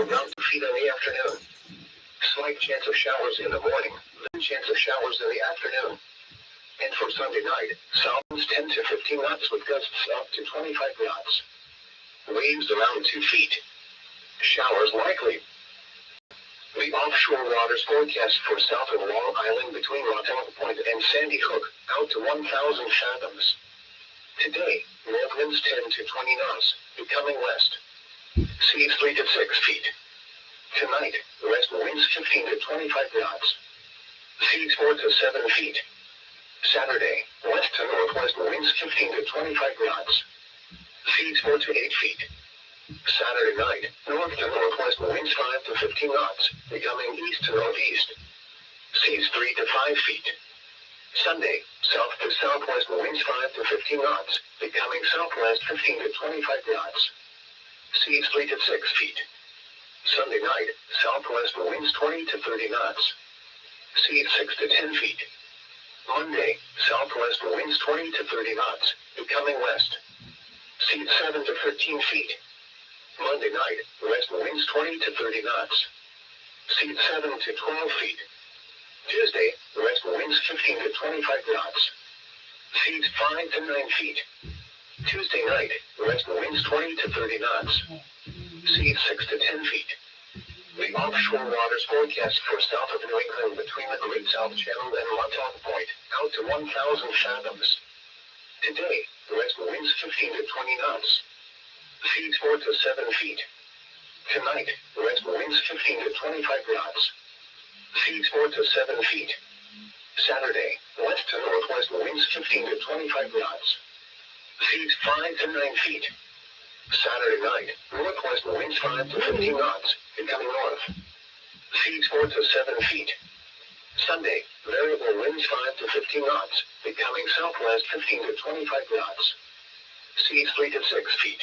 around 2 feet in the afternoon. Slight chance of showers in the morning, then chance of showers in the afternoon. And for Sunday night, south winds 10 to 15 knots with gusts up to 25 knots. Waves around 2 feet. Showers likely. The offshore waters forecast for south of Long Island between Montauk Point and Sandy Hook, out to 1,000 fathoms. Today, north winds 10 to 20 knots, becoming west. Seas 3 to 6 feet. Tonight, west winds 15 to 25 knots. Seas 4 to 7 feet. Saturday, west to northwest winds 15 to 25 knots. Seas 4 to 8 feet. Saturday night, north to northwest winds 5 to 15 knots, becoming east to northeast. Seas 3 to 5 feet. Sunday, south to southwest winds 5 to 15 knots, becoming southwest 15 to 25 knots. Seas 3 to 6 feet. Sunday night, southwest winds 20 to 30 knots. Seas 6 to 10 feet. Monday, southwest winds 20 to 30 knots, becoming west. Seas 7 to 13 feet. Monday night, west winds 20 to 30 knots. Seas 7 to 12 feet. Tuesday, west winds 15 to 25 knots. Seas 5 to 9 feet. Tuesday night, west winds 20 to 30 knots. Seas 6 to 10 feet. The offshore waters forecast for south of New England between the Great South Channel and Montauk Point, out to 1,000 fathoms. Today, west winds 15 to 20 knots. Seas 4 to 7 feet. Tonight, west winds 15 to 25 knots. Seas 4 to 7 feet. Saturday, west to northwest winds 15 to 25 knots. Seas 5 to 9 feet. Saturday night, northwest winds 5 to 15 knots, becoming north. Seas 4 to 7 feet. Sunday, variable winds 5 to 15 knots, becoming southwest 15 to 25 knots. Seas 3 to 6 feet.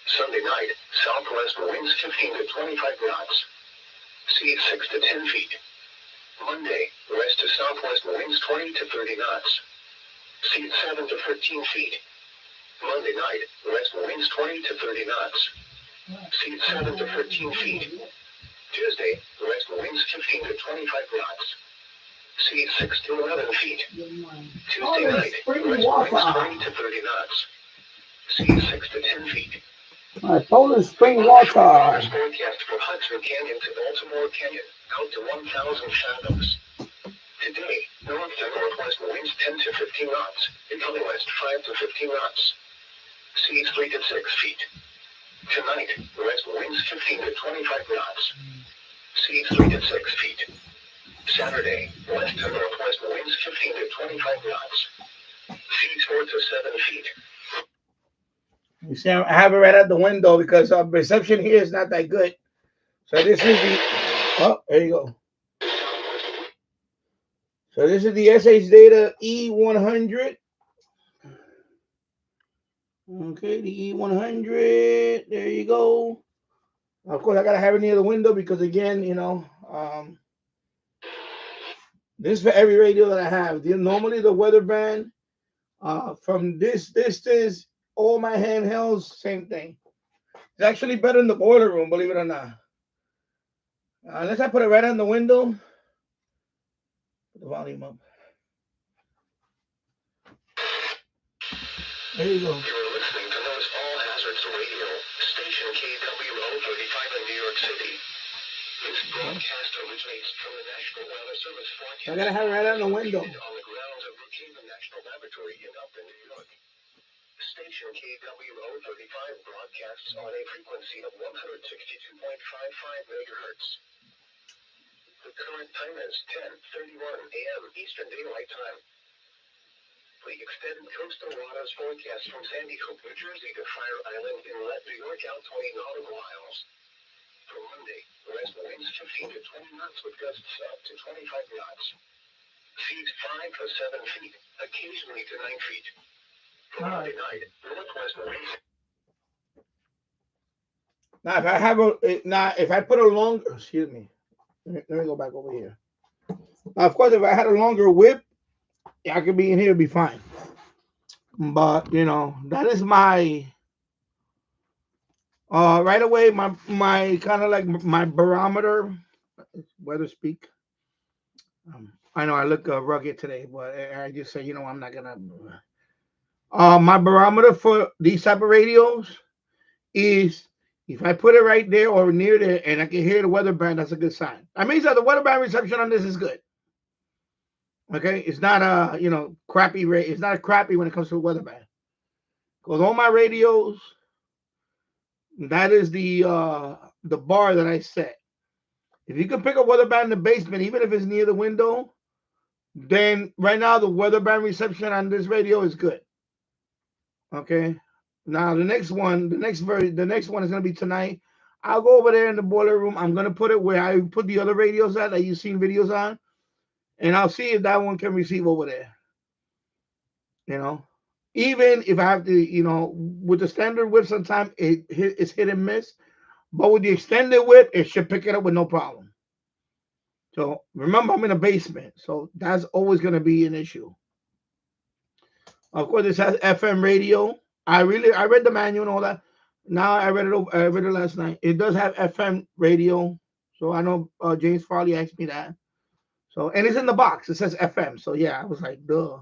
Sunday night, southwest winds 15 to 25 knots. Seas 6 to 10 feet. Monday, west to southwest winds 20 to 30 knots. Seas 7 to 13 feet. Monday night, west winds 20 to 30 knots. Seas 7 to 13 feet. Tuesday, west winds 15 to 25 knots. Seas 6 to 11 feet. Tuesday night, west winds 20 to 30 knots. Seas 6 to 10 feet. Poland spring water. Forecast for Hudson Canyon to Baltimore Canyon, out to 1,000 fathoms. Today, north to northwest winds 10 to 15 knots, becoming west 5 to 15 knots. Seas 3 to 6 feet. Tonight, west winds 15 to 25 knots. Seas 3 to 6 feet. Saturday, west to northwest winds 15 to 25 knots. Seas 4 to 7 feet. You see, I have it right at the window because our reception here is not that good. So this is the, oh, there you go. So this is the XHDATA E-100. Okay, the E-100. There you go. Of course, I gotta have it near the window because, again, you know, this is for every radio that I have. Normally, the weather band from this distance, all my handhelds, same thing. It's actually better in the boiler room, believe it or not. Unless I put it right on the window. Put the volume up. There you go. You're listening to Notice All Hazards Radio, station KWO35 in New York City. This broadcast originates from the National Weather Service forecast. I gotta have it right on the window. On the grounds of Brookhaven National Laboratory in Upton, New York. Station KWO35 broadcasts on a frequency of 162.55 megahertz. The current time is 10:31 a.m. Eastern Daylight Time. The extended coastal waters forecast from Sandy Hook, New Jersey to Fire Island Inlet, New York out 20 nautical miles. For Monday, west winds 15 to 20 knots with gusts up to 25 knots. Seas 5 to 7 feet, occasionally to 9 feet. For Monday night, northwest winds. Now, if I have if I put a longer, excuse me, let me go back over here. Now, of course, if I had a longer whip, I could be in here, be fine. But you know, that is my Right away, my kind of like my barometer, weather speak. I know I look rugged today, but I just say, I'm not gonna. My barometer for these type of radios is if I put it right there or near there and I can hear the weather band, that's a good sign. That means that the weather band reception on this is good. Okay, it's not a crappy rate. It's not crappy when it comes to the weather band. Because all my radios, that is the bar that I set. If you can pick a weather band in the basement, even if it's near the window, then right now the weather band reception on this radio is good. Okay. Now the next one is gonna be tonight. I'll go over there in the boiler room. I'm gonna put it where I put the other radios at that you've seen videos on, and I'll see if that one can receive over there. You know, even if I have to, with the standard width, sometimes it's hit and miss. But with the extended width, it should pick it up with no problem. So remember, I'm in a basement, so that's always gonna be an issue. Of course, this has FM radio. I read the manual and all that. Now I read it last night. It does have FM radio, so I know James Farley asked me that. So and it's in the box. It says FM. So yeah, I was like, duh.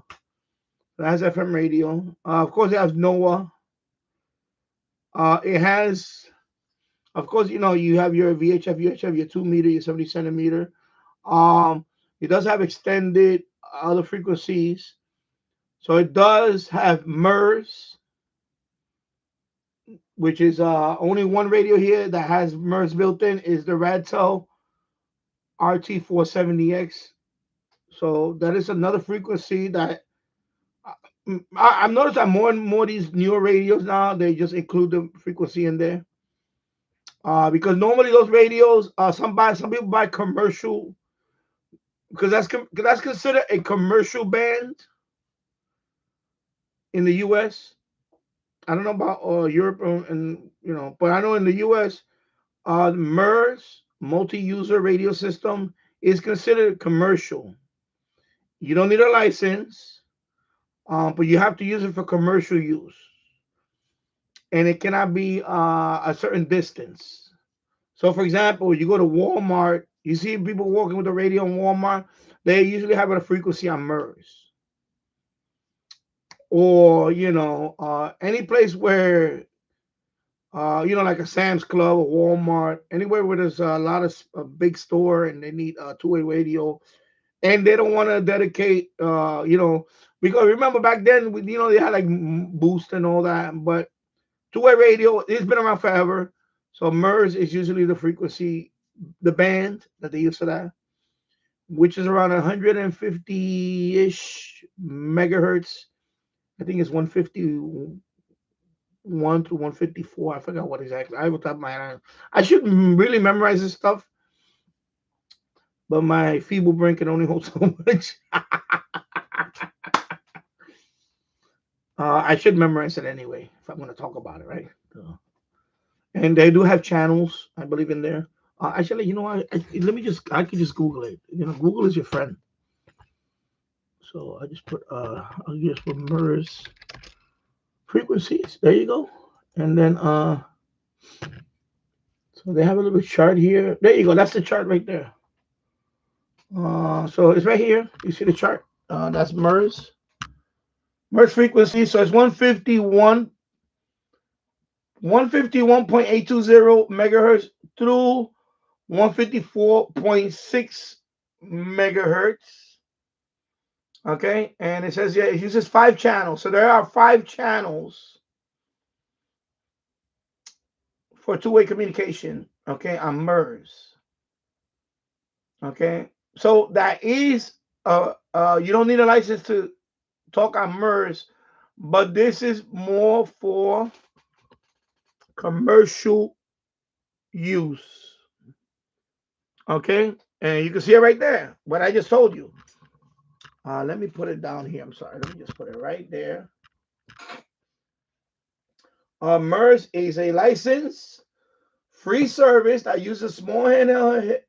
It has FM radio. Of course, it has NOAA. It has, of course, you have your VHF, UHF, your 2 meter, your 70 centimeter. Um, it does have extended other frequencies. So it does have MERS, which is only one radio here that has MERS built in is the Radtel RT470X. So that is another frequency that I've noticed that more and more these newer radios now they just include the frequency in there. Because normally those radios, some people buy commercial because that's considered a commercial band in the U.S. I don't know about Europe and but I know in the U.S. MERS multi-user radio system is considered commercial. You don't need a license, but you have to use it for commercial use, and it cannot be a certain distance. So, for example, you go to Walmart, you see people walking with the radio in Walmart. They usually have a frequency on MERS, or any place where like a Sam's Club or Walmart, anywhere where there's a lot of a big store and they need a two-way radio, and they don't want to dedicate, because remember back then, they had like Boost and all that, but two-way radio, it's been around forever. So MERS is usually the frequency, the band that they use for that, which is around 150-ish megahertz. I think it's 151 to 154. I forgot what exactly. I will top my head. I should really memorize this stuff, but my feeble brain can only hold so much. I should memorize it anyway if I'm going to talk about it, right? And they do have channels, I believe, in there. Actually, let me just, I can just Google it. Google is your friend. So I just put, I'll just put MERS frequencies. There you go. And then, so they have a little chart here. There you go. That's the chart right there. So it's right here. You see the chart. That's MERS. MERS frequency. So it's 151.820 megahertz through 154.6 megahertz. Okay, and it says it uses 5 channels. So there are 5 channels for two-way communication. Okay, on MERS. Okay, so that is you don't need a license to talk on MERS, but this is more for commercial use. Okay, and you can see it right there. What I just told you. Let me put it down here. I'm sorry. Let me just put it right there. MERS is a license free service that uses small handheld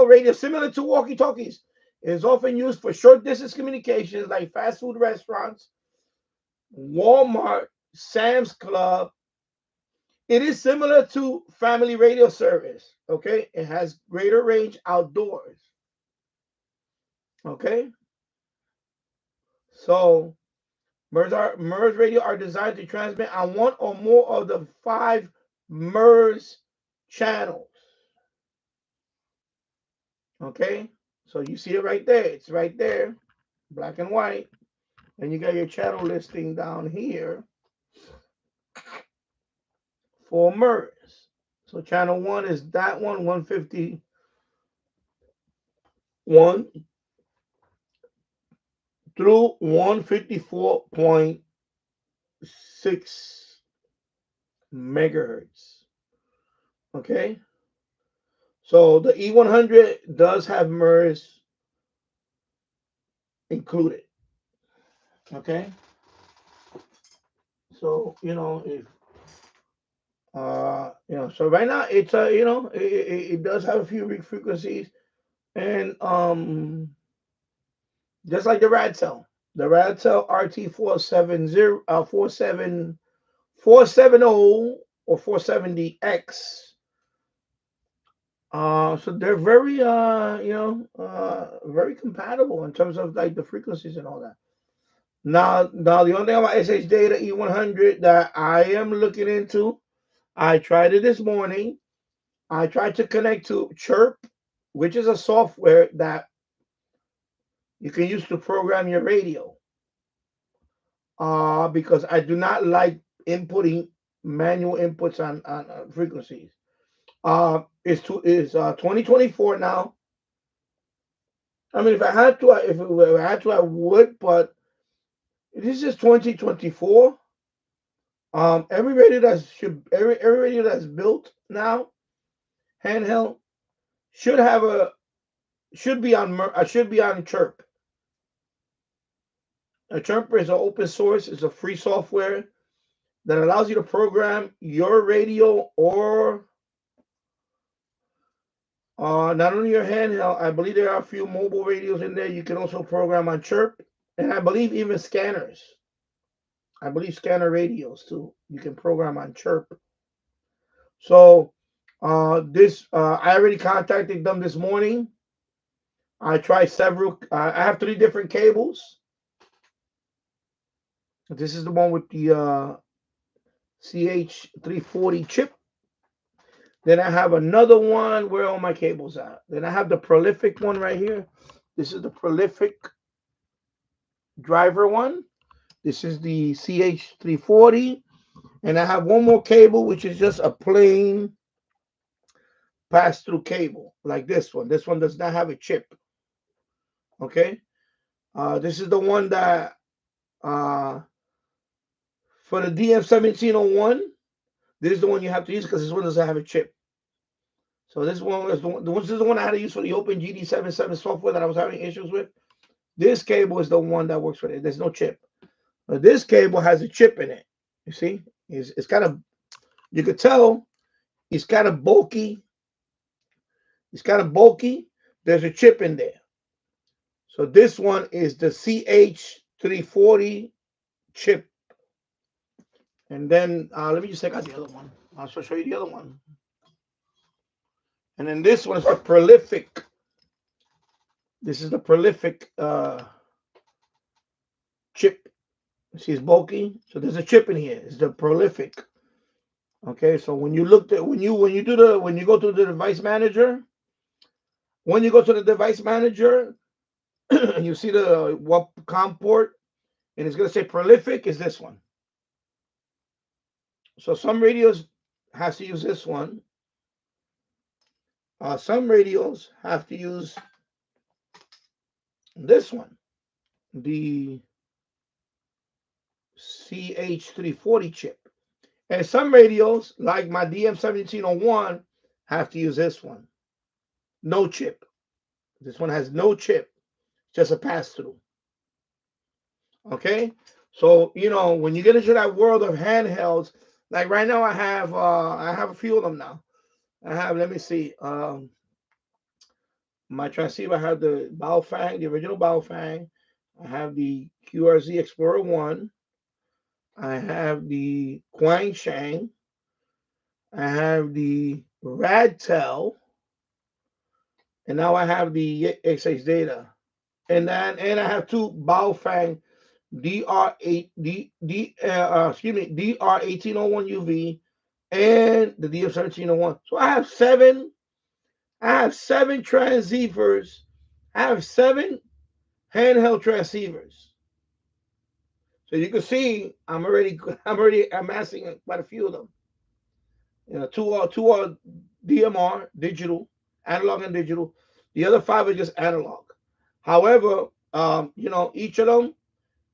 radio similar to walkie-talkies. It is often used for short distance communications like fast food restaurants, Walmart, Sam's Club. It is similar to family radio service. Okay, it has greater range outdoors. Okay, so MERS radio are designed to transmit on one or more of the 5 MERS channels. Okay, so you see it right there. It's right there, black and white. And you got your channel listing down here for MERS. So channel 1 is that one, 151 through 154.6 megahertz. Okay, so the E-100 does have MERS included. Okay, so if so right now it's it does have a few frequencies, and just like the Radcell RT470 470 or 470X. So they're very very compatible in terms of like the frequencies and all that. Now the only thing about SHDATA E-100 that I am looking into, I tried it this morning. I tried to connect to Chirp, which is a software that you can use to program your radio. Because I do not like inputting manual inputs on frequencies. It's 2024 now. I mean, if I had to, I would, but this is 2024. Every radio every radio that's built now, handheld, should be on Chirp. A Chirp is an open source. It's a free software that allows you to program your radio or not only your handheld. I believe there are a few mobile radios in there. You can also program on Chirp, and I believe even scanners. I believe scanner radios too. You can program on Chirp. So I already contacted them this morning. I tried several. I have 3 different cables. This is the one with the CH340 chip. Then I have another one. Where are all my cables at? Then I have the prolific one right here. This is the prolific driver one. This is the CH340. And I have one more cable, which is just a plain pass-through cable, like this one. This one does not have a chip. Okay. This is the one that for the DM1701, this is the one you have to use because this one doesn't have a chip. So this one is this is the one I had to use for the Open GD77 software that I was having issues with. This cable is the one that works for it. There's no chip. But this cable has a chip in it. You see, it's kind of, you could tell it's kind of bulky. It's kind of bulky. There's a chip in there. So this one is the CH340 chip. And then let me just check out the other one. I'll show you the other one. And then this one is the prolific. This is the prolific chip. See, it's bulky. So there's a chip in here. It's the prolific. Okay, so when you look at when you go to the device manager, and you see the what COM port, and it's gonna say prolific, is this one. So some radios has to use this one. Some radios have to use this one, the CH340 chip. And some radios, like my DM1701, have to use this one. No chip. This one has no chip, just a pass-through. Okay? So, when you get into that world of handhelds, like right now I have a few of them now. I have, let me see, my transceiver, I have the Baofeng, the original Baofeng. I have the QRZ Explorer 1. I have the Quang Shang. I have the Radtel, and now I have the XHDATA. And I have two Baofeng DR 1801 UV and the DM 1701. So I have seven transceivers. I have seven handheld transceivers. So you can see I'm already amassing quite a few of them. You know, two are DMR, digital, analog and digital. The other five are just analog. However, each of them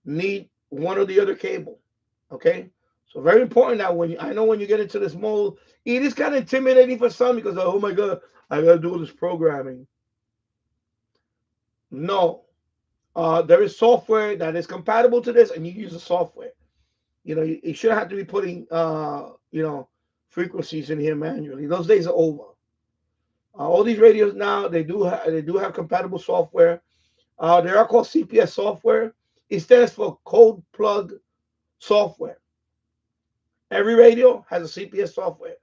need one or the other cable. Okay, so very important that I know when you get into this mode, it is kind of intimidating for some because oh my god, I gotta do all this programming. No, there is software that is compatible to this, and you use the software. You shouldn't have to be putting frequencies in here manually. Those days are over. All these radios now they do have compatible software. They are called CPS software. It stands for code plug software. Every radio has a CPS software.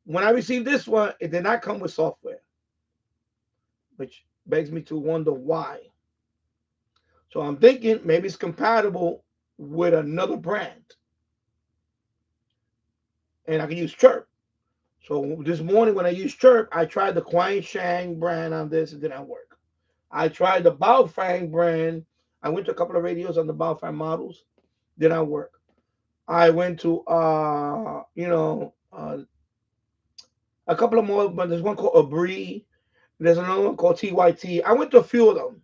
When I received this one, it did not come with software, which begs me to wonder why. So I'm thinking maybe it's compatible with another brand, and I can use Chirp. So this morning when I used Chirp, I tried the Quang Shang brand on this. It didn't work. I tried the Baofeng brand. I went to a couple of radios on the Baofeng models. Did not work. I went to a couple of more, but there's one called Abri. There's another one called TYT. I went to a few of them.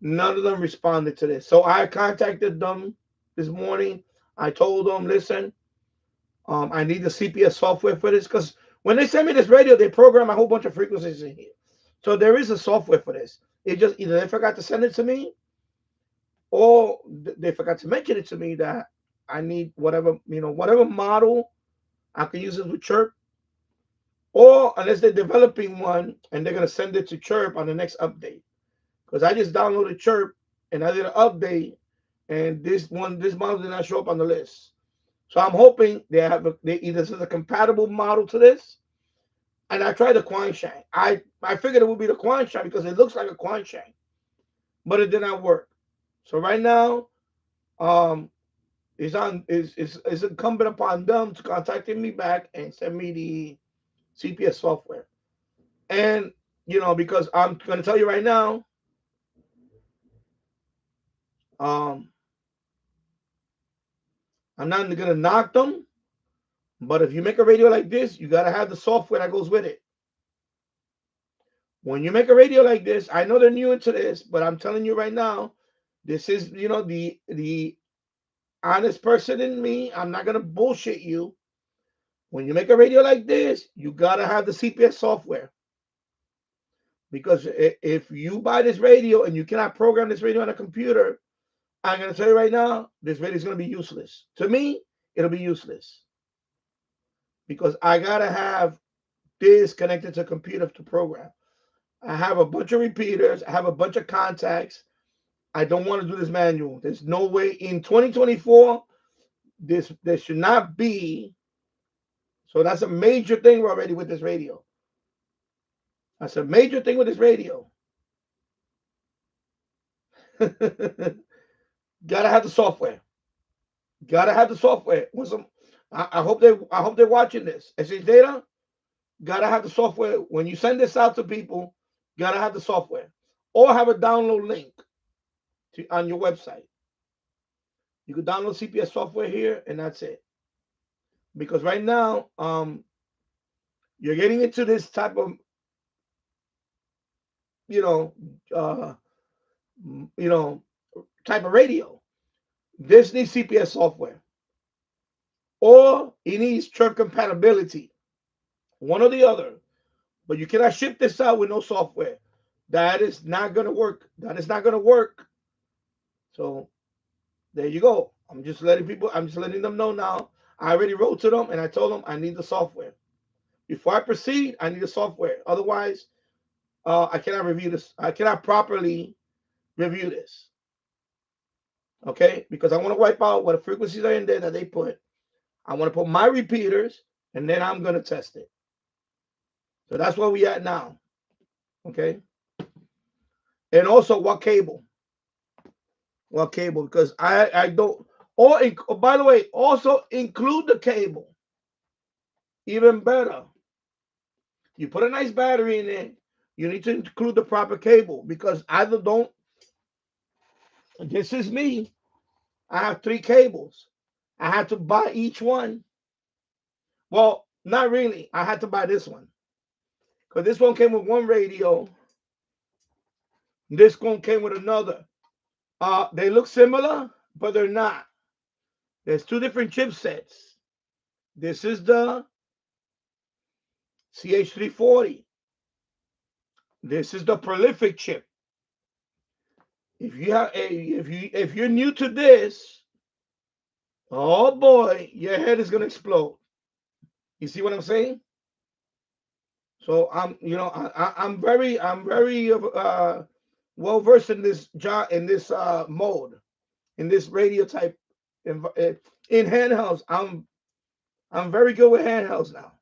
None of them responded to this. So I contacted them this morning. I told them, listen, I need the CPS software for this because when they send me this radio, they program a whole bunch of frequencies in here. So there is a software for this. It just either they forgot to send it to me or they forgot to mention it to me that I need whatever model I can use it with Chirp, or unless they're developing one and they're gonna send it to Chirp on the next update. Because I just downloaded Chirp and I did an update, and this model did not show up on the list. So I'm hoping they either is a compatible model to this. And I tried the Quang Shang. I figured it would be the Quang Shang because it looks like a Quang Shang, but it did not work. So right now, um, it's incumbent upon them to contact me back and send me the CPS software. And because I'm going to tell you right now, um, I'm not going to knock them, but if you make a radio like this, you got to have the software that goes with it. When you make a radio like this, I know they're new into this, but I'm telling you right now, this is the honest person in me. I'm not gonna bullshit you. When you make a radio like this, you gotta have the CPS software because if you buy this radio and you cannot program this radio on a computer, I'm gonna tell you right now, this radio is gonna be useless. To me, it'll be useless because I gotta have this connected to a computer to program. I have a bunch of repeaters. I have a bunch of contacts. I don't want to do this manual. There's no way in 2024 there should not be. So that's a major thing already with this radio. That's a major thing with this radio. Gotta have the software. Gotta have the software. I hope they're watching this. XHDATA, gotta have the software. When you send this out to people, gotta have the software. Or have a download link on your website. You can download CPS software here, and that's it. Because right now, you're getting into this type of, you know, uh, you know, type of radio. This needs CPS software, or it needs church compatibility, one or the other. But you cannot ship this out with no software. That is not gonna work. That is not gonna work. So there you go. I'm just letting them know now. I already wrote to them and I told them I need the software. Before I proceed, I need the software. Otherwise, I cannot review this. I cannot properly review this. Okay, because I want to wipe out what frequencies are in there that they put. I want to put my repeaters, and then I'm going to test it. So that's where we at now. Okay, and also what cable? What cable? Because I don't. Or oh, by the way, also include the cable. Even better, you put a nice battery in it. You need to include the proper cable because I don't. This is me. I have 3 cables. I had to buy each one. Well, not really. I had to buy this one because this one came with one radio. This one came with another. They look similar, but they're not. There's 2 different chipsets. This is the CH340. This is the prolific chip. If you're new to this, oh boy, your head is gonna explode. You see what I'm saying? So I'm very well versed in this mode, in this radio type in handhelds. I'm very good with handhelds now.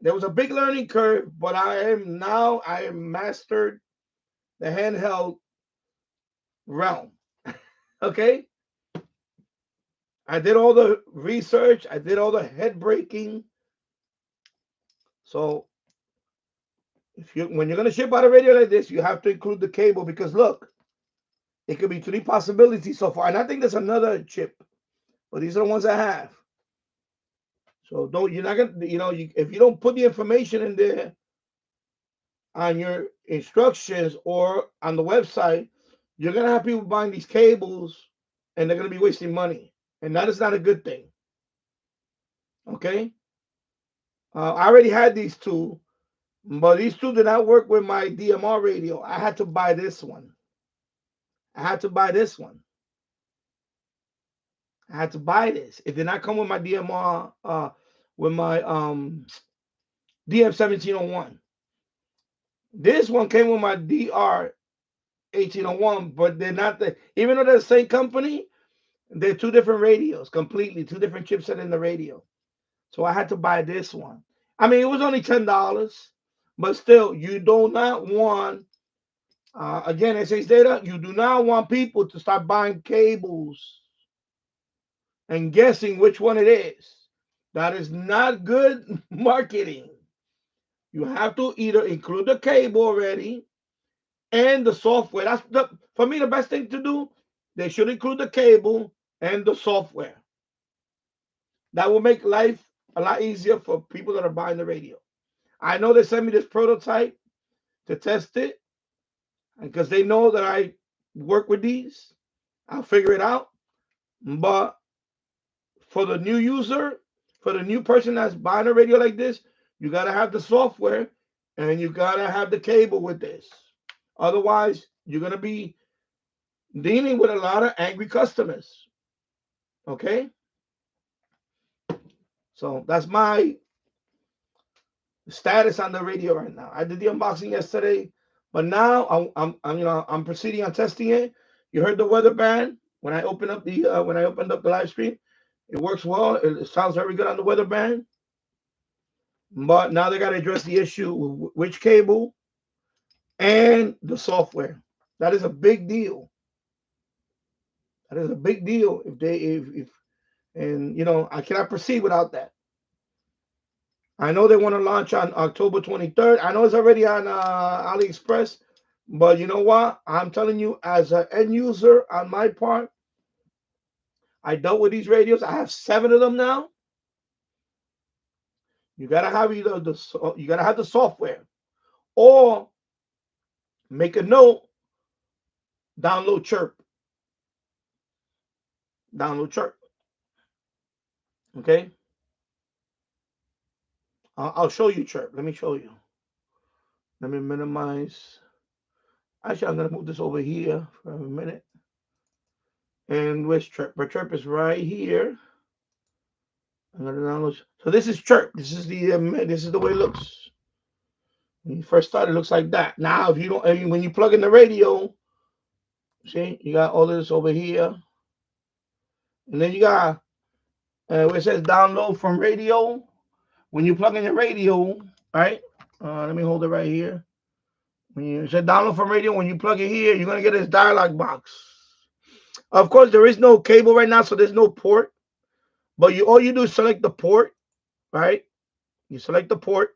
There was a big learning curve, but I am mastered the handheld realm. Okay, I did all the research. I did all the head breaking. So when you're gonna ship out a radio like this, you have to include the cable because look, it could be 3 possibilities so far, and I think there's another chip, but these are the ones I have. So don't you're not gonna if you don't put the information in there on your instructions or on the website, you're gonna have people buying these cables, and they're gonna be wasting money, and that is not a good thing. Okay, I already had these 2, but these 2 did not work with my DMR radio. I had to buy this one. I had to buy this one. I had to buy this. It did not come with my DMR, with my DM1701. This one came with my DR1801, but they're not even though they're the same company, they're 2 different radios, completely 2 different chipset in the radio. So I had to buy this one. I mean, it was only $10, but still, you do not want. Again, XHDATA, you do not want people to start buying cables and guessing which one it is. That is not good marketing. You have to either include the cable already and the software. For me, the best thing to do. They should include the cable and the software. That will make life a lot easier for people that are buying the radio. I know they sent me this prototype to test it because they know that I work with these. I'll figure it out. But for the new user, for the new person that's buying a radio like this, you got to have the software and you got to have the cable with this. Otherwise, you're going to be dealing with a lot of angry customers. Okay? So that's my status on the radio right now. I did the unboxing yesterday, but now I'm proceeding on testing it. You heard the weather band when I opened up the live stream. It works well. It sounds very good on the weather band. But now they got to address the issue with which cable and the software. That is a big deal. That is a big deal. If I cannot proceed without that. I know they want to launch on October 23rd. I know it's already on AliExpress, but you know what? I'm telling you, as an end user on my part, I dealt with these radios. I have 7 of them now. You gotta have you gotta have the software, or make a note. Download Chirp. Download Chirp. Okay. I'll show you Chirp. Let me show you. Let me minimize. Actually, I'm gonna move this over here for a minute. And where's Chirp? But Chirp is right here. I'm gonna download. So this is Chirp. This is the way it looks. When you first start, it looks like that. Now, if you don't, when you plug in the radio, see, you got all this over here. And then you got where it says download from radio. When you plug in your radio, right? Let me hold it right here. When you say download from radio, when you plug it here, you're gonna get this dialog box. Of course, there is no cable right now, so there's no port. But you all you do is select the port, right? You select the port.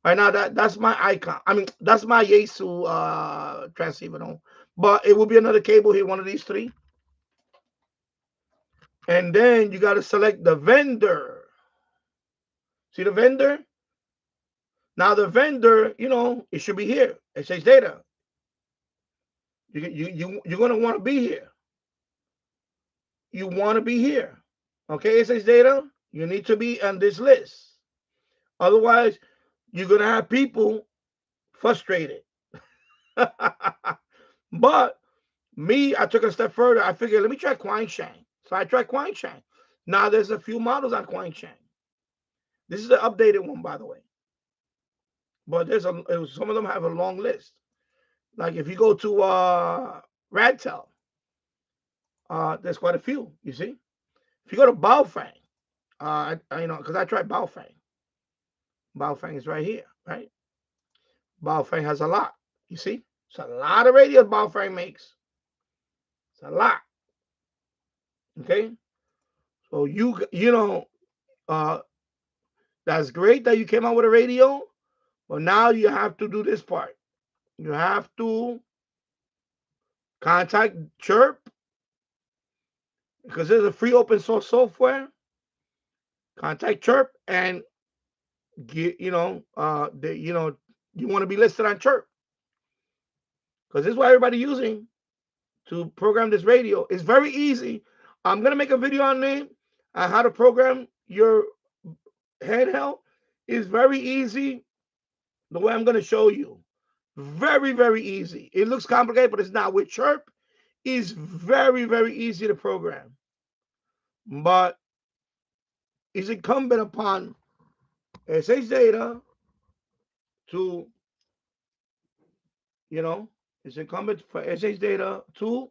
Right now, that's my icon. I mean, that's my Yaesu transceiver. No? But it will be another cable here, one of these three. And then you got to select the vendor. See the vendor? Now the vendor, it should be here. XHDATA. You're gonna want to be here. You want to be here. Okay, XHDATA. You need to be on this list. Otherwise, you're gonna have people frustrated. But me, I took it a step further. I figured, let me try Quanshang. So I tried Quanshang. Now there's a few models on Quanshang. This is the updated one, by the way. But some of them have a long list. Like if you go to Radtel, there's quite a few. You see, if you go to Baofeng, because I tried Baofeng. Baofeng is right here, right? Baofeng has a lot. You see, it's a lot of radios Baofeng makes. It's a lot. Okay, so that's great that you came out with a radio, but now you have to do this part. You have to contact Chirp because there's a free open source software. Contact Chirp and get you want to be listed on Chirp because this is what everybody using to program this radio. It's very easy. I'm gonna make a video on it on how to program your handheld. It's very easy. The way I'm gonna show you, very very easy. It looks complicated, but it's not. With Chirp, is very very easy to program, but it's incumbent upon XHDATA to it's incumbent for XHDATA to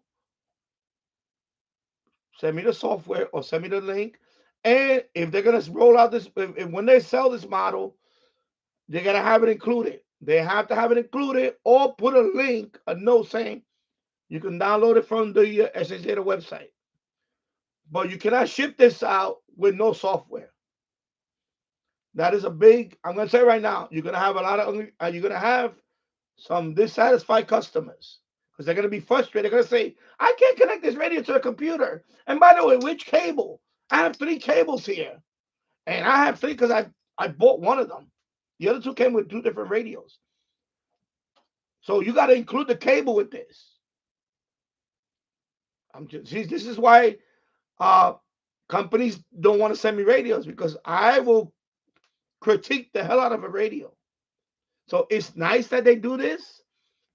send me the software or send me the link. And if they're gonna roll out this, if when they sell this model, they're gonna have it included. They have to have it included or put a link, a note saying you can download it from the XHDATA website. But you cannot ship this out with no software. That is a big. I'm gonna say right now, you're gonna have a lot of. You're gonna have some dissatisfied customers because they're going to be frustrated. They're going to say, I can't connect this radio to a computer. And by the way, which cable? I have 3 cables here. And I have 3 because I bought one of them. The other 2 came with 2 different radios. So you got to include the cable with this. This is why companies don't want to send me radios because I will critique the hell out of a radio. So it's nice that they do this.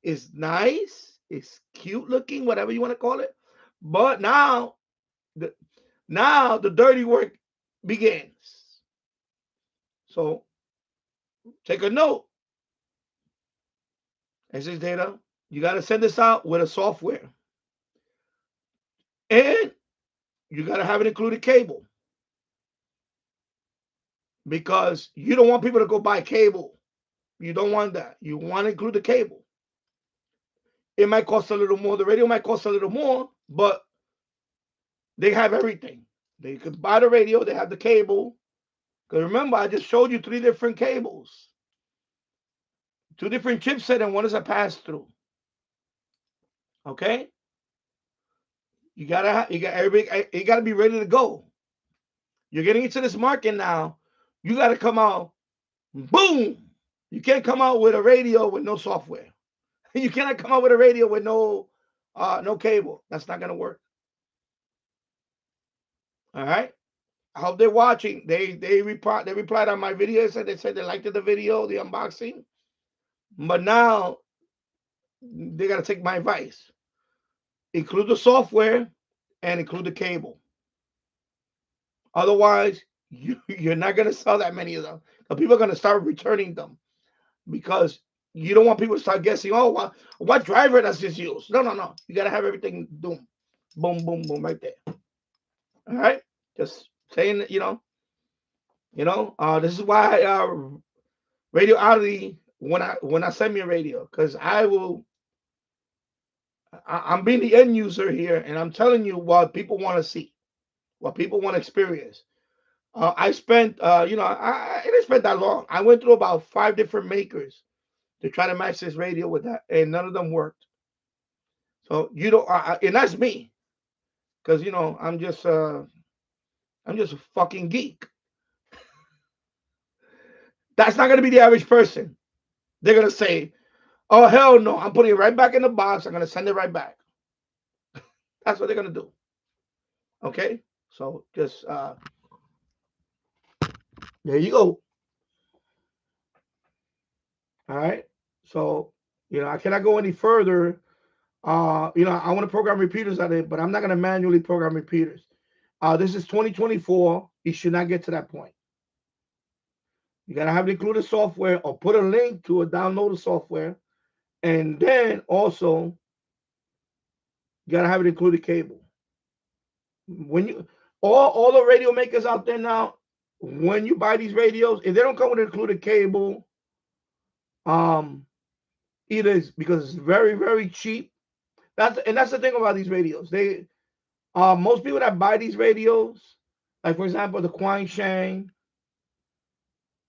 It's nice. It's cute looking, whatever you want to call it. But now the dirty work begins. So take a note. XHDATA, you got to send this out with a software. And you got to have an included cable. Because you don't want people to go buy cable. You don't want that. You want to include the cable. It might cost a little more. The radio might cost a little more, but they have everything. They could buy the radio. They have the cable. Because remember, I just showed you 3 different cables. 2 different chipset and one is a pass-through. Okay? You gotta be ready to go. You're getting into this market now. You gotta come out. Boom! You can't come out with a radio with no software. You cannot come out with a radio with no cable. That's not gonna work. All right. I hope they're watching. They replied on my video. They said they liked the video, the unboxing. But now they gotta take my advice. Include the software and include the cable. Otherwise, you're not gonna sell that many of them. People are gonna start returning them because you don't want people to start guessing, oh, what driver does this use? No. You got to have everything boom, boom, boom, boom, right there. All right, just saying that, this is why Radio Oddity, when I send me a radio, because I'm being the end user here, and I'm telling you what people want to see, what people want to experience. I spent, I didn't spend that long. I went through about 5 different makers to try to match this radio with that, and none of them worked. So and that's me, because I'm just a fucking geek. That's not gonna be the average person. They're gonna say, "Oh hell no! I'm putting it right back in the box. I'm gonna send it right back." That's what they're gonna do. Okay, so just there you go. All right. So I cannot go any further. I want to program repeaters on it, but I'm not gonna manually program repeaters. This is 2024. You should not get to that point. You gotta have the included software or put a link to a downloaded software, and then also you gotta have it included cable. When you all the radio makers out there now, when you buy these radios, if they don't come with included cable, um, either it's because it's very very cheap. That's the thing about these radios. Most people that buy these radios, like for example the Quang Shang,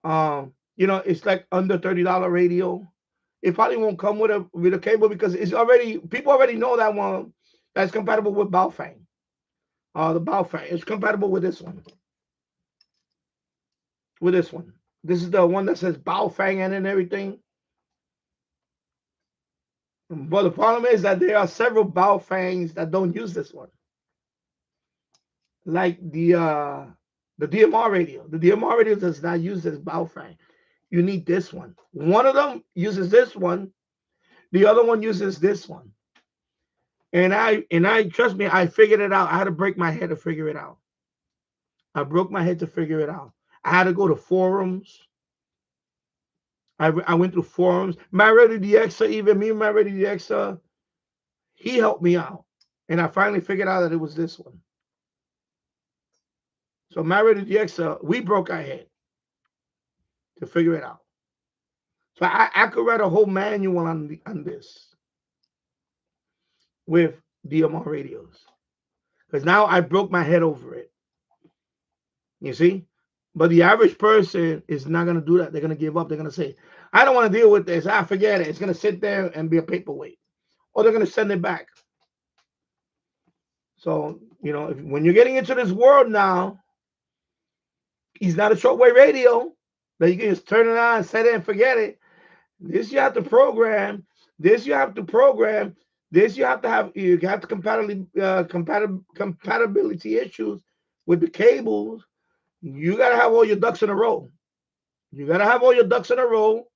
it's like under $30 radio. It probably won't come with a cable because people already know that one that's compatible with Baofeng. The Baofeng is compatible with this one. With this one. This is the one that says Baofeng and everything. But the problem is that there are several Baofengs that don't use this one. Like the DMR radio. The DMR radio does not use this Baofeng. You need this one. One of them uses this one. The other one uses this one. And I trust me, I figured it out. I had to break my head to figure it out. I broke my head to figure it out. I had to go to forums. I went through forums. My Radio DXer, even me, my Radio DXer, he helped me out. And I finally figured out that it was this one. So my Radio DXer, we broke our head to figure it out. So I could write a whole manual on this with DMR radios. Because now I broke my head over it. You see? But the average person is not going to do that. They're going to give up. They're going to say, I don't want to deal with this. Forget it. It's going to sit there and be a paperweight. Or they're going to send it back. So, when you're getting into this world now, it's not a shortwave radio that you can just turn it on, set it, and forget it. This you have to program. This you have to program. This you have to have compatibility issues with the cables. You got to have all your ducks in a row. You got to have all your ducks in a row,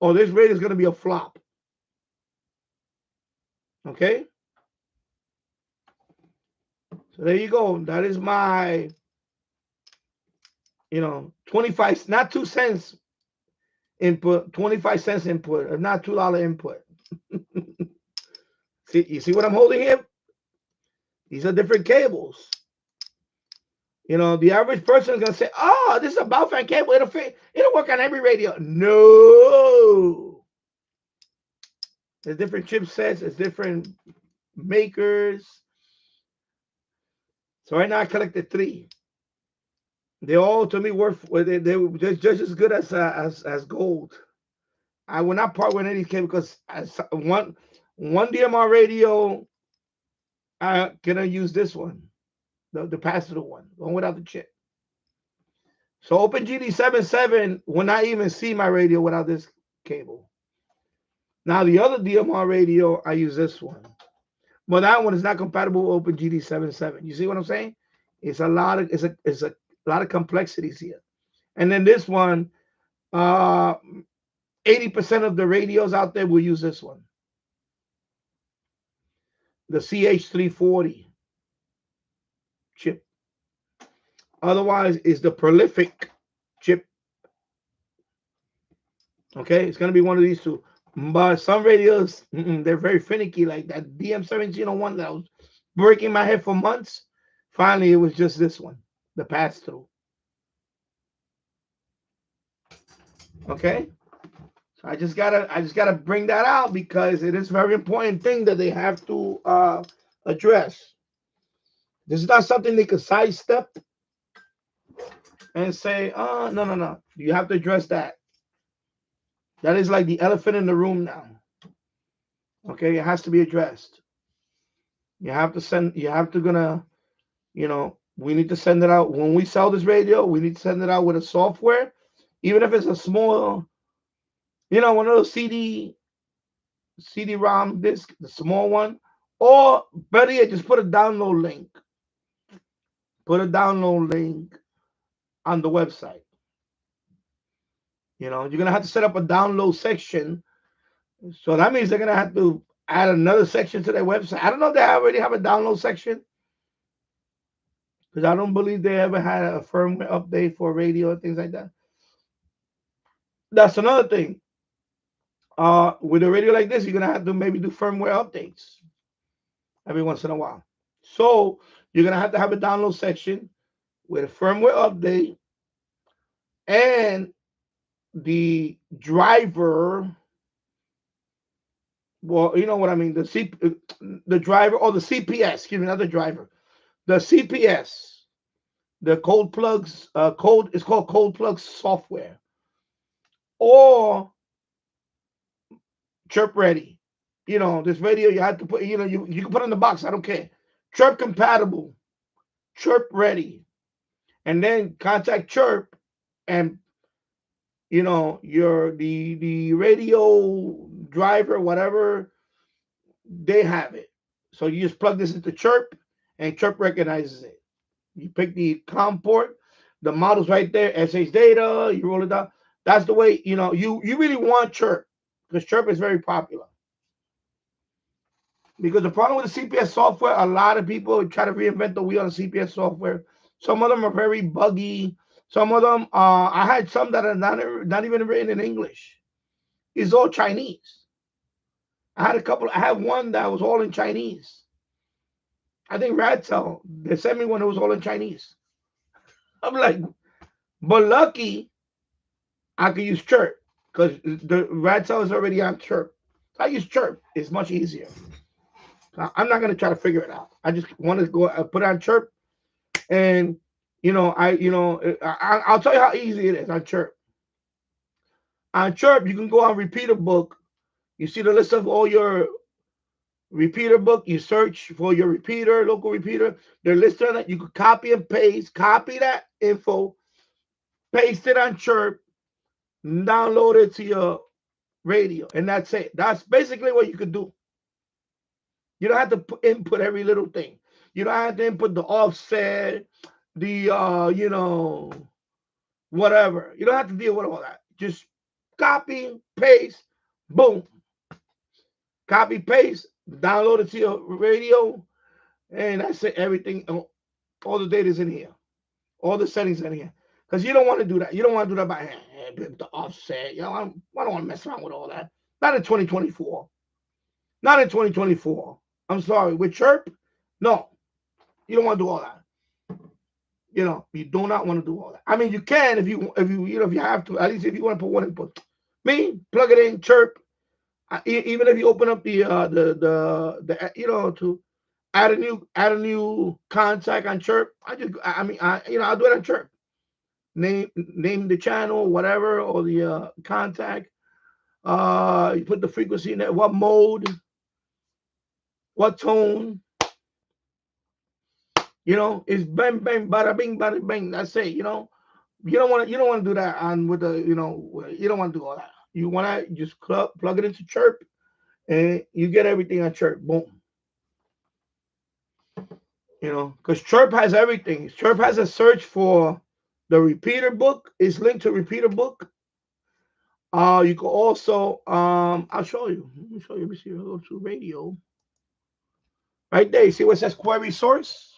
or this radio is going to be a flop. Okay? So there you go. That is my, 25, not 2 cents input, 25 cents input, or not $2 input. You see what I'm holding here? These are different cables. The average person is going to say, oh, this is a Baofeng cable. It'll work on every radio. No. There's different chipsets. There's different makers. So right now I collected 3. They all, to me, they're just as good as gold. I will not part with any cable because one DMR radio, I cannot use this one. The capacitor one without the chip. So OpenGD77 will not even see my radio without this cable. Now the other DMR radio, I use this one, but that one is not compatible with OpenGD77. You see what I'm saying? It's a lot of complexities here. And then this one, 80% of the radios out there will use this one, the CH340 chip. Otherwise, is the prolific chip. Okay, it's gonna be one of these two. But some radios, they're very finicky, like that DM1701 that was breaking my head for months. Finally, it was just this one, the pass through. Okay. So I just gotta bring that out because it is a very important thing that they have to address. This is not something they could sidestep and say, oh, no, no, no. You have to address that. That is like the elephant in the room now. Okay, it has to be addressed. You have to gonna, we need to send it out. When we sell this radio, we need to send it out with a software, even if it's a small, one of those CD-ROM disc, the small one, or better yet, just put a download link. Put a download link on the website. You're gonna have to set up a download section. So that means they're gonna have to add another section to their website. I don't know if they already have a download section because I don't believe they ever had a firmware update for radio and things like that. That's another thing. With a radio like this, you're gonna have to maybe do firmware updates every once in a while. So you're gonna have a download section with a firmware update and the driver. Well, you know what I mean. The driver or the CPS. Excuse me, not the driver. The CPS. The cold plugs. It's called cold plugs software or chirp ready. This radio you have to put. You can put in the box. I don't care. Chirp compatible. Chirp ready, and then contact Chirp, and the radio driver, whatever, they have it. So you just plug this into Chirp, and Chirp recognizes it. You pick the COM port, the model's right there, XHDATA, you roll it down. That's the way, you really want Chirp because Chirp is very popular. Because the problem with the CPS software, a lot of people try to reinvent the wheel on CPS software. Some of them are very buggy. Some of them, I had some that are not even written in English. It's all Chinese. I had one that was all in Chinese. I think Radtel, they sent me one that was all in Chinese. I'm like, but lucky I could use Chirp because the Radtel is already on Chirp. So I use Chirp. It's much easier. I'm not gonna try to figure it out. I just want to go put on Chirp, and I'll tell you how easy it is on Chirp. On Chirp, you can go on Repeater Book. You see the list of all your repeater book. You search for your repeater, local repeater. They're listed on it. You can copy and paste, copy that info, paste it on Chirp, download it to your radio, and that's it. That's basically what you could do. You don't have to input every little thing. You don't have to input the offset, the whatever. You don't have to deal with all that. Just copy, paste, boom. Copy, paste, download it to your radio, and that's it. Everything, all the data is in here. All the settings in here. Because you don't want to do that. You don't want to do that by hand. The offset. I don't want to mess around with all that. Not in 2024. Not in 2024. I'm sorry. With Chirp, no. You don't want to do all that. You do not want to do all that. I mean, you can if you have to. At least if you want to put one input. Me, plug it in, Chirp. Even if you open up the to add a new contact on Chirp, I'll do it on Chirp. Name the channel, whatever, or the contact. You put the frequency in there, what mode, what tone. It's bang bang bada bing bada bang. That's it. You don't want to do that on with the you don't want to do all that. You want to just plug it into Chirp, and you get everything on Chirp. Boom. Because Chirp has everything. Chirp has a search for the repeater book. It's linked to repeater book. You can also I'll show you. Let me show you. Let me see. Go to radio. Right there. You see what it says query source?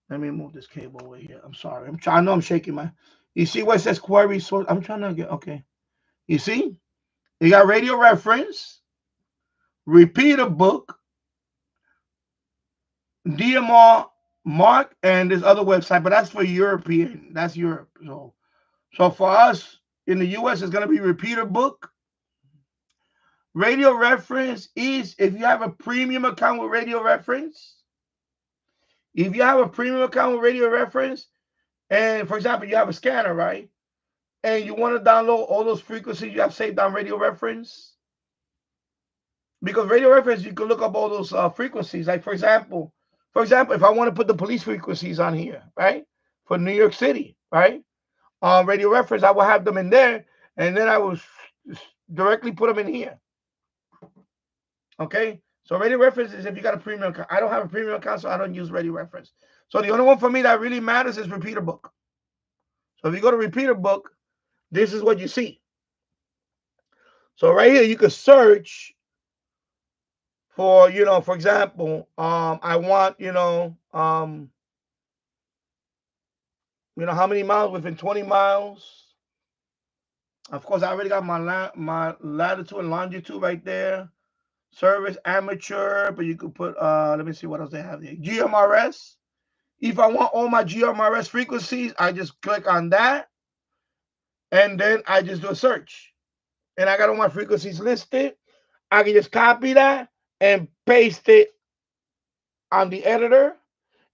Let me move this cable away here. I'm sorry. I know I'm shaking my. You see what it says query source? I'm trying to get okay. You see? You got radio reference, repeater book, DMR Mark and this other website, but that's for European. That's Europe. So for us in the US, it's gonna be Repeater Book. Radio Reference is if you have a premium account with Radio Reference. If you have a premium account with Radio Reference, and for example, you have a scanner, right? And you want to download all those frequencies you have saved on Radio Reference, because Radio Reference you can look up all those frequencies. Like for example, if I want to put the police frequencies on here, right, for New York City, right, on Radio Reference, I will have them in there, and then I will directly put them in here. Okay, so Radio Reference is if you got a premium account. I don't have a premium account, so I don't use Radio Reference. So the only one for me that really matters is Repeater Book. So if you go to Repeater Book, this is what you see. So right here, you could search for, for example, I want, how many miles within 20 miles. Of course, I already got my latitude and longitude right there. Service, amateur, but you could put, let me see what else they have there. GMRS. If I want all my GMRS frequencies, I just click on that. And then I just do a search. And I got all my frequencies listed. I can just copy that and paste it on the editor.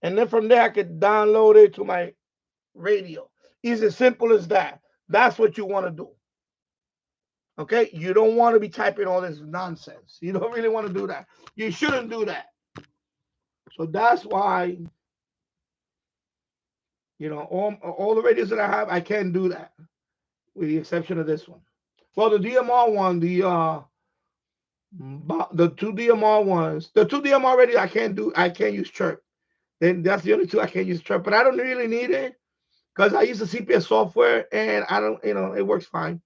And then from there, I could download it to my radio. It's as simple as that. That's what you want to do. Okay? You don't want to be typing all this nonsense. You don't really want to do that. You shouldn't do that. So that's why, all the radios that I have, I can't do that, with the exception of this one. Well, the DMR one, the two DMR ones, the two DMR radios I can't use chirp. Then that's the only two I can't use chirp. But I don't really need it because I use the CPS software and I don't, it works fine.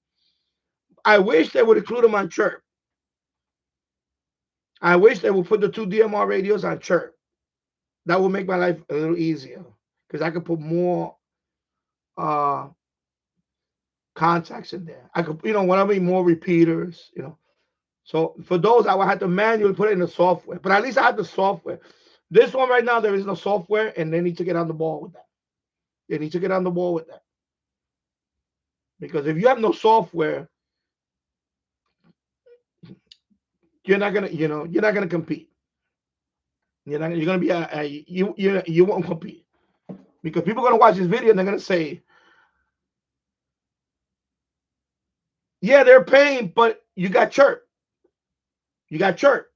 I wish they would include them on chirp. I wish they would put the two DMR radios on chirp. That would make my life a little easier because I could put more contacts in there. I could, when I mean more repeaters, So for those, I would have to manually put it in the software. But at least I have the software. This one right now, there is no software, and they need to get on the ball with that. They need to get on the ball with that. Because if you have no software, you're not gonna, you're not gonna compete. You're gonna be you won't compete. Because people are gonna watch this video and they're gonna say, yeah, they're paying, but you got chirp. You got chirp.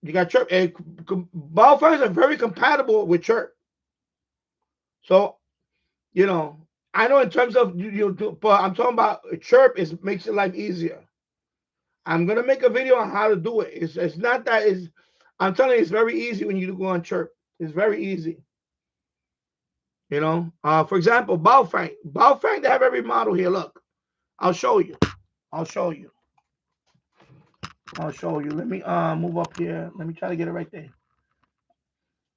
You got chirp. And biophiles are very compatible with chirp. So, I know in terms of but I'm talking about chirp makes your life easier. I'm gonna make a video on how to do it. It's not that is. I'm telling you, it's very easy when you go on chirp. It's very easy. For example, Baofeng. Baofeng, they have every model here. Look, I'll show you. Let me move up here. Let me try to get it right there.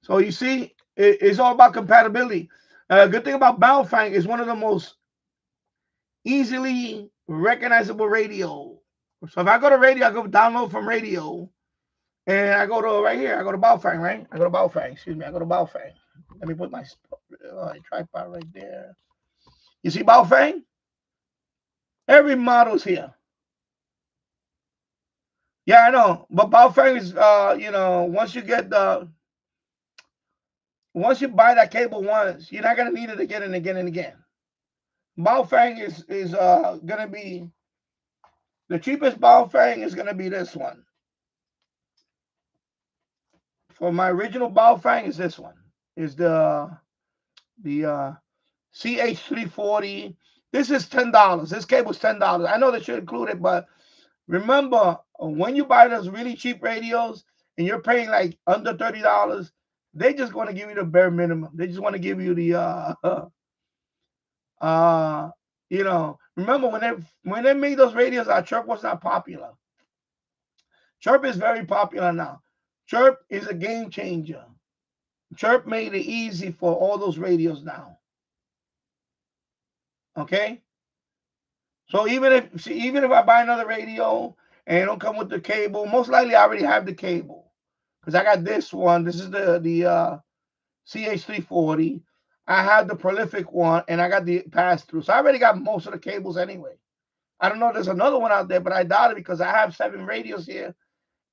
So you see, it's all about compatibility. Good thing about Baofeng is one of the most easily recognizable radio. So if I go to radio, I go download from radio, and I go to right here. I go to Baofeng, right? I go to Baofeng. Excuse me. I go to Baofeng. Let me put my tripod right there. You see Baofeng? Every model's here. Yeah, I know. But Baofeng is, once you buy that cable once, you're not gonna need it again and again and again. Baofeng is gonna be the cheapest. Baofeng is gonna be this one. For my original Baofeng is this one. Is the CH340. This is $10. This cable's $10. I know they should include it, but remember, when you buy those really cheap radios and you're paying like under $30, they just want to give you the bare minimum. They just want to give you the remember when they made those radios, our chirp was not popular. Chirp is very popular now. Chirp is a game changer. Chirp made it easy for all those radios now. Okay? So even if I buy another radio and it don't come with the cable, most likely I already have the cable. Because I got this one. This is the CH340. I have the prolific one, and I got the pass through. So I already got most of the cables anyway. I don't know if there's another one out there, but I doubt it because I have 7 radios here,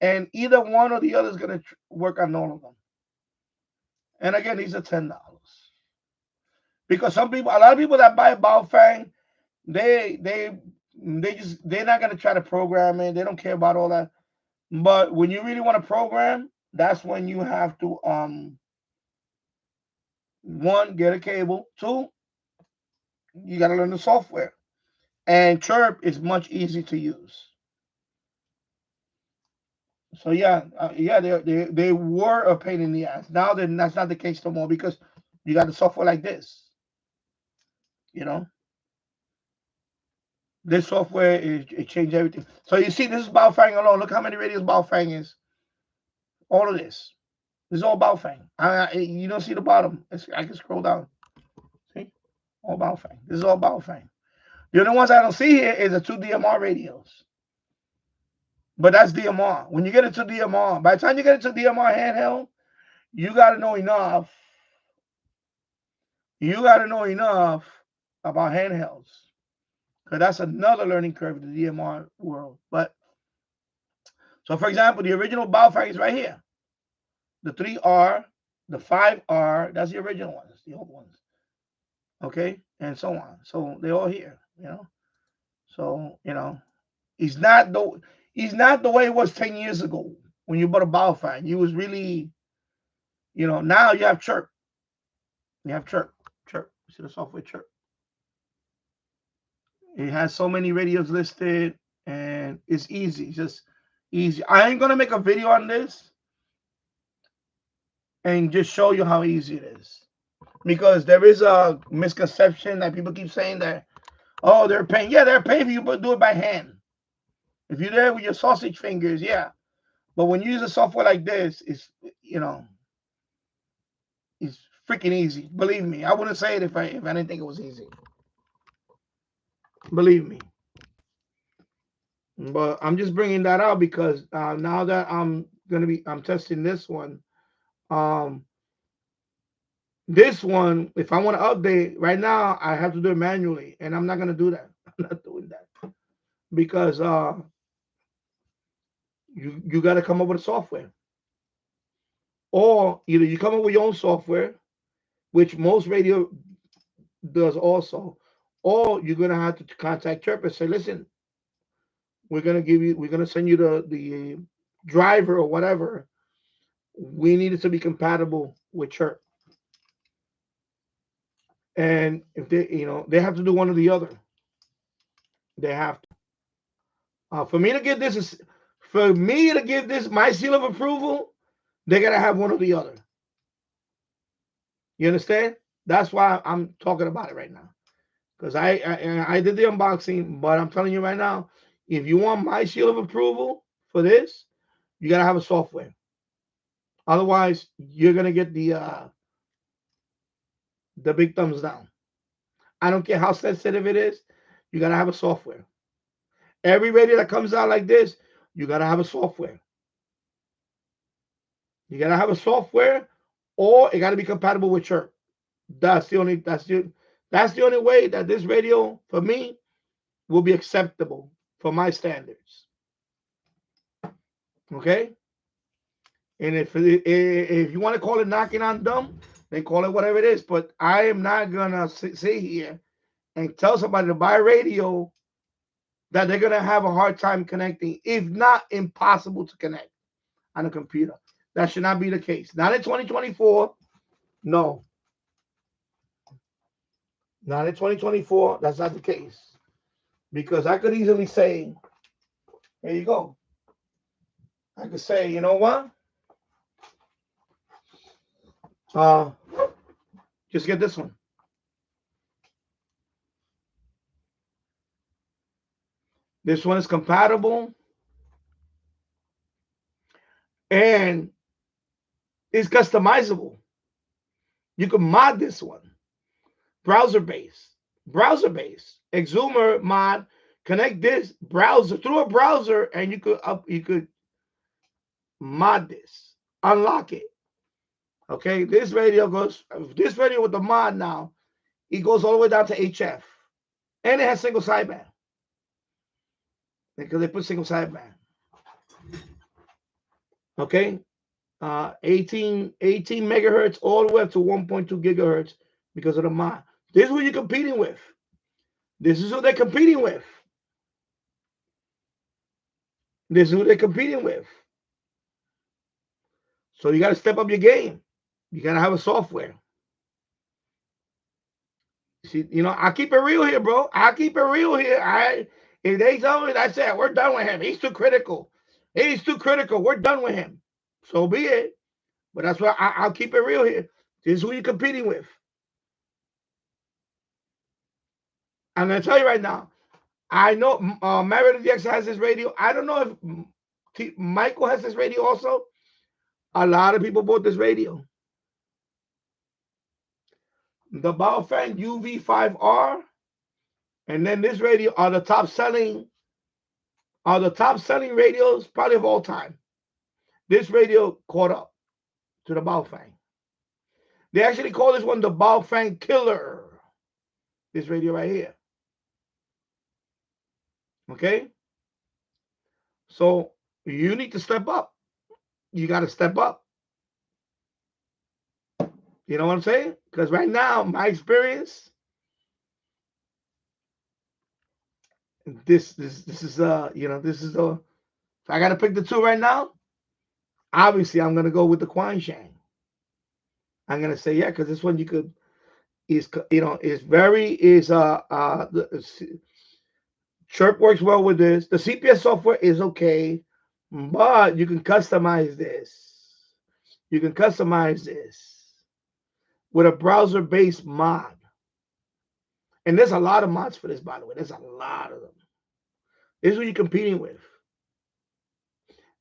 and either one or the other is going to work on all of them. And again, these are $10 because a lot of people that buy a Baofeng, they're not going to try to program it. They don't care about all that. But when you really want to program, that's when you have to 1, get a cable. 2, you got to learn the software. And Chirp is much easier to use. So yeah, they were a pain in the ass. Now that's not the case no more because you got the software like this. You know, this software it changed everything. So you see, this is Baofeng alone. Look how many radios Baofeng is. All of this. This is all Baofeng. You don't see the bottom. I can scroll down. See, all Baofeng. This is all Baofeng. The only ones I don't see here is the 2 DMR radios. But that's DMR. When you get into DMR, by the time you get into DMR handheld, you got to know enough. You got to know enough about handhelds. Because that's another learning curve in the DMR world. But so, for example, the original Baofeng is right here. The 3R, the 5R, that's the original ones, the old ones. Okay? And so on. So they're all here, you know. So, you know, he's not the way it was 10 years ago when you bought a Baofeng. You was really, you know, now you have Chirp. You have Chirp. Chirp. You see the software Chirp. It has so many radios listed and it's easy. It's just easy. I ain't gonna make a video on this and just show you how easy it is. Because there is a misconception that people keep saying that, oh, they're paying. Yeah, they're paying for you, but do it by hand. If you're there with your sausage fingers, yeah. But when you use a software like this, it's, you know, it's freaking easy. Believe me. I wouldn't say it if I didn't think it was easy. Believe me. But I'm just bringing that out because now that I'm testing this one. This one, if I want to update right now, I have to do it manually, and I'm not gonna do that. I'm not doing that because you got to come up with a software, or either you come up with your own software, which most radio does also, or you're gonna have to contact Chirp and say, listen, we're gonna send you the driver or whatever. We need it to be compatible with Chirp. And if they have to do one or the other. They have to. For me to give this my seal of approval, they gotta have one or the other. You understand? That's why I'm talking about it right now. Because I did the unboxing, but I'm telling you right now, if you want my seal of approval for this, you gotta have a software. Otherwise, you're gonna get the big thumbs down. I don't care how sensitive it is, you gotta have a software. Every radio that comes out like this, you gotta have a software. You gotta have a software, or it gotta be compatible with Chirp. That's the only way that this radio for me will be acceptable for my standards. Okay. And if you want to call it knocking on dumb, then call it whatever it is. But I am not gonna sit here and tell somebody to buy a radio that they're gonna have a hard time connecting, if not impossible to connect on a computer. That should not be the case. Not in 2024. No. Not in 2024. That's not the case. Because I could easily say, here you go. I could say, you know what? Just get this one. This one is compatible and it's customizable. You can mod this one. Browser-based. Exumer mod. Connect this browser through a browser, and you could mod this. Unlock it. Okay, this radio with the mod now, it goes all the way down to HF. And it has single sideband. Because they put single sideband. Okay. 18 megahertz all the way up to 1.2 gigahertz because of the mod. This is who you're competing with. This is who they're competing with. This is who they're competing with. So you got to step up your game. You got to have a software. See, I keep it real here, bro. I keep it real here. If they tell me, I say, we're done with him. He's too critical. We're done with him. So be it. But that's why I'll keep it real here. This is who you're competing with. I'm going to tell you right now. I know Marriott DX has this radio. I don't know if Michael has this radio also. A lot of people bought this radio. The Baofeng UV5R and then this radio are the top selling radios probably of all time. This radio caught up to the Baofeng. They actually call this one the Baofeng Killer. This radio right here. Okay? So you need to step up. You got to step up. You know what I'm saying? Because right now, my experience, this is if I got to pick the two right now, obviously I'm going to go with the Quansheng. I'm going to say, yeah, because this one the Chirp works well with this. The CPS software is okay, but you can customize this. You can customize this with a browser-based mod. And there's a lot of mods for this, by the way. There's a lot of them. This is what you're competing with.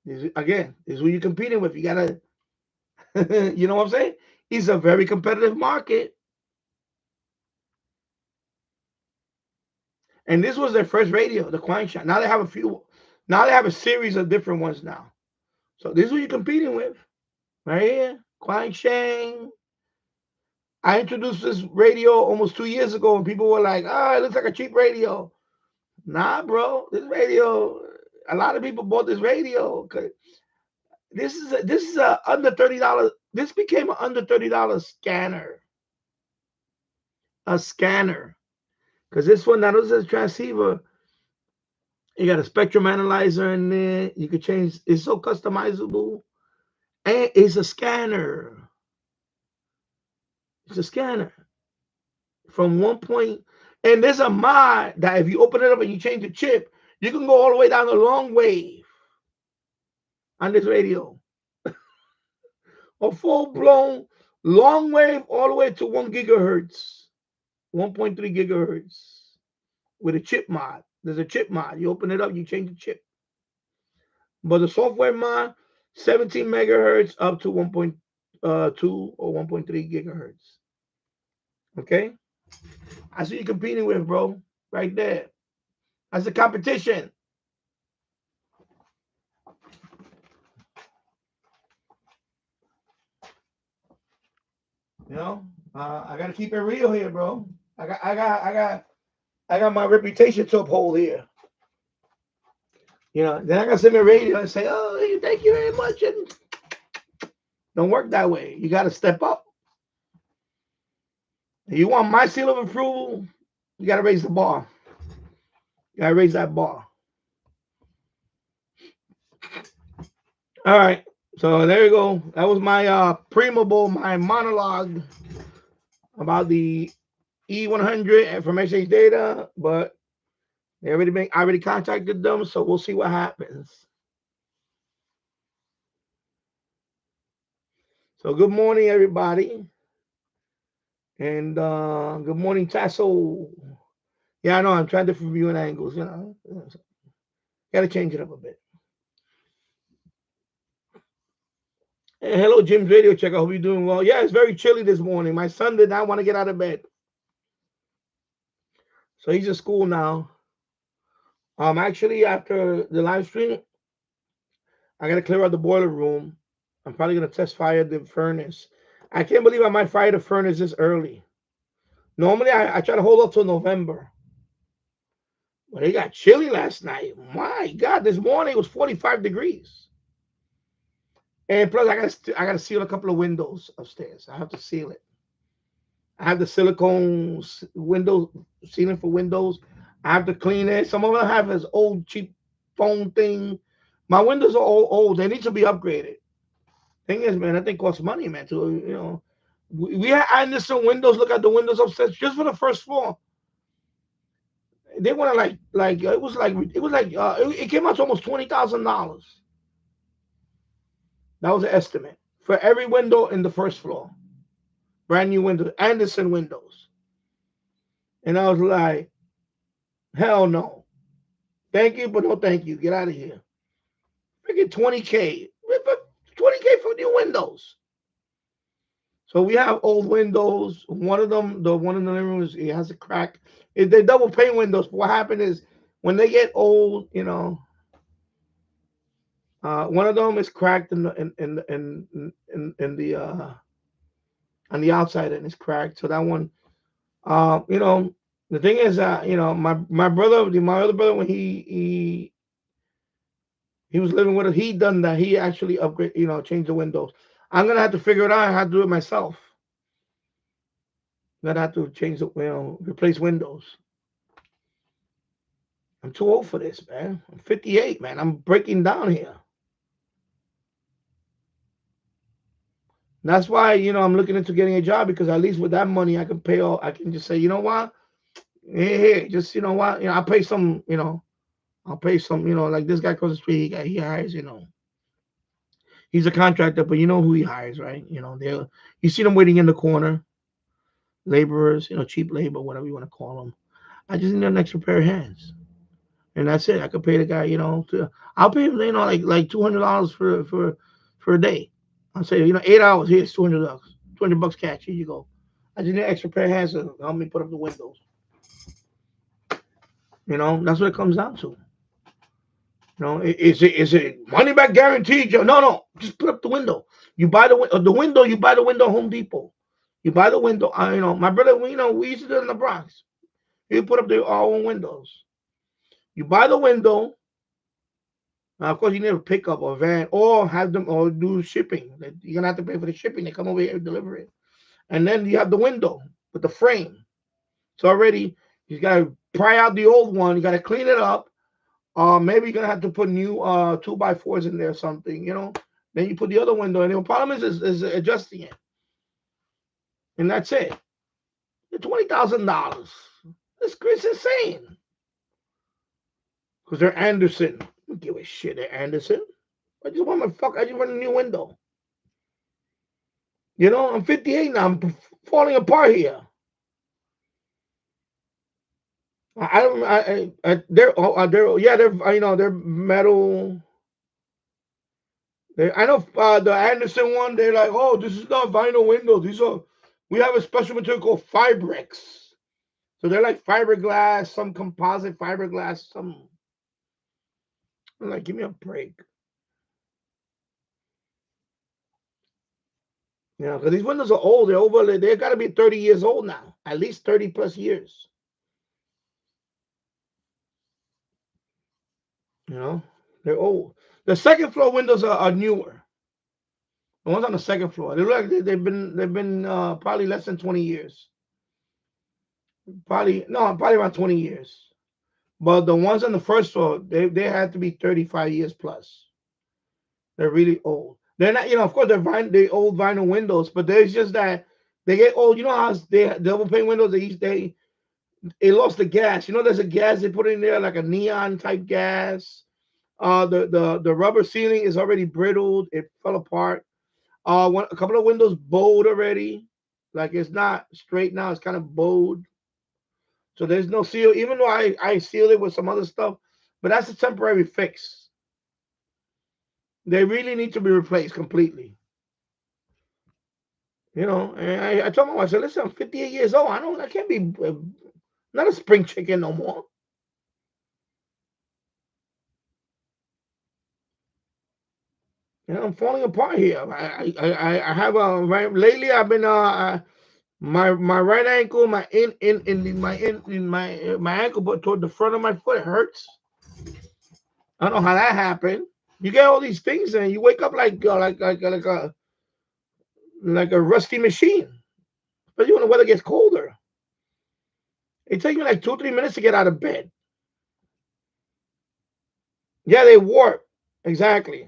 This is what you're competing with. You got to, you know what I'm saying? It's a very competitive market. And this was their first radio, the Quansheng. Now they have now they have a series of different ones now. So this is what you're competing with. Right here, Quansheng. I introduced this radio almost 2 years ago, and people were like, it looks like a cheap radio. Nah, bro. This radio, a lot of people bought this radio. This is a under $30. This became an under $30 scanner. A scanner. Because this one, now this is a transceiver. You got a spectrum analyzer in there. You can change. It's so customizable. And it's a scanner. It's a scanner. From 1 point. And there's a mod that if you open it up and you change the chip, you can go all the way down the long wave on this radio. A full-blown long wave all the way to 1 gigahertz. 1.3 gigahertz with a chip mod. There's a chip mod. You open it up, you change the chip. But the software mod, 17 megahertz up to 1.2 or 1.3 gigahertz. Okay? That's what you're competing with, bro. Right there. That's the competition. I gotta keep it real here, bro. I got my reputation to uphold here. Then I gotta send me a radio and say, "Oh, thank you very much." And don't work that way. You gotta step up. If you want my seal of approval, you gotta raise the bar. You gotta raise that bar. All right. So there you go. That was my my monologue about the E-100 from XHDATA, but I already contacted them, so we'll see what happens. So good morning, everybody. And good morning, Tasso. Yeah, I know. I'm trying different viewing angles, Got to change it up a bit. Hey, hello, Jim's Radio Check. I hope you're doing well. Yeah, it's very chilly this morning. My son did not want to get out of bed. So he's in school now. Actually, after the live stream, I got to clear out the boiler room. I'm probably going to test fire the furnace. I can't believe I might fire the furnace this early. Normally, I try to hold up till November. But it got chilly last night. My God, this morning it was 45 degrees. And plus, I gotta seal a couple of windows upstairs. I have to seal it. I have the silicone window sealing for windows. I have to clean it. Some of them have this old cheap foam thing. My windows are all old. They need to be upgraded. Thing is, man, that thing costs money, man. To we had Anderson windows. Look at the windows upstairs just for the first floor. They want to it came out to almost $20,000. That was the estimate for every window in the first floor, brand new windows, Anderson windows. And I was like, hell no, thank you, but no thank you. Get out of here. Freaking 20K, 20K for new windows. So we have old windows. One of them, the one in the living room, it has a crack. They double pane windows. But what happened is when they get old, one of them is cracked in the on the outside, and it's cracked. So that one, uh, you know, the thing is, my brother, my other brother, when he was living with us, he done that. He actually upgrade, changed the windows. I'm gonna have to figure it out. I have to do it myself. I'm gonna have to change the, replace windows. I'm too old for this, man. I'm 58, man. I'm breaking down here. That's why, I'm looking into getting a job because at least with that money, I can pay all. I can just say, you know what? Hey, just what? I'll pay some. I'll pay some. Like this guy across the street, he hires. He's a contractor, but you know who he hires, right? They you see them waiting in the corner, laborers, cheap labor, whatever you want to call them. I just need an extra pair of hands, and that's it. I could pay the guy, I'll pay him, like $200 for a day. I'll say, 8 hours. Here's $200, $200 cash. Here you go. I just need an extra pair of hands to help me put up the windows. That's what it comes down to. Is it money back guaranteed, Joe? No, no. Just put up the window. You buy the window. You buy the window Home Depot. You buy the window. My brother. We used to do it in the Bronx. He put up our own windows. You buy the window. Now, of course, you need a pickup or van, or have them or do shipping. You're gonna have to pay for the shipping. They come over here and deliver it, and then you have the window with the frame. So already you got to pry out the old one. You got to clean it up. Maybe you're gonna have to put new 2x4s in there or something. Then you put the other window, and the problem is adjusting it, and that's it. $20,000. It's insane. Because they're Anderson. I don't give a shit. They're Anderson. I just want a new window. I'm 58 now. I'm falling apart here. I don't. They're metal. I know the Anderson one. They're like, oh, this is not vinyl windows. We have a special material called Fibrex. So they're like fiberglass, some composite fiberglass, some. I'm like, give me a break. Because these windows are old. They got to be 30 years old now, at least 30 plus years. They're old. The second floor windows are newer. The ones on the second floor, they look like they've been probably less than 20 years. Probably around 20 years. But the ones on the first floor, they had to be 35 years plus. They're really old. They're not, of course, they're old vinyl windows, but there's just that they get old. You know how they double pane windows? It lost the gas. There's a gas they put in there, like a neon type gas. The rubber ceiling is already brittled. It fell apart. A couple of windows bowed already. Like it's not straight now. It's kind of bowed. So there's no seal, even though I sealed it with some other stuff. But that's a temporary fix. They really need to be replaced completely. And I told my wife, I said, listen, I'm 58 years old. I can't be not a spring chicken no more. And I'm falling apart here. I have a lately. I've been my right ankle, my my ankle, but toward the front of my foot it hurts. I don't know how that happened. You get all these things, and you wake up like a rusty machine. Especially when the weather gets colder. It takes me like 2 3 minutes to get out of bed. Yeah, they warp. Exactly.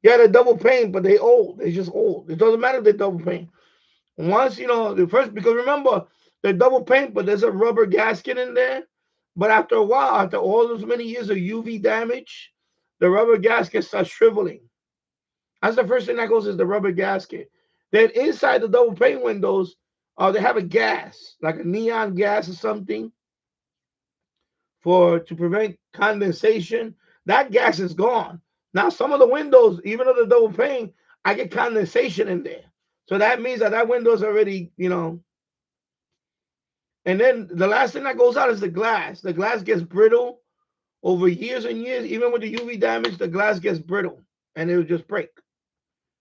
Yeah, they're double paint, but they old. They're just old. It doesn't matter if they're double paint. Once the first, because remember they're double paint, but there's a rubber gasket in there. But after a while, after all those many years of UV damage, the rubber gasket starts shriveling. That's the first thing that goes is the rubber gasket. Then inside the double pane windows, they have a gas, like a neon gas or something, for to prevent condensation. That gas is gone. Now some of the windows, even though the double pane, I get condensation in there. So that means that window is already. And then the last thing that goes out is the glass. The glass gets brittle over years and years. Even with the UV damage, the glass gets brittle and it will just break.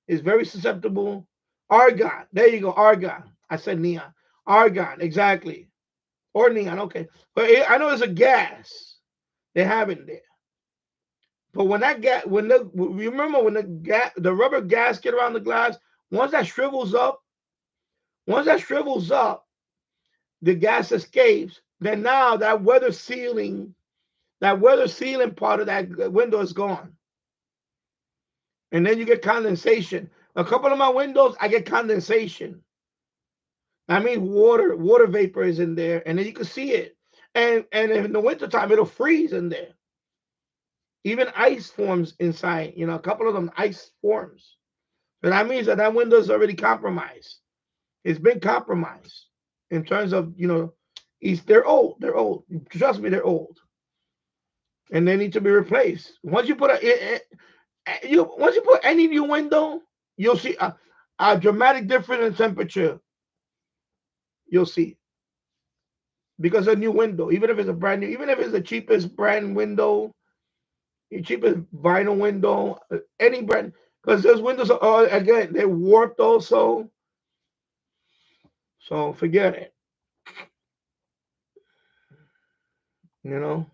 Is very susceptible. Argon. There you go. Argon. I said neon. Argon. Exactly. Or neon. Okay. But I know it's a gas they have in there. But when that gas, remember when the rubber gasket around the glass, once that shrivels up, the gas escapes. Then now that weather sealing part of that window is gone. And then you get condensation. A couple of my windows, I get condensation. I mean, water vapor is in there, and then you can see it. And in the wintertime, it'll freeze in there. Even ice forms inside. A couple of them ice forms. So that means that window is already compromised. It's been compromised in terms of they're old. They're old. Trust me, they're old, and they need to be replaced. Once you put any new window, you'll see a dramatic difference in temperature. You'll see because a new window, even if it's a brand new, even if it's the cheapest brand window, the cheapest vinyl window, any brand, because those windows are again they're warped also. So forget it. You know.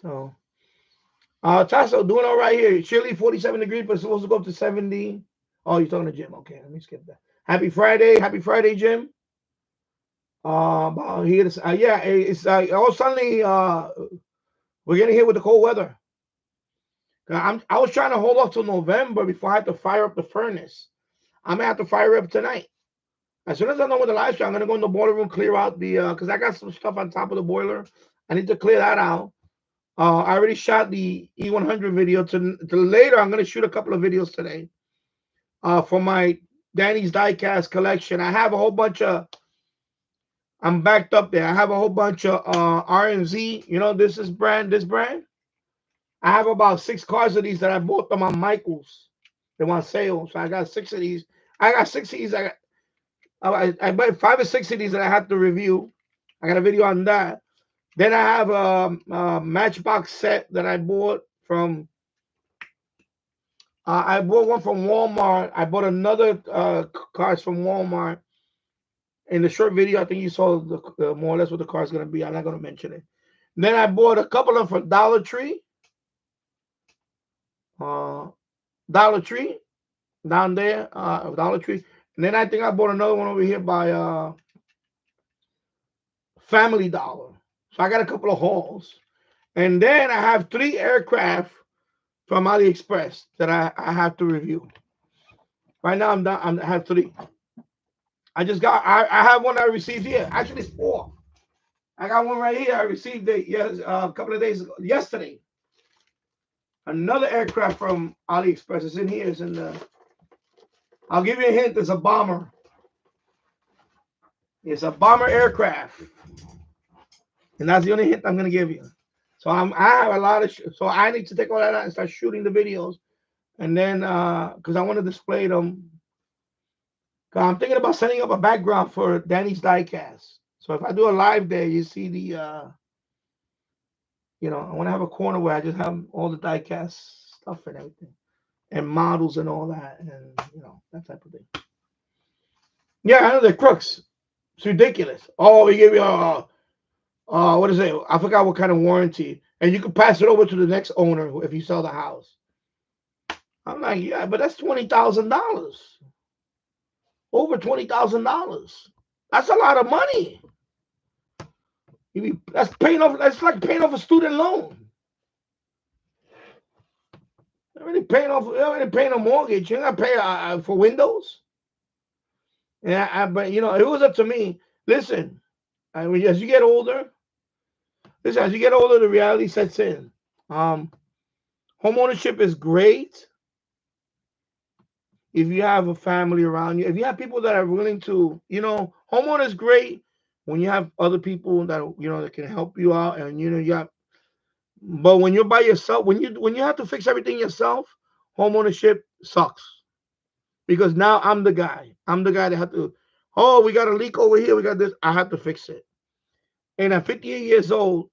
So Tasso doing all right here. Chilly, 47 degrees, but it's supposed to go up to 70. Oh, you're talking to Jim. Okay, let me skip that. Happy Friday, Jim. About here, yeah, it's all suddenly we're getting hit with the cold weather. I was trying to hold off till November before I had to fire up the furnace. I'm gonna have to fire it up tonight. As soon as I'm done with the live stream, I'm gonna go in the boiler room, clear out the because I got some stuff on top of the boiler. I need to clear that out. I already shot the E-100 video. To later, I'm gonna shoot a couple of videos today. For my Danny's diecast collection, I have a whole bunch of. I'm backed up there. I have a whole bunch of RMZ. This brand. I have about 6 cars of these that I bought them on Michaels. They want sale, so I got 6 of these. I got 6 of these. I bought 5 or 6 of these that I have to review. I got a video on that. Then I have a Matchbox set that I bought from. I bought one from Walmart. I bought another cars from Walmart. In the short video, I think you saw the more or less what the car is going to be. I'm not going to mention it. Then I bought a couple of them from Dollar Tree. Dollar Tree down there, Dollar Tree. And then I think I bought another one over here by Family Dollar. So I got a couple of hauls. And then I have 3 aircraft from AliExpress that I have to review. Right now I'm done. I have 3. I have one I received here. Actually, it's 4. I got one right here. I received it a couple of days ago, yesterday. Another aircraft from AliExpress. It's in here. It's in the. I'll give you a hint. It's a bomber. It's a bomber aircraft, and that's the only hint I'm going to give you. So I have a lot of. So I need to take all that out and start shooting the videos, and then because I want to display them. I'm thinking about setting up a background for Danny's diecast. So if I do a live there, you see the I want to have a corner where I just have all the die-cast stuff and everything, and models and all that, and that type of thing. Yeah, I know they're crooks. It's ridiculous. Oh, he gave you what is it? I forgot what kind of warranty, and you can pass it over to the next owner if you sell the house. I'm like, yeah, but that's $20,000. Over $20,000. That's a lot of money. That's paying off. That's like paying off a student loan. You're already paying a mortgage. You're not paying for windows. But it was up to me. Listen, as you get older, the reality sets in. Um, Home ownership is great if you have a family around you. If you have people that are willing to, homeowner is great when you have other people that can help you out, and you have. But when you're by yourself, when you have to fix everything yourself, home ownership sucks because now I'm the guy. I'm the guy that have to. Oh, we got a leak over here. We got this. I have to fix it. And at 58 years old,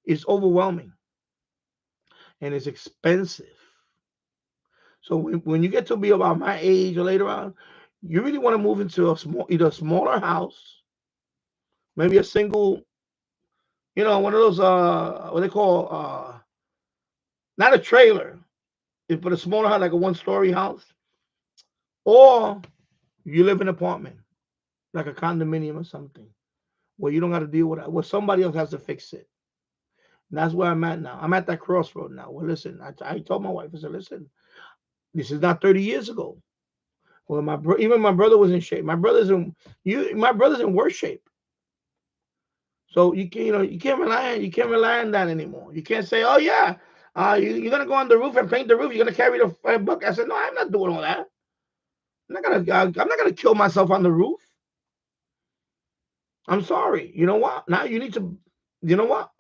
it's overwhelming and it's expensive. So when you get to be about my age or later on, you really want to move into either a smaller house, maybe a single, one of those what they call not a trailer, but a smaller house like a one-story house, or you live in an apartment like a condominium or something where you don't got to deal with it, where somebody else has to fix it. And that's where I'm at now. I'm at that crossroad now. Well, listen, I told my wife, I said, listen, this is not 30 years ago. Well, even my brother was in shape. My brother's in worse shape. So you can't rely on that anymore. You can't say, oh yeah, you're gonna go on the roof and paint the roof. You're gonna carry the book. I said, no, I'm not doing all that. I'm not gonna kill myself on the roof. I'm sorry. You know what? Now you need to, you know what?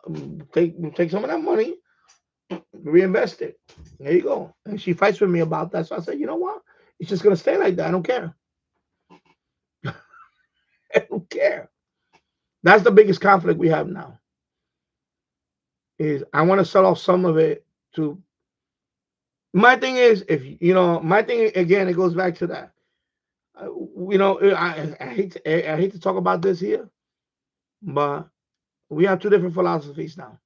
Take some of that money, reinvest it. There you go. And she fights with me about that. So I said, you know what? It's just gonna stay like that. I don't care. I don't care. That's the biggest conflict we have now. Is I want to sell off some of it to. My thing is, if my thing again, it goes back to that. I hate to talk about this here, but we have two different philosophies now.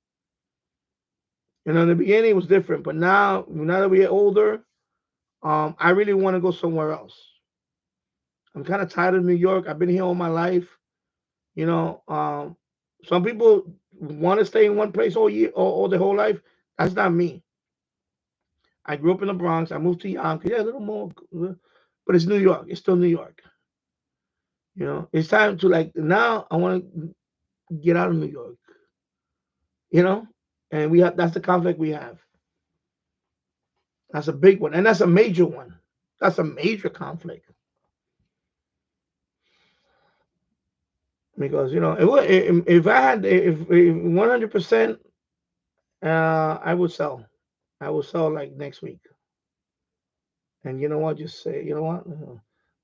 In the beginning it was different, but now that we get older, I really want to go somewhere else. I'm kind of tired of New York. I've been here all my life. You know, some people want to stay in one place all year, all their whole life. That's not me. I grew up in the Bronx. I moved to Yonkers. Yeah, a little more, but it's New York. It's still New York. It's time to like now. I want to get out of New York. You know, and that's the conflict we have. That's a big one, and that's a major one. That's a major conflict because if I had if 100%, I would sell. I will sell like next week. And you know what? Just say, you know what?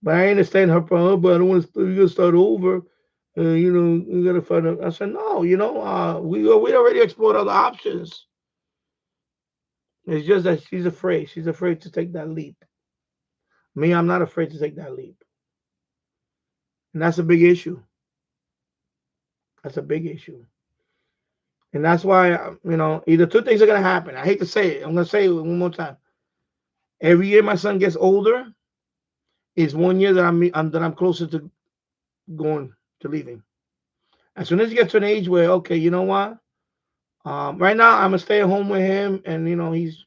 But I understand her problem, but I don't want to. You gotta start over. You gotta find out. I said, no. We already explored other options. It's just that she's afraid. She's afraid to take that leap. Me, I'm not afraid to take that leap, and that's a big issue. That's a big issue, and that's why either two things are gonna happen. I hate to say it. I'm gonna say it one more time. Every year my son gets older is one year that I'm closer to going to leaving. As soon as he gets to an age where, okay, you know what? Right now I'm gonna stay at home with him, and he's.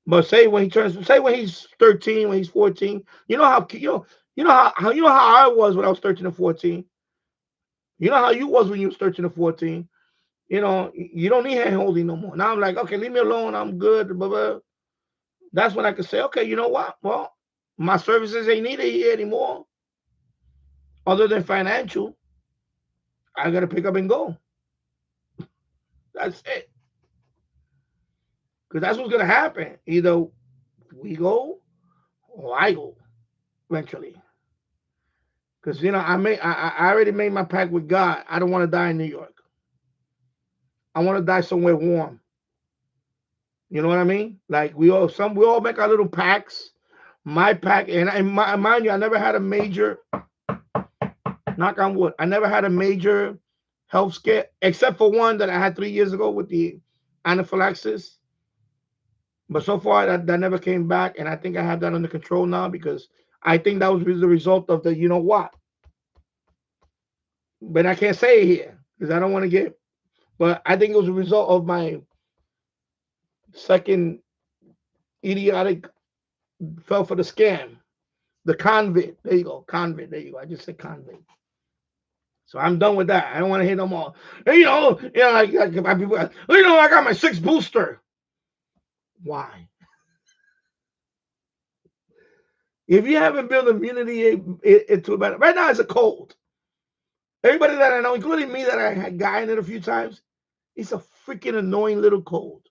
But say when he's 13, when he's 14, you know how I was when I was 13 or 14. You know how you was when you was 13 or 14. You don't need hand holding no more. Now I'm like, okay, leave me alone. I'm good. Blah, blah. That's when I can say, okay, you know what? Well, my services ain't needed here anymore, other than financial. I gotta pick up and go. That's it. Because that's what's gonna happen. Either we go or I go eventually. Because I already made my pact with God. I don't want to die in New York. I want to die somewhere warm. You know what I mean? Like we all make our little packs. My pack, mind you, I never had a major, knock on wood, I never had a major health scare except for one that I had 3 years ago with the anaphylaxis. But so far that never came back, and I think I have that under control now because I think that was the result of the you know what. But I can't say it here because I don't want to get. But I think it was a result of my second idiotic fell for the scam. The convict. There you go. Convict. There you go. I just said convict. So I'm done with that. I don't want to hear no more. And, like my people, I got my 6th booster. Why? If you haven't built immunity into a better, right now it's a cold. Everybody that I know, including me that I had gotten it a few times, it's a freaking annoying little cold.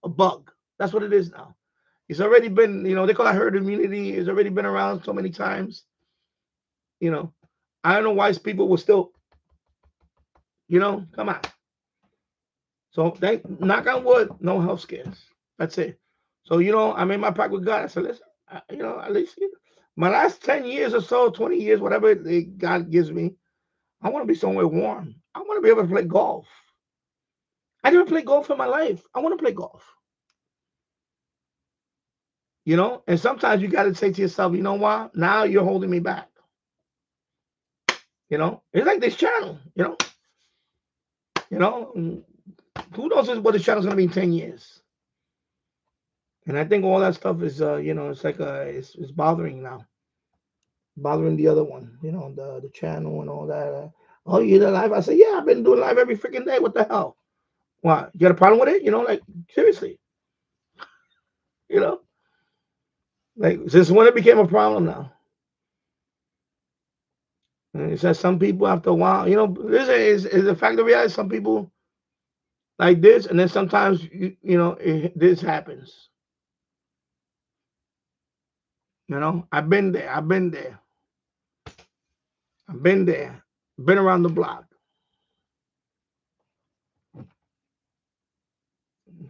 A bug. That's what it is now. It's already been, they call it herd immunity. It's already been around so many times. I don't know why people will still, come on. So knock on wood, no health scares. That's it. So, I made my pact with God. I said, listen, at least my last 10 years or so, 20 years, whatever God gives me, I want to be somewhere warm. I want to be able to play golf. I never played golf in my life. I want to play golf. And sometimes you got to say to yourself, you know what? Now you're holding me back. It's like this channel, who knows what this channel's going to be in 10 years. And I think all that stuff is, it's like, it's bothering now. Bothering the other one, the channel and all that. Oh, you did live? I said, yeah, I've been doing live every freaking day. What the hell? What? You got a problem with it? Like, seriously. Like, since when it became a problem now? And it says some people after a while, this is the fact of reality. Some people like this, and then sometimes, this happens. I've been there. I've been there. I've been there. Been around the block.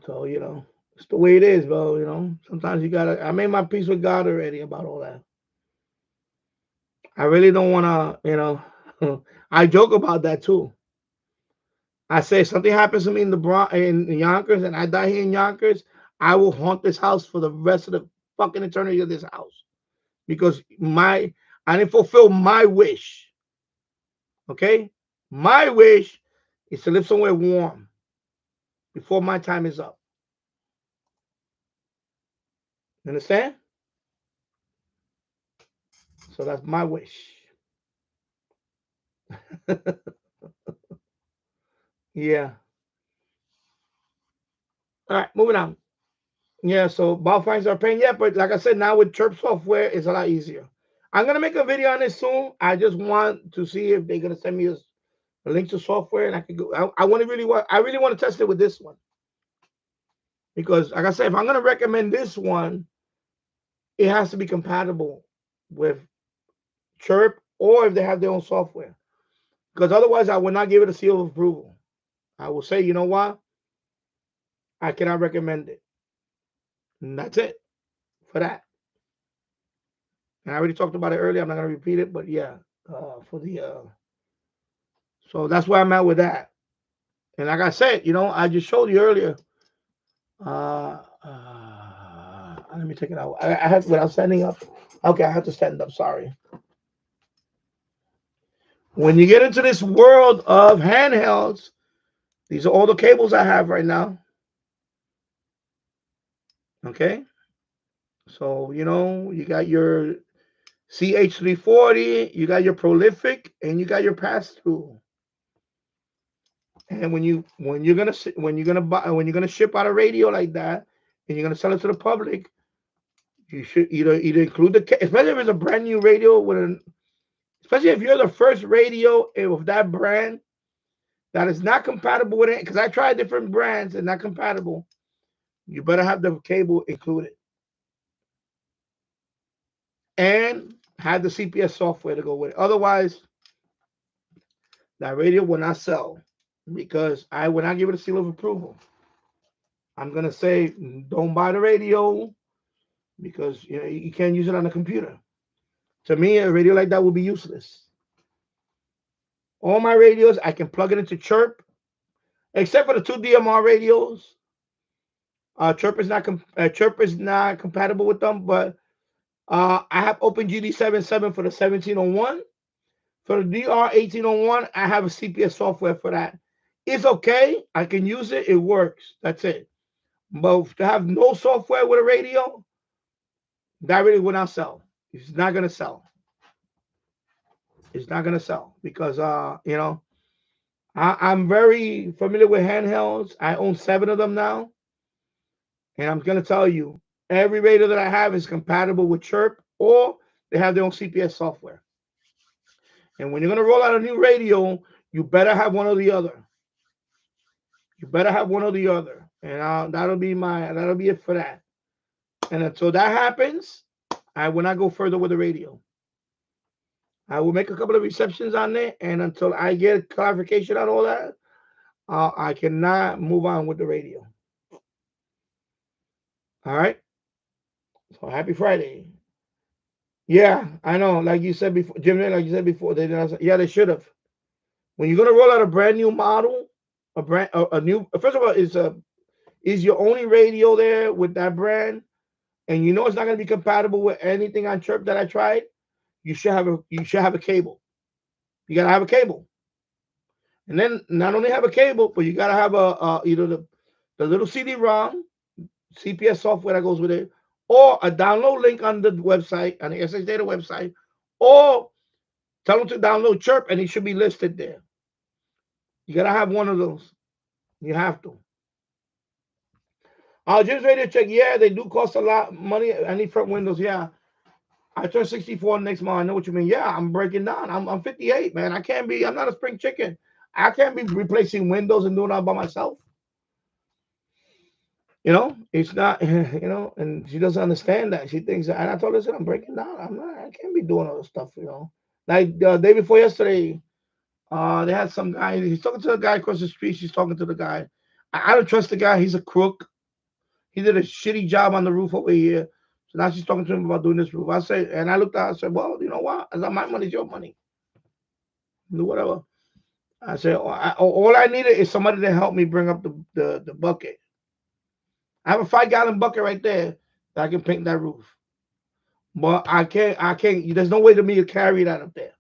So, it's the way it is, bro. Sometimes you gotta. I made my peace with God already about all that. I really don't want to, I joke about that too. I say if something happens to me in the Bronx, in Yonkers, and I die here in Yonkers, I will haunt this house for the rest of the fucking eternity of this house because I didn't fulfill my wish. Okay, my wish is to live somewhere warm before my time is up. You understand? So that's my wish. Yeah. All right, moving on. Yeah, so ball fines are paying. Yeah, but like I said, now with Chirp software, it's a lot easier. I'm gonna make a video on this soon. I just want to see if they're gonna send me a link to software, and I can go. I really want to test it with this one because, like I said, if I'm gonna recommend this one, it has to be compatible with Chirp or if they have their own software. Because otherwise, I will not give it a seal of approval. I will say, you know what? I cannot recommend it. And that's it for that. And I already talked about it earlier. I'm not going to repeat it, but yeah, so that's where I'm at with that. And like I said, I just showed you earlier. Let me take it out. I have without standing up. Okay, I have to stand up. Sorry. When you get into this world of handhelds, these are all the cables I have right now. Okay. So, you got your CH340, you got your prolific, and you got your pass-through. And when you're gonna ship out a radio like that, and you're gonna sell it to the public, you should either include especially if it's a brand new radio especially if you're the first radio of that brand that is not compatible with it. Because I tried different brands and not compatible. You better have the cable included. And have the CPS software to go with it. Otherwise, that radio will not sell. because I will not give it a seal of approval. I'm gonna say don't buy the radio because you can't use it on a computer. To me, a radio like that will be useless. All my radios, I can plug it into Chirp, except for the two DMR radios. Chirp is not compatible with them, but I have OpenGD77 for the 1701. For the DR1801, I have a CPS software for that. It's okay. I can use it. It works. That's it. But to have no software with a radio, that really will not sell. It's not gonna sell. It's not gonna sell because I'm very familiar with handhelds. I own 7 of them now, and I'm gonna tell you, every radio that I have is compatible with Chirp or they have their own CPS software. And when you're gonna roll out a new radio, you better have one or the other. You better have one or the other, and that'll be it for that. And until that happens, I will not go further with the radio. I will make a couple of receptions on it, and until I get clarification on all that, I cannot move on with the radio. All right. So happy Friday. Yeah, I know. Like you said before, Jim, like you said before, they didn't. Yeah, they should have. When you're gonna roll out a brand new model, a new. First of all, is your only radio there with that brand, and you know it's not gonna be compatible with anything on Chirp that I tried. You should have a cable. You gotta have a cable, and then not only have a cable, but you gotta have either the little CD-ROM, CPS software that goes with it, or a download link on the website, on the XHDATA website, or tell them to download Chirp, and it should be listed there. You gotta have one of those. You have to. Jim's Radio Check. Yeah, they do cost a lot of money. I need front windows. Yeah, I turn 64 next month. I know what you mean. Yeah, I'm breaking down. I'm 58, man. I can't be. I'm not a spring chicken. I can't be replacing windows and doing all by myself. It's not. And she doesn't understand that. She thinks, and I told her, I'm breaking down. I'm not. I can't be doing all this stuff. Like the day before yesterday, they had some guy. He's talking to a guy across the street. She's talking to the guy. I don't trust the guy. He's a crook. He did a shitty job on the roof over here. So now she's talking to him about doing this roof. I said, and I looked at her, I said, well, you know what? I said, my money's your money. Do whatever. I said, all I needed is somebody to help me bring up the bucket. I have a 5-gallon bucket right there that I can paint that roof. But I can't, there's no way to me to carry that up there.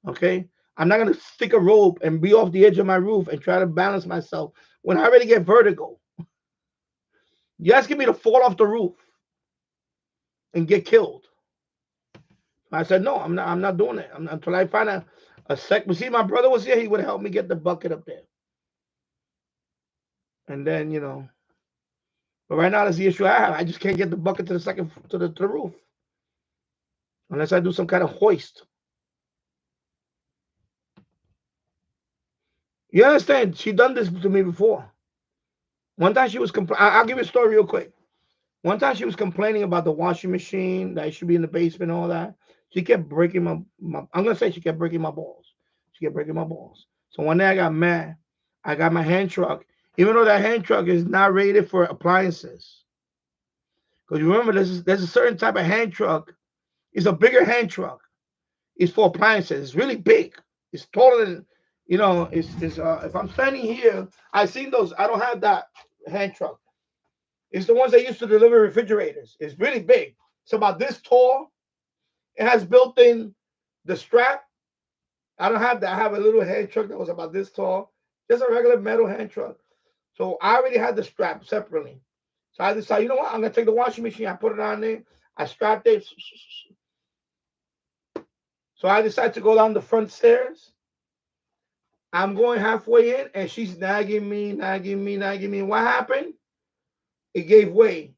Okay? I'm not going to stick a rope and be off the edge of my roof and try to balance myself when I already get vertigo. You're asking me to fall off the roof and get killed. I said, no, I'm not doing it. Until I find a sec. But see, my brother was here, he would help me get the bucket up there. And then, but right now that's the issue I have. I just can't get the bucket to the roof. Unless I do some kind of hoist. You understand? She done this to me before. One time she was I'll give you a story real quick. One time she was complaining about the washing machine that it should be in the basement and all that. She kept breaking my I'm gonna say she kept breaking my balls. She kept breaking my balls. So one day I got mad. I got my hand truck, even though that hand truck is not rated for appliances. Because you remember there's a certain type of hand truck. It's a bigger hand truck. It's for appliances. It's really big. It's taller than if I'm standing here, I've seen those. I don't have that hand truck. It's the ones they used to deliver refrigerators. It's really big. It's about this tall. It has built in the strap. I don't have that. I have a little hand truck that was about this tall. Just a regular metal hand truck. So I already had the strap separately. So I decided, you know what? I'm going to take the washing machine. I put it on there. I strapped it. So I decided to go down the front stairs. I'm going halfway in, and she's nagging me. What happened? It gave way.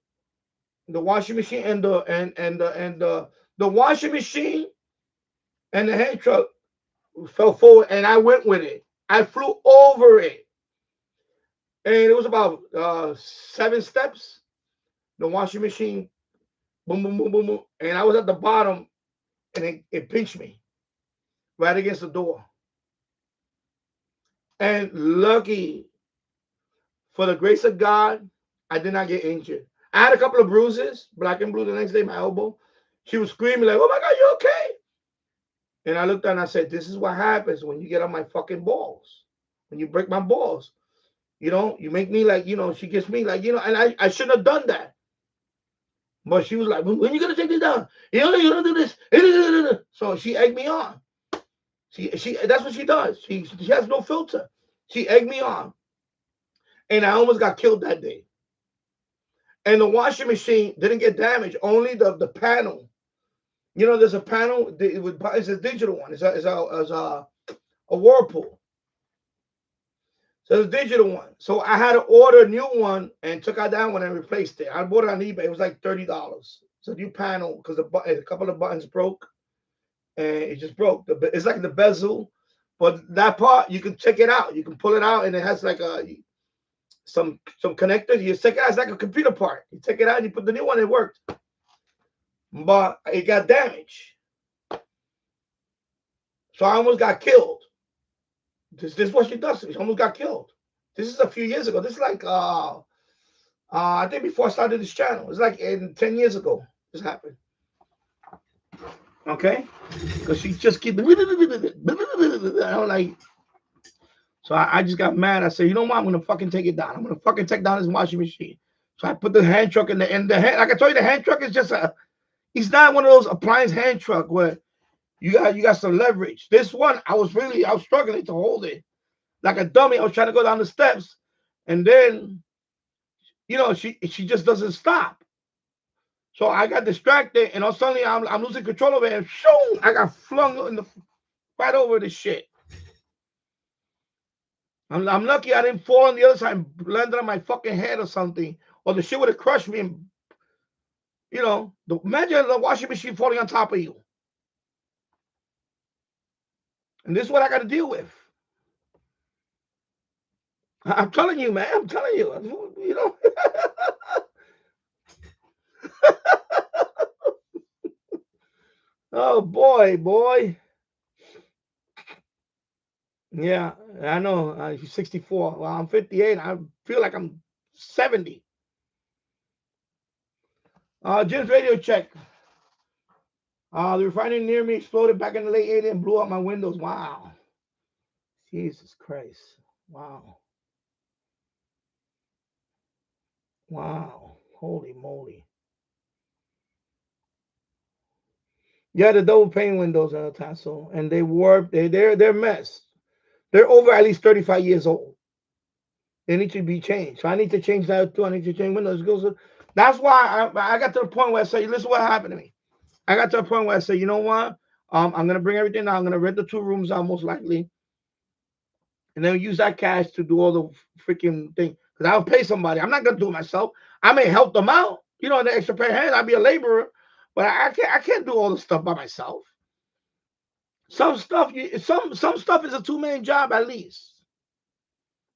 The washing machine and the washing machine and the hand truck fell forward, and I went with it. I flew over it, and it was about 7 steps. The washing machine, boom, boom, boom, boom, boom, and I was at the bottom, and it pinched me right against the door. And lucky, for the grace of God, I did not get injured. I had a couple of bruises, black and blue the next day, my elbow. She was screaming like, "Oh my God, you okay?" And I looked at her and I said, "This is what happens when you get on my fucking balls. When you break my balls. You make me like, she gets me like, and I shouldn't have done that. But she was like, when you gonna take this down? You don't do this. So she egged me on. She that's what she does. She has no filter. She egged me on. And I almost got killed that day. And the washing machine didn't get damaged, only the panel. There's a panel, it's a digital one. It's a Whirlpool. So it's a digital one. So I had to order a new one and took out that one and replaced it. I bought it on eBay. It was like $30. It's a new panel because a couple of buttons broke, and it just broke. It's like the bezel, but that part you can check it out. You can pull it out, and it has like some connectors. You take it out. It's like a computer part. You take it out, and you put the new one. It worked, but it got damaged. So I almost got killed. This is what she does. She almost got killed. This is a few years ago. This is like I think before I started this channel. It's like 10 years ago this happened. Okay? Because she just keep I don't like. So I just got mad. I said, you know what? I'm gonna fucking take it down. I'm gonna fucking take down this washing machine. So I put the hand truck in the hand. Like I told you, the hand truck is just it's not one of those appliance hand truck where you got some leverage. This one, I was struggling to hold it. Like a dummy. I was trying to go down the steps. And then, she just doesn't stop. So I got distracted, and all suddenly I'm losing control of it, and shoom, I got flung right over the shit. I'm lucky I didn't fall on the other side and landed on my fucking head or something, or the shit would have crushed me. And imagine the washing machine falling on top of you. And this is what I got to deal with. I'm telling you, man. I'm telling you. Oh boy. Yeah, I know. He's 64. Well, I'm 58. I feel like I'm 70. Jim's radio check. The refinery near me exploded back in the late 80s and blew out my windows. Wow. Jesus Christ. Wow. Wow. Holy moly. Yeah, the double pane windows on the tassel, and they warped. They're mess. They're over at least 35 years old. They need to be changed. So I need to change that too. I need to change windows. That's why I got to the point where I say, listen, what happened to me? I got to a point where I say, you know what? I'm gonna bring everything down. I'm gonna rent the 2 rooms out most likely, and then use that cash to do all the freaking thing. Because I'll pay somebody. I'm not gonna do it myself. I may help them out. The extra pair of hands. I'll be a laborer, but I can't do all the stuff by myself. Some stuff some stuff is a 2-man job at least.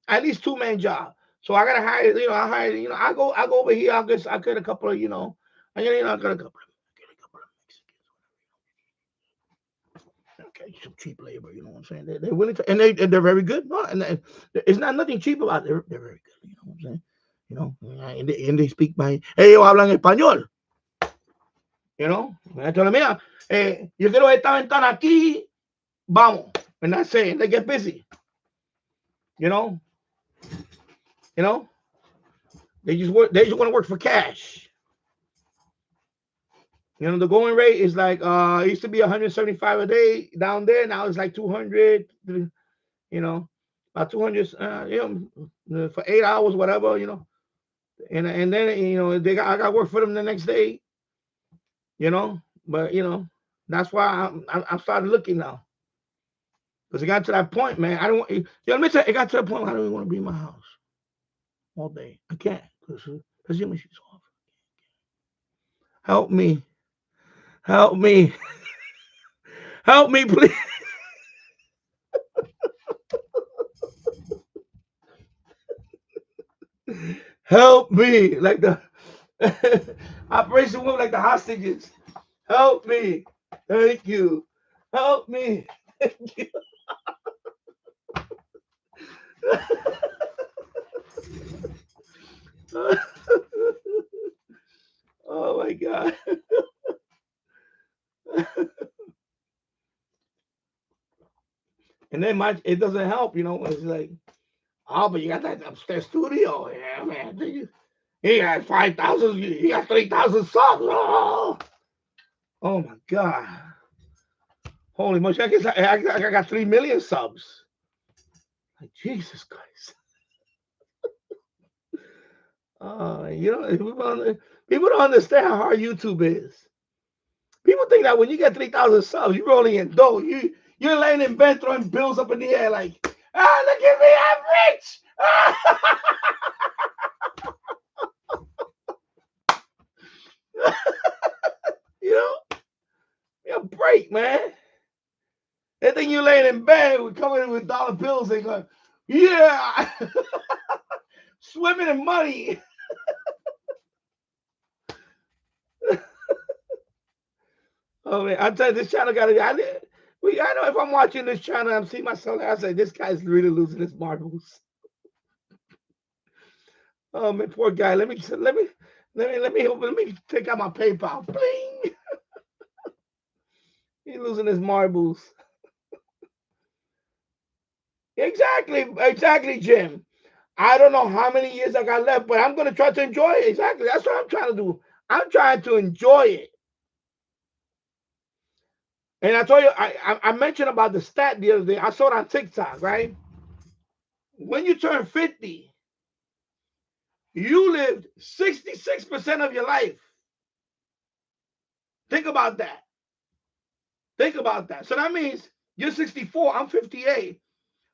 At least 2-man job. So I gotta hire. I hire. I go over here. I get a couple of. I get a couple of. Okay, some cheap labor, you know what I'm saying? They're willing to, and they're very good. No, and it's not nothing cheap about it. They're very good. You know what I'm saying? And they speak my. Ellos hablan español. I tell them, mira, yo quiero esta ventana aquí. Vamos, and I say, and they get busy. You know. They just work. They just want to work for cash. The going rate is like it used to be 175 a day down there. Now it's like 200. About 200. For 8 hours, whatever. And then I got work for them the next day. But that's why I started looking now. Because it got to that point, man. I don't want. Let me tell you, it got to the point where I don't even want to be in my house all day. I can't because your machine's off. Help me. Help me. Help me, please. Help me. Like the Operation Woman, like the hostages. Help me. Thank you. Help me. Thank you. Oh my God. And then it doesn't help, it's like, oh, but you got that upstairs studio. Yeah, man. He got 5,000, he got 3,000 subs. Oh my God. Holy much. I guess I got 3 million subs. Like, Jesus Christ. People don't understand how hard YouTube is. People think that when you get 3,000 subs, you're rolling in dough. You're laying in bed throwing bills up in the air like, look at me, I'm rich. you know, you break, man. They think you're laying in bed with coming in with dollar bills and going, yeah, swimming in money. Oh man, I tell you, this channel got to be. I know if I'm watching this channel, I'm seeing myself. I say this guy's really losing his marbles. Oh man, poor guy. Let me take out my PayPal. Bling. He's losing his marbles. Exactly, Jim. I don't know how many years I got left, but I'm gonna try to enjoy it. Exactly. That's what I'm trying to do. I'm trying to enjoy it. And I told you, I mentioned about the stat the other day. I saw it on TikTok, right? When you turn 50, you lived 66% of your life. Think about that. So that means you're 64, I'm 58.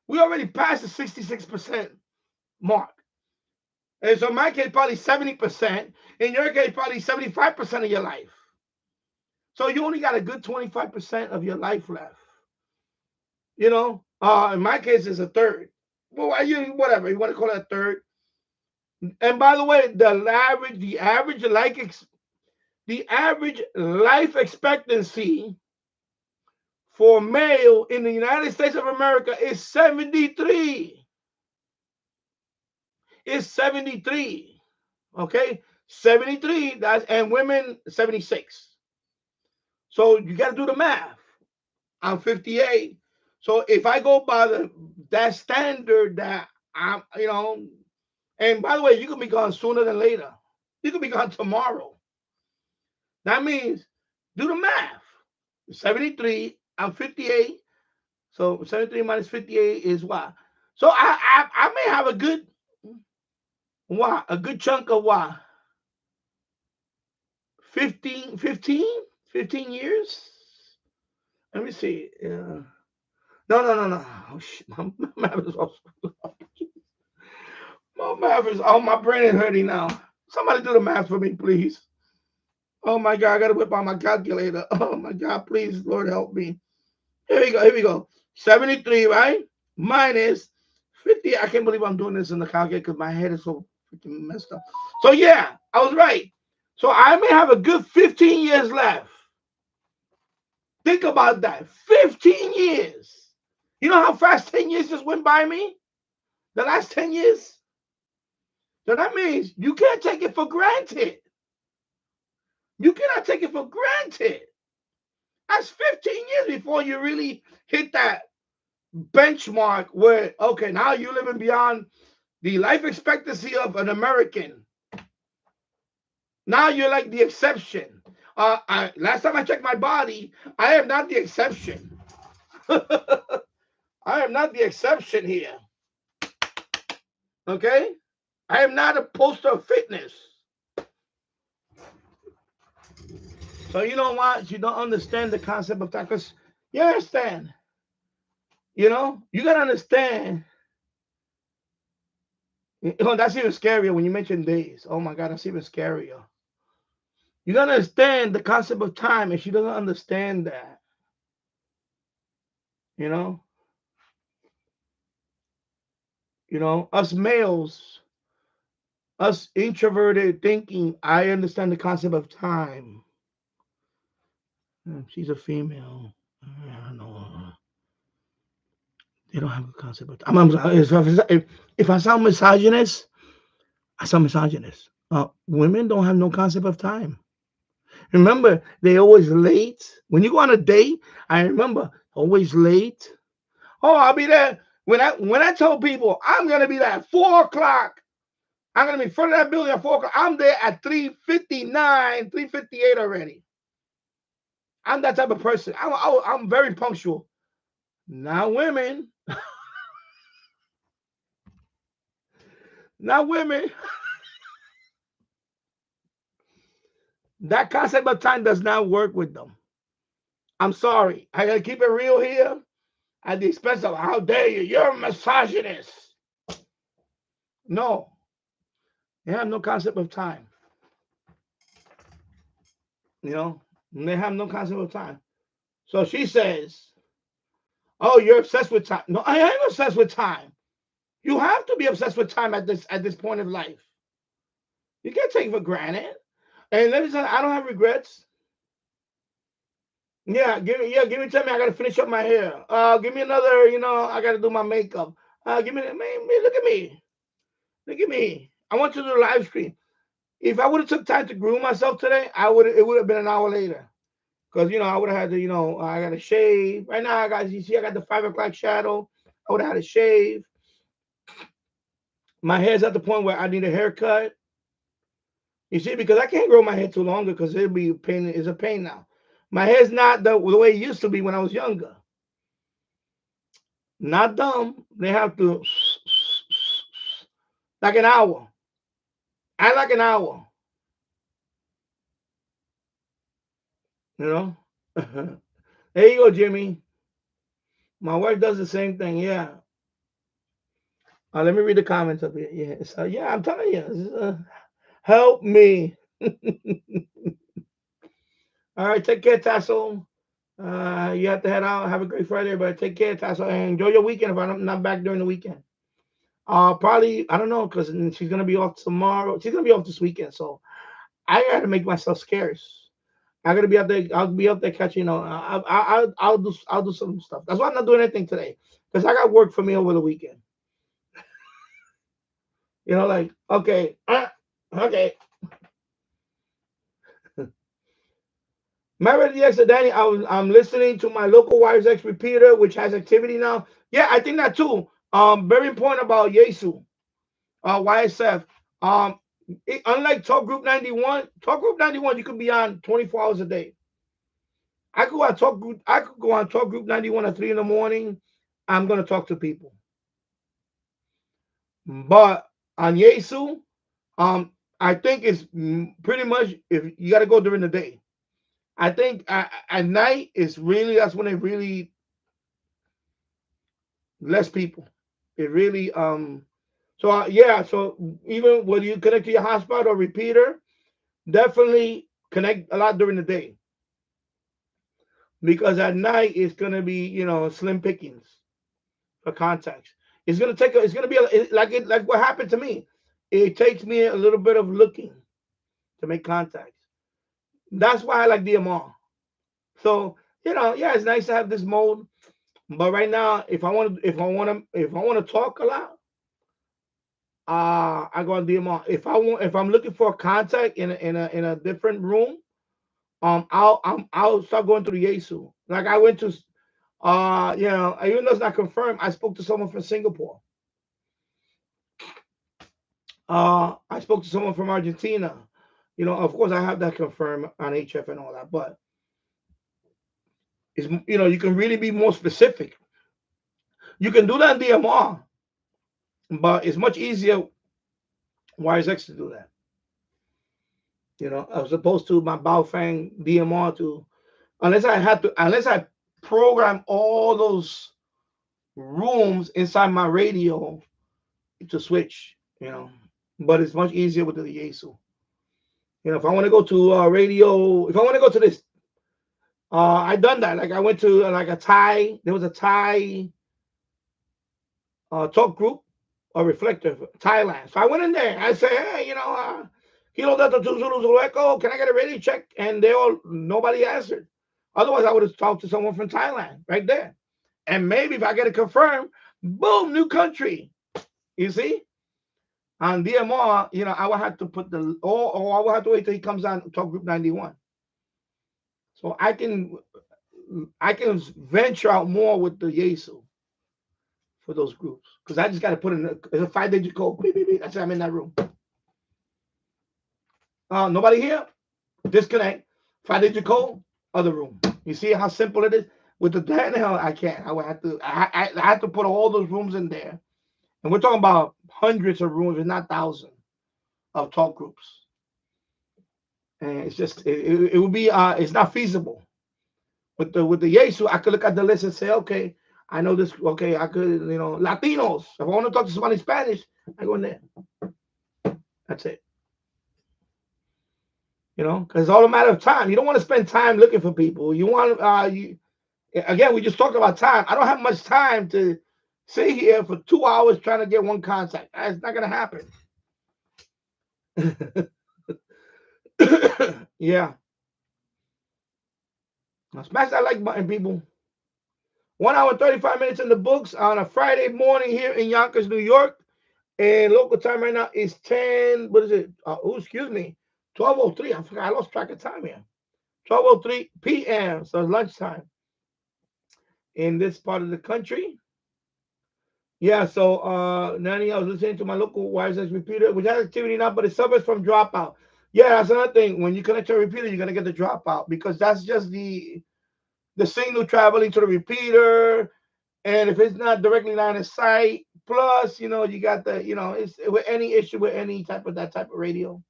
We already passed the 66% mark. And so in my case, probably 70%. In your case, probably 75% of your life. So you only got a good 25% of your life left. In my case, it's a third. Well, whatever you want to call it, a third. And by the way, the average life expectancy for male in the United States of America is 73. It's 73. Okay, 73. And women 76. So you got to do the math. I'm 58. So if I go by that standard that I'm, and by the way, you can be gone sooner than later. You can be gone tomorrow. That means do the math. 73, I'm 58. So 73 minus 58 is what? So I may have a good chunk of what? 15 years? Let me see. No. Oh, shit. My math is also. My brain is hurting now. Somebody do the math for me, please. Oh my God, I gotta whip out my calculator. Oh my God, please, Lord help me. Here we go. 73, right? Minus 50. I can't believe I'm doing this in the calculator because my head is so freaking messed up. So yeah, I was right. So I may have a good 15 years left. Think about that. 15 years. You know how fast 10 years just went by me? The last 10 years? So that means you can't take it for granted. You cannot take it for granted. That's 15 years before you really hit that benchmark where, okay, now you're living beyond the life expectancy of an American. Now you're like the exception. Last time I checked my body, I am not the exception. I am not the exception here. Okay? I am not a poster of fitness. So you know what? You don't understand the concept of time because you understand. You got to understand. That's even scarier when you mention days. Oh my God, that's even scarier. You got to understand the concept of time, and she doesn't understand that. Us males, us introverted thinking, I understand the concept of time. She's a female. I don't know. They don't have a concept of time. If I sound misogynist, I sound misogynist. Women don't have no concept of time. Remember, they always late. When you go on a date, I remember always late. Oh, I'll be there. When I told people I'm gonna be there at 4 o'clock, I'm gonna be in front of that building at 4 o'clock. I'm there at 3:59, 3:58 already. I'm that type of person. I'm very punctual. Not women. Not women. That concept of time does not work with them. I'm sorry. I gotta keep it real here at the expense of how dare you? You're a misogynist. No, they have no concept of time. You know, they have no concept of time. So she says, "Oh, you're obsessed with time." No, I am obsessed with time. You have to be obsessed with time at this point of life. You can't take it for granted. And let me tell you, I don't have regrets. Give me 10 minutes. I gotta finish up my hair. Give me another. I gotta do my makeup. Give me, man, look at me. Look at me. I want to do a live stream. If I would have took time to groom myself today, it would have been an hour later. Because I would have had to, I got to shave. Right now, you see, I got the 5 o'clock shadow. I would have had to shave. My hair's at the point where I need a haircut. You see, because I can't grow my hair too longer because it'll be a pain. It's a pain now. My hair's not the way it used to be when I was younger. Not dumb. They have to like an hour. I like an hour. You know. There you go, Jimmy. My wife does the same thing. Yeah. Let me read the comments up here. Yeah. So yeah, I'm telling you. Help me. All right. Take care, Tassel. You have to head out. Have a great Friday, but take care, Tassel, and enjoy your weekend. If I'm not back during the weekend, probably I don't know because she's gonna be off tomorrow. She's gonna be off this weekend, so I gotta make myself scarce. I gotta be out there. I'll be up there catching. I'll do some stuff. That's why I'm not doing anything today because I got work for me over the weekend. Like okay, okay. My DX Danny, I'm listening to my local Wires X repeater, which has activity now. Yeah, I think that too. Very important about Yesu, YSF. Unlike Talk Group 91, you could be on 24 hours a day. I could go on Talk Group 91 at 3 in the morning. I'm gonna talk to people. But on Yesu, I think it's pretty much if you got to go during the day. I think at night that's when it really less people. It really so even whether you connect to your hotspot or repeater, definitely connect a lot during the day because at night it's gonna be slim pickings for contacts. It's gonna be like what happened to me. It takes me a little bit of looking to make contacts. That's why I like DMR. So yeah, it's nice to have this mode. But right now, if I want to talk a lot, I go on DMR. If I'm looking for a contact in a different room, I'll start going through the Yesu. Like I went to, even though it's not confirmed, I spoke to someone from Singapore. I spoke to someone from Argentina. Of course, I have that confirmed on HF and all that, but you can really be more specific. You can do that in DMR, but it's much easier WiresX to do that. As opposed to my Baofeng DMR to unless I program all those rooms inside my radio to switch. But it's much easier with the Yesu. If I want to go to radio, if I want to go to this, I done that. Like I went to like a Thai. There was a Thai talk group, a reflector, Thailand. So I went in there. I said, hey, Kilo Delta 2 Zulu Echo, can I get a radio check? And nobody answered. Otherwise, I would have talked to someone from Thailand right there. And maybe if I get it confirmed, Boom, new country. You see? On DMR, I will have to put or I will have to wait till he comes on talk group 91. So I can venture out more with the Yesu for those groups. Because I just got to put in a 5-digit code. Beep, beep, beep. That's it, I'm in that room. Nobody here? Disconnect. 5-digit code, other room. You see how simple it is? With the Daniel, I can't. I would have to. I had to put all those rooms in there, and we're talking about hundreds of rooms, if not thousands, of talk groups. And it's just it would be it's not feasible. With the Yesu, I could look at the list and say, okay, I know this. Okay, I could Latinos. If I want to talk to somebody in Spanish, I go in there. That's it. Because it's all a matter of time. You don't want to spend time looking for people. You want again, we just talked about time. I don't have much time to sit here for 2 hours trying to get one contact. That's not gonna happen. Yeah. Now smash that like button, people. 1 hour 35 minutes in the books on a Friday morning here in Yonkers, New York. And local time right now is 10. What is it? Excuse me. 12:03. I forgot. I lost track of time here. 12:03 p.m. So it's lunchtime in this part of the country. Yeah, so Nanny, I was listening to my local wireless repeater, which has activity now, but it suffers from dropout. Yeah, that's another thing. When you connect your repeater, you're gonna get the dropout because that's just the signal traveling to the repeater, and if it's not directly line of sight, plus you got it's with any issue with any type of that type of radio.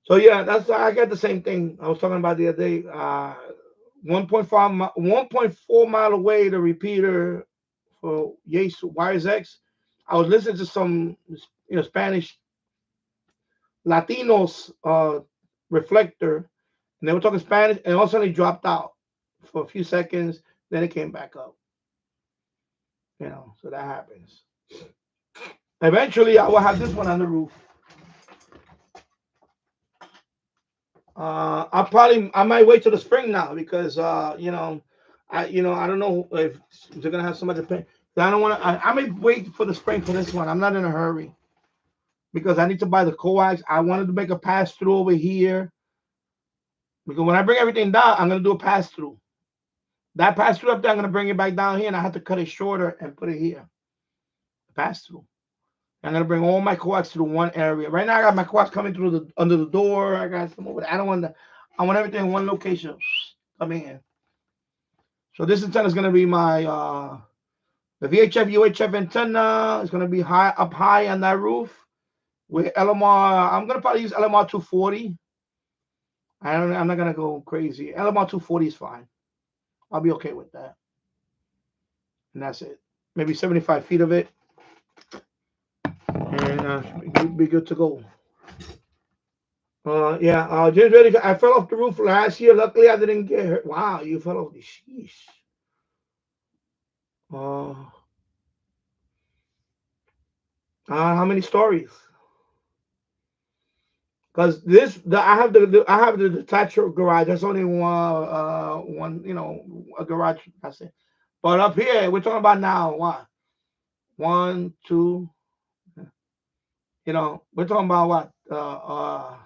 So yeah, that's I got the same thing I was talking about the other day. 1.4 mile away, the repeater for Yes Wires X. I was listening to some Spanish Latinos reflector, and they were talking Spanish, and all of a sudden it dropped out for a few seconds. Then it came back up. So that happens. Eventually, I will have this one on the roof. I might wait till the spring now because I don't know if they're gonna have somebody to pay. I don't want to. I may wait for the spring for this one. I'm not in a hurry because I need to buy the coax. I wanted to make a pass through over here because when I bring everything down, I'm gonna do a pass through. That pass through up there, I'm gonna bring it back down here, and I have to cut it shorter and put it here. Pass through. I'm gonna bring all my coax through one area. Right now, I got my coax coming through under the door. I got some over there. I don't want I want everything in one location coming in. So this antenna is gonna be my the VHF UHF antenna. Is gonna be up high on that roof with LMR. I'm gonna probably use LMR 240. I'm not gonna go crazy. LMR 240 is fine. I'll be okay with that. And that's it. Maybe 75 feet of it, and be good to go. Yeah, James Reddick, I fell off the roof last year. Luckily, I didn't get hurt. Wow, you fell off the sheesh. How many stories? Because I have the detached garage. That's only one a garage. That's it. But up here, we're talking about now what? One, two. We're talking about what?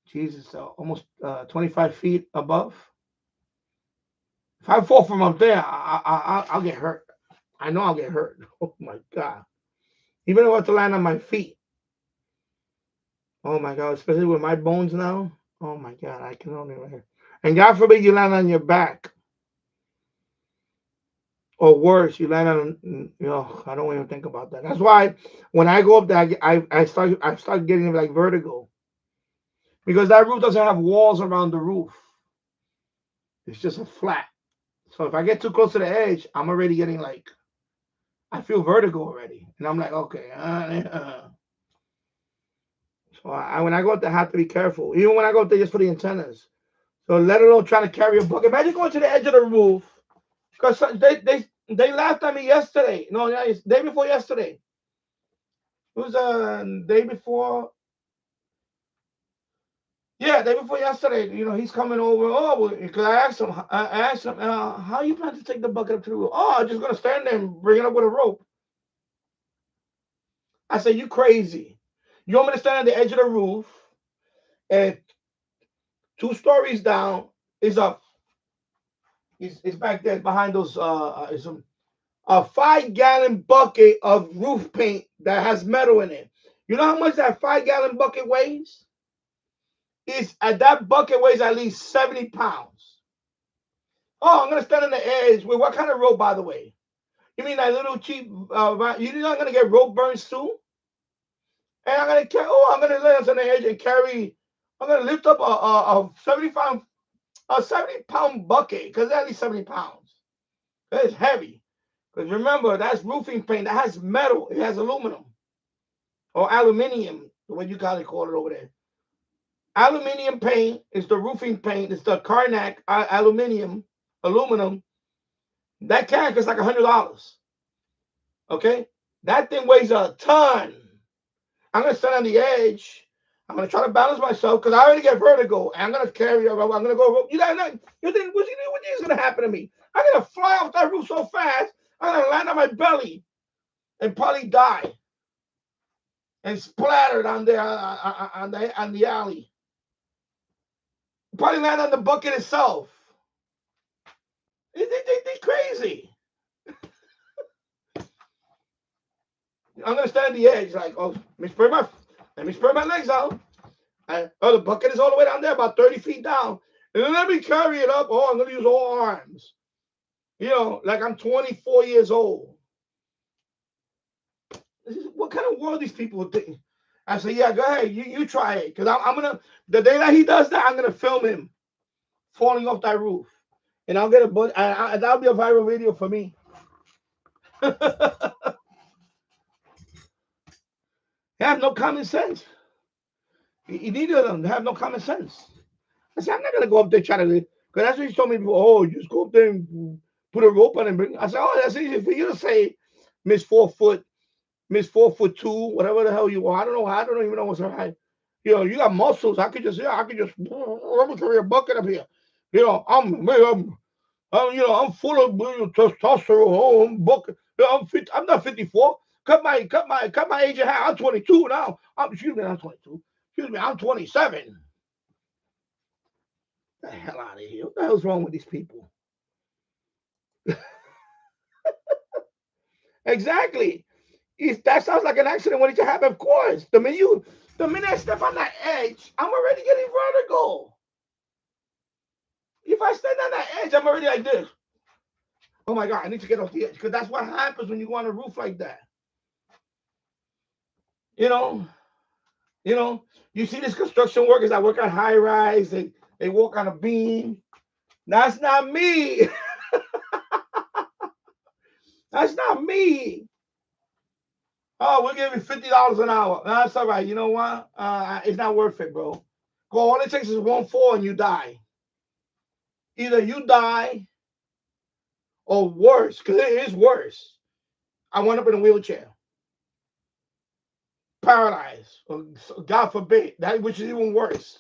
Jesus, almost 25 feet above. If I fall from up there, I'll get hurt. I know I'll get hurt. Oh my God. Even if I have to land on my feet. Oh my God, especially with my bones now. Oh my God, I can only hurt. And God forbid you land on your back. Or worse, you land on, I don't even think about that. That's why when I go up there, I start getting like vertigo. Because that roof doesn't have walls around the roof. It's just a flat. So if I get too close to the edge, I'm already getting like, I feel vertigo already. And I'm like, okay. So when I go up there, I have to be careful. Even when I go up there just for the antennas. So let alone trying to carry a book. Imagine going to the edge of the roof. Because they laughed at me yesterday. No, it's day before yesterday. It was day before. Yeah, day before yesterday, he's coming over. Oh, because I asked him, how you plan to take the bucket up to the roof? Oh, I'm just gonna stand there and bring it up with a rope. I said, you crazy? You want me to stand at the edge of the roof and 2 stories down is up? It's back there behind those. Is a 5 gallon bucket of roof paint that has metal in it. You know how much that 5 gallon bucket weighs? That bucket weighs at least 70 pounds. Oh, I'm gonna stand on the edge. With what kind of rope, by the way? You mean that little cheap? You're not gonna get rope burns too? And I'm gonna carry. Oh, I'm gonna lay on the edge and carry. I'm gonna lift up a 70 pound bucket because it's at least 70 pounds. It's heavy. Because remember, that's roofing paint. That has metal. It has aluminum or aluminium, the way you guys call it over there. Aluminium paint is the roofing paint. It's the Karnak aluminum. That can costs like $100. Okay, that thing weighs a ton. I'm gonna stand on the edge. I'm gonna try to balance myself because I already get vertigo. And I'm gonna carry. I'm gonna go. You think what is gonna happen to me? I'm gonna fly off that roof so fast. I'm gonna land on my belly and probably die and splattered on there on the alley. Probably land on the bucket itself. They crazy. I'm gonna stand on the edge like, oh, let me spread my legs out. The bucket is all the way down there, about 30 feet down. And then let me carry it up. Oh, I'm gonna use all arms. Like I'm 24 years old. What kind of world these people think? I said, yeah, go ahead, you try it, because I'm gonna. The day that he does that, I'm gonna film him falling off that roof, and I'll get a bunch. That'll be a viral video for me. They have no common sense. Neither of them have no common sense. I said, I'm not gonna go up there trying to, because that's what he told me before. Oh, just go up there and put a rope on and bring. I said, oh, that's easy for you to say, Miss 4 foot, Miss 4'2", whatever the hell you are. I don't know. I don't even know what's her height. You got muscles. I could just let me carry a bucket up here. I'm full of testosterone. Oh, I'm bucket. I'm not 54. Cut my age in half. I'm 22 now. Excuse me, I'm 22. Excuse me, I'm 27. Get the hell out of here. What the hell's wrong with these people? Exactly. If that sounds like an accident waiting to happen, of course. The minute I step on that edge, I'm already getting vertigo. If I stand on that edge, I'm already like this. Oh my God, I need to get off the edge. Because that's what happens when you go on a roof like that. You know, you see these construction workers that work on high rise, they walk on a beam. That's not me. That's not me. Oh, we'll give you $50 an hour. No, that's all right. You know what? It's not worth it, bro. Go. All it takes is one fall and you die. Either you die or worse, because it is worse. I went up in a wheelchair, paralyzed. Or, God forbid, that which is even worse.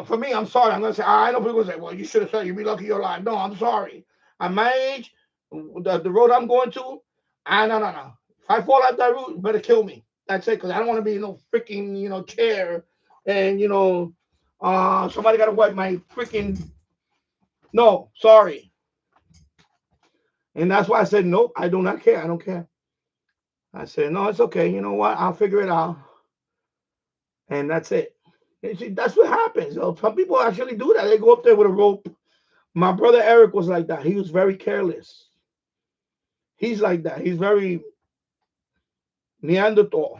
For me, I'm sorry. I'm gonna say I know people say, "Well, you should have said you'd be lucky you're alive." No, I'm sorry. At my age, the road I'm going to, no. If I fall out that route, you better kill me. That's it, because I don't want to be in no freaking chair, and somebody got to wipe my freaking. No, sorry. And that's why I said nope. I do not care. I don't care. I said no, it's okay. You know what? I'll figure it out, and that's it. And see, that's what happens. Some people actually do that. They go up there with a rope. My brother Eric was like that. He was very careless. He's like that. He's very Neanderthal.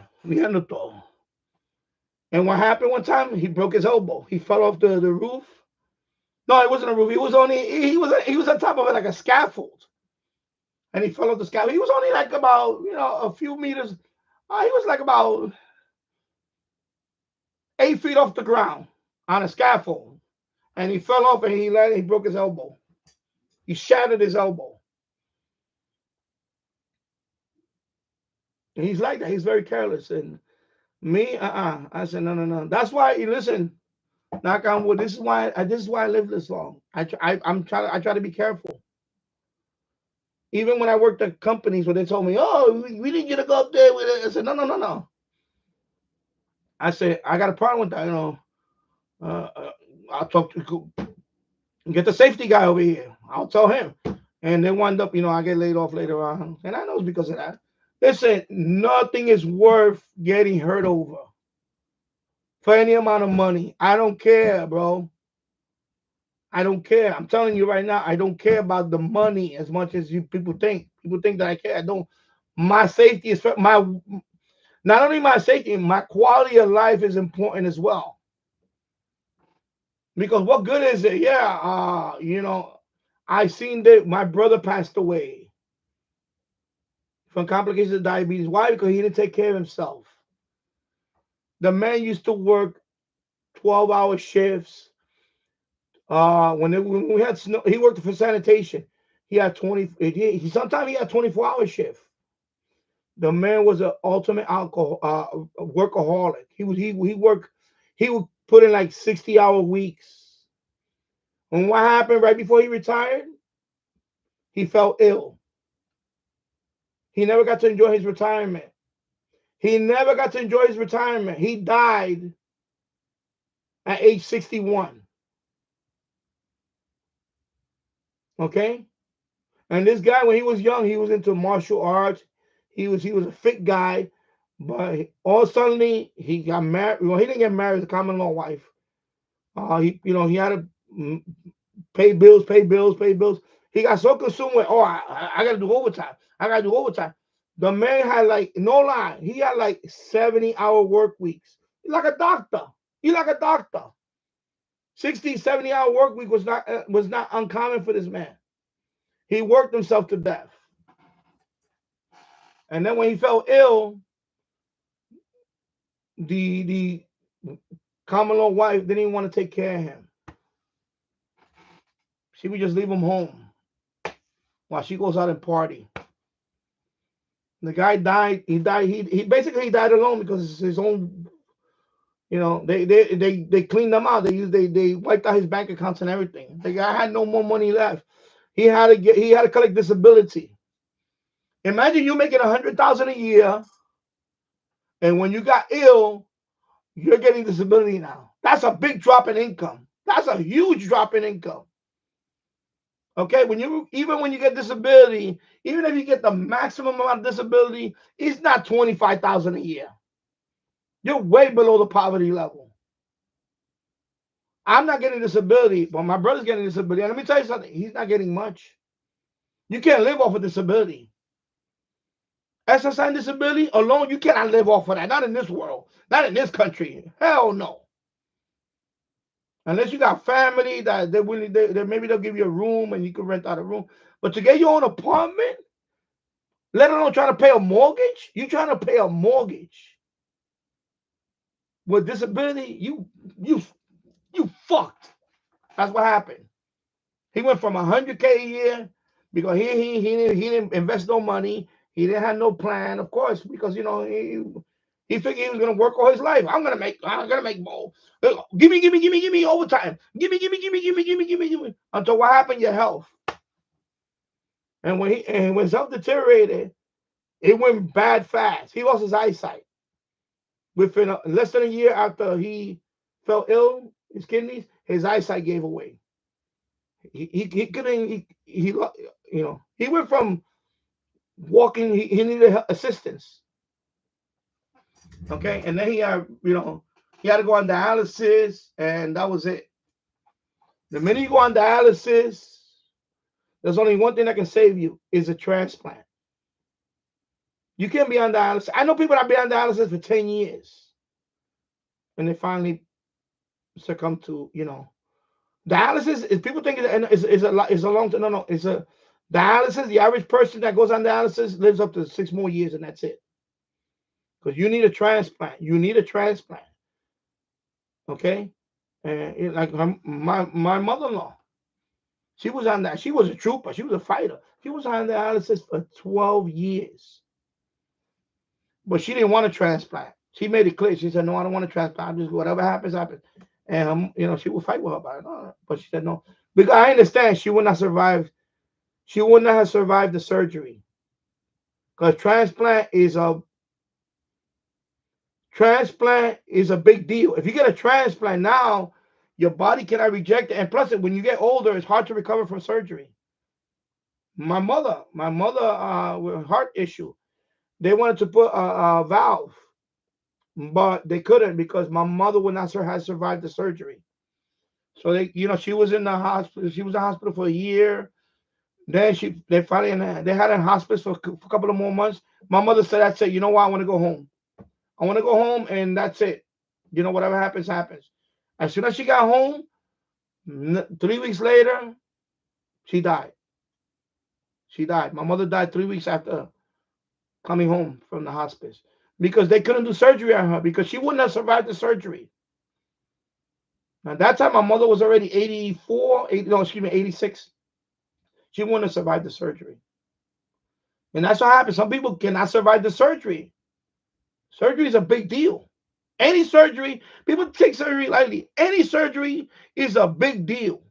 And what happened one time? He broke his elbow. He fell off the roof. No, it wasn't a roof. He was on top of it like a scaffold, and he fell off the scaffold. He was only like about a few meters. He was like about 8 feet off the ground on a scaffold, and he fell off and he broke his elbow. He shattered his elbow. And he's like that. He's very careless, and Me, I said, no, no, no. That's why, listen, knock on wood. This is why I live this long. I try to be careful. Even when I worked at companies where they told me, oh, we need you to go up there with it. I said, no, no, no, no. I said, I got a problem with that, Uh, uh, I'll talk to get the safety guy over here. I'll tell him. And they wind up, I get laid off later on. And I know it's because of that. Listen, nothing is worth getting hurt over for any amount of money. I don't care, bro. I don't care. I'm telling you right now, I don't care about the money as much as you people think. People think that I care. I don't. My safety is my not only my safety, my quality of life is important as well. Because what good is it? Yeah, I seen that my brother passed away from complications of diabetes. Why? Because he didn't take care of himself. The man used to work 12-hour shifts. When we had snow, he worked for sanitation. He had 20. Sometimes he had 24-hour shift. The man was an ultimate alcohol workaholic. He worked. He would put in like 60-hour weeks. And what happened right before he retired? He fell ill. He never got to enjoy his retirement. He never got to enjoy his retirement. He died at age 61. Okay? And this guy, when he was young, he was into martial arts. He was a fit guy, but all suddenly he got married. Well, he didn't get married to a common law wife. He had to pay bills, pay bills, pay bills. He got so consumed with, I got to do overtime. I got to do overtime. The man had like, no lie, he had like 70-hour work weeks. He's like a doctor. He's like a doctor. 60, 70-hour work week was not uncommon for this man. He worked himself to death. And then when he fell ill, the common law wife didn't even want to take care of him. She would just leave him home while she goes out and party. The guy died. He died. He basically died alone because it's his own. They cleaned him out. They wiped out his bank accounts and everything. The guy had no more money left. He had to collect disability. Imagine you making $100,000 a year, and when you got ill, you're getting disability now. That's a big drop in income. That's a huge drop in income. Okay, even when you get disability, even if you get the maximum amount of disability, it's not 25,000 a year. You're way below the poverty level. I'm not getting disability, but my brother's getting disability. And let me tell you something, he's not getting much. You can't live off of disability. SSI disability alone, you cannot live off of that. Not in this world. Not in this country. Hell no. Unless you got family that maybe they'll give you a room and you can rent out a room. But to get your own apartment, let alone trying to pay a mortgage, you trying to pay a mortgage with disability, you fucked. That's what happened. He went from $100K a year because he didn't invest no money. He didn't have no plan, of course, because he figured he was gonna work all his life. I'm gonna make more. Give me overtime. Give me. Until what happened? Your health. And when his health deteriorated, it went bad fast. He lost his eyesight. Within less than a year after he fell ill, his kidneys, his eyesight gave away. He couldn't. He went from walking. He needed assistance. Okay, and then he had to go on dialysis, and that was it. The minute you go on dialysis, there's only one thing that can save you is a transplant. You can't be on dialysis. I know people that be on dialysis for 10 years, and they finally succumb to dialysis. Is people think is a long term. No, it's a dialysis. The average person that goes on dialysis lives up to 6 more years, and that's it. Because you need a transplant. You need a transplant. Okay, and like my mother-in-law, she was on that. She was a trooper. She was a fighter. She was on dialysis for 12 years, but she didn't want a transplant. She made it clear. She said, "No, I don't want to transplant. I'm just whatever happens, happens." And she would fight with her about it. No, but she said no because I understand she would not survive. She would not have survived the surgery because transplant is a big deal. If you get a transplant now, your body cannot reject it, and plus, when you get older, it's hard to recover from surgery. My mother, with heart issue, they wanted to put a valve, but they couldn't because my mother would not have survived the surgery. So she was in the hospital. She was in the hospital for a year. Then they finally they had her in hospice for a couple of more months. My mother said, "That's it. You know what? I want to go home. I want to go home, and that's it. Whatever happens, happens." As soon as she got home, 3 weeks later, she died. She died. My mother died 3 weeks after coming home from the hospice because they couldn't do surgery on her because she wouldn't have survived the surgery. At that time, my mother was already 84, 86. She wouldn't have survived the surgery. And that's what happens. Some people cannot survive the surgery. Surgery is a big deal. Any surgery, people take surgery lightly. Any surgery is a big deal,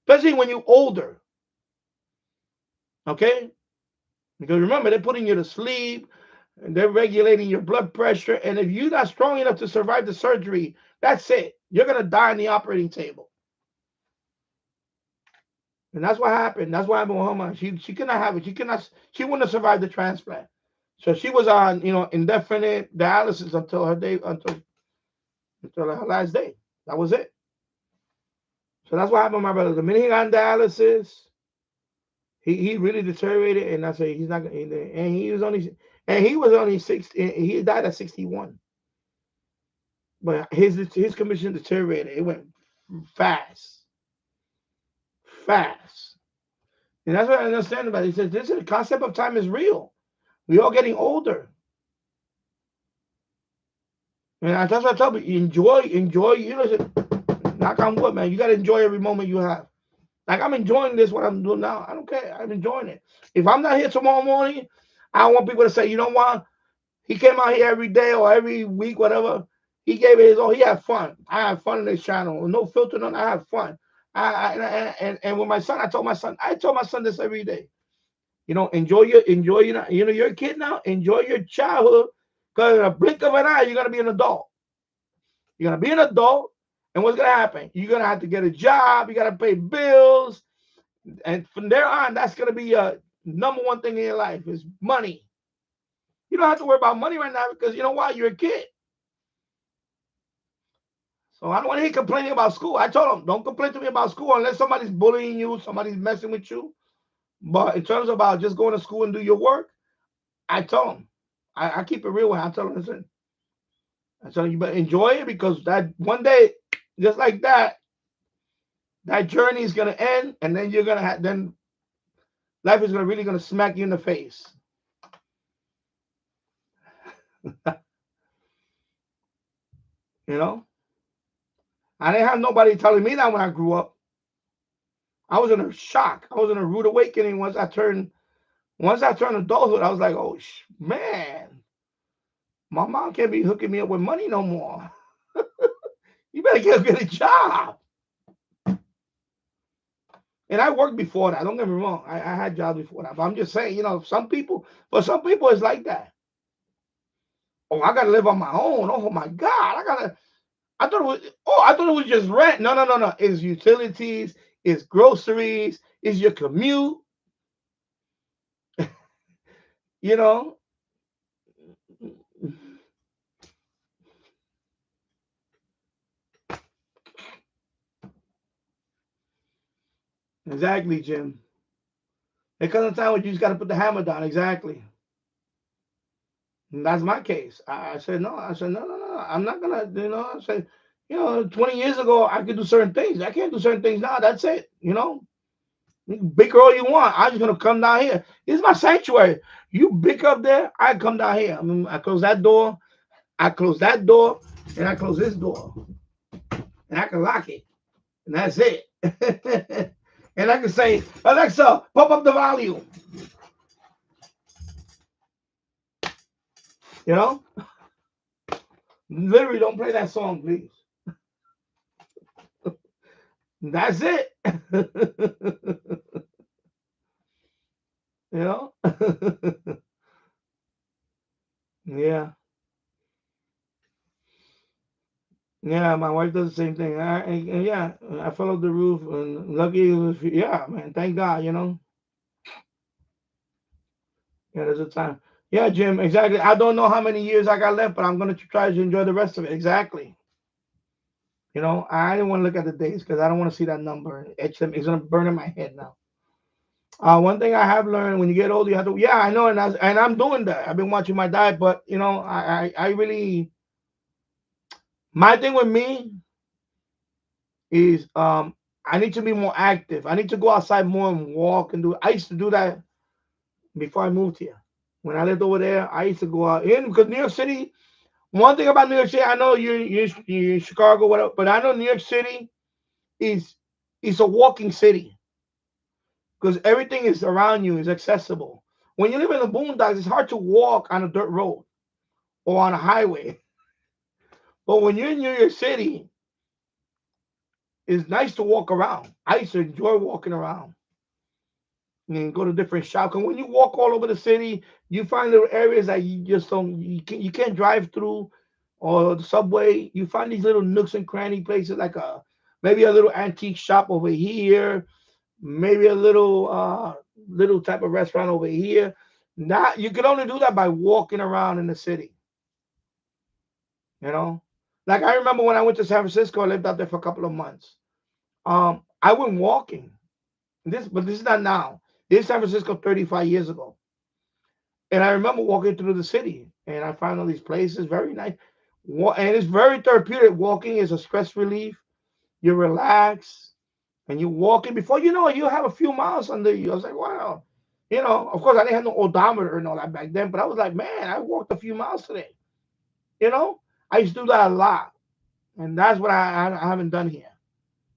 especially when you're older. Okay? Because remember, they're putting you to sleep and they're regulating your blood pressure. And if you're not strong enough to survive the surgery, that's it. You're going to die on the operating table. And that's what happened. That's what happened with her mom. She could not have it. She wouldn't have survived the transplant. So she was on, indefinite dialysis until her last day. That was it. So that's what happened with my brother. The minute he got on dialysis, he really deteriorated, and I say he's not gonna. And he was only 60. He died at 61. But his condition deteriorated. It went fast. And that's what I understand about it. He says this is the concept of time is real. We're all getting older. And that's what I tell people. Enjoy. Knock on wood, man. You got to enjoy every moment you have. Like I'm enjoying this, what I'm doing now. I don't care. I'm enjoying it. If I'm not here tomorrow morning, I don't want people to say, you know what? He came out here every day or every week, whatever. He gave it his all. He had fun. I have fun in this channel. No filter, none. I have fun. And with my son, I told my son this every day. Enjoy you're a kid now. Enjoy your childhood, because in a blink of an eye, you're gonna be an adult. You're gonna be an adult, and what's gonna happen? You're gonna have to get a job. You gotta pay bills, and from there on, that's gonna be a number one thing in your life is money. You don't have to worry about money right now because you know why? You're a kid. So I don't want to hear complaining about school. I told them, don't complain to me about school unless somebody's bullying you, somebody's messing with you. But in terms about just going to school and do your work, I told them, I keep it real with him. I tell them, listen, I tell you better enjoy it because that one day, just like that journey is gonna end, and then you're gonna then life is really gonna smack you in the face. I didn't have nobody telling me that when I grew up. I was in a shock. I was in a rude awakening once I turned adulthood. I was like, oh man, my mom can't be hooking me up with money no more. You better get a job. And I worked before that. Don't get me wrong. I had jobs before that. But I'm just saying, for some people it's like that. Oh, I gotta live on my own. Oh my God. I thought it was just rent. No. It's utilities, it's groceries, it's your commute. Exactly, Jim. There comes a time when you just gotta put the hammer down. Exactly. And that's my case. I said no. No. I'm not gonna. I said, 20 years ago I could do certain things. I can't do certain things now. That's it. You bicker all you want. I'm just gonna come down here. This is my sanctuary. You bicker up there, I come down here. I close that door. I close that door, and I close this door, and I can lock it, and that's it. And I can say, Alexa, pump up the volume. Literally, don't play that song, please. That's it. You know? Yeah. Yeah, my wife does the same thing. And yeah, I fell off the roof, and lucky it was, yeah, man. Thank God, you know. Yeah, there's a time. Yeah, Jim, exactly. I don't know how many years I got left, but I'm gonna try to enjoy the rest of it. Exactly. You know, I didn't want to look at the days because I don't want to see that number. It's gonna burn in my head now. One thing I have learned when you get older, you have to. Yeah, I know, and I'm doing that. I've been watching my diet, but you know, I really my thing with me is I need to be more active. I need to go outside more and walk and do. I used to do that before I moved here. When I lived over there, I used to go out in because New York City. One thing about New York City, I know you're in Chicago, whatever, but I know New York City is a walking city because everything is around you is accessible. When you live in the boondocks, it's hard to walk on a dirt road or on a highway. But when you're in New York City, it's nice to walk around. I used to enjoy walking around and go to different shops. And when you walk all over the city, you find little areas that you just don't you can't drive through, or the subway. You find these little nooks and cranny places like a maybe a little antique shop over here, maybe a little type of restaurant over here. Not you can only do that by walking around in the city, you know. Like I remember when I went to San Francisco, I lived out there for a couple of months. I went walking. This is not now. This is San Francisco 35 years ago. And I remember walking through the city and I found all these places very nice. And it's very therapeutic. Walking is a stress relief. You relax and you walking. Before you know it, you have a few miles under you. I was like, wow. You know, of course, I didn't have no odometer and all that back then, but I was like, man, I walked a few miles today. You know, I used to do that a lot. And that's what I haven't done here.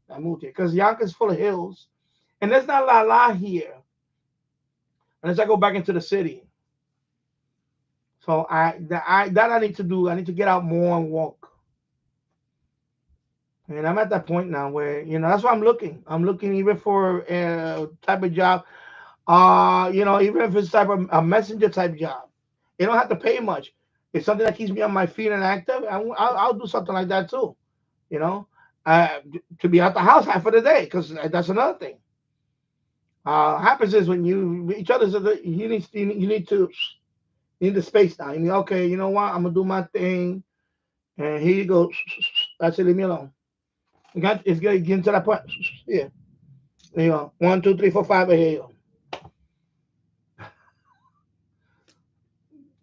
I moved here because Yonkers full of hills. And there's not a lot here unless I go back into the city. So I need to do. I need to get out more and walk. And I'm at that point now where that's why I'm looking. I'm looking even for a type of job. Even if it's type of a messenger type job, you don't have to pay much. It's something that keeps me on my feet and active. I'll do something like that too. You know, to be out the house half of the day because that's another thing. Happens is when you each other's you need the space now. You need, okay, you know what? I'm gonna do my thing, and here you go. That's it. Leave me alone. It's getting to that point. Yeah. There you go. 1, 2, 3, 4, 5. Here you go.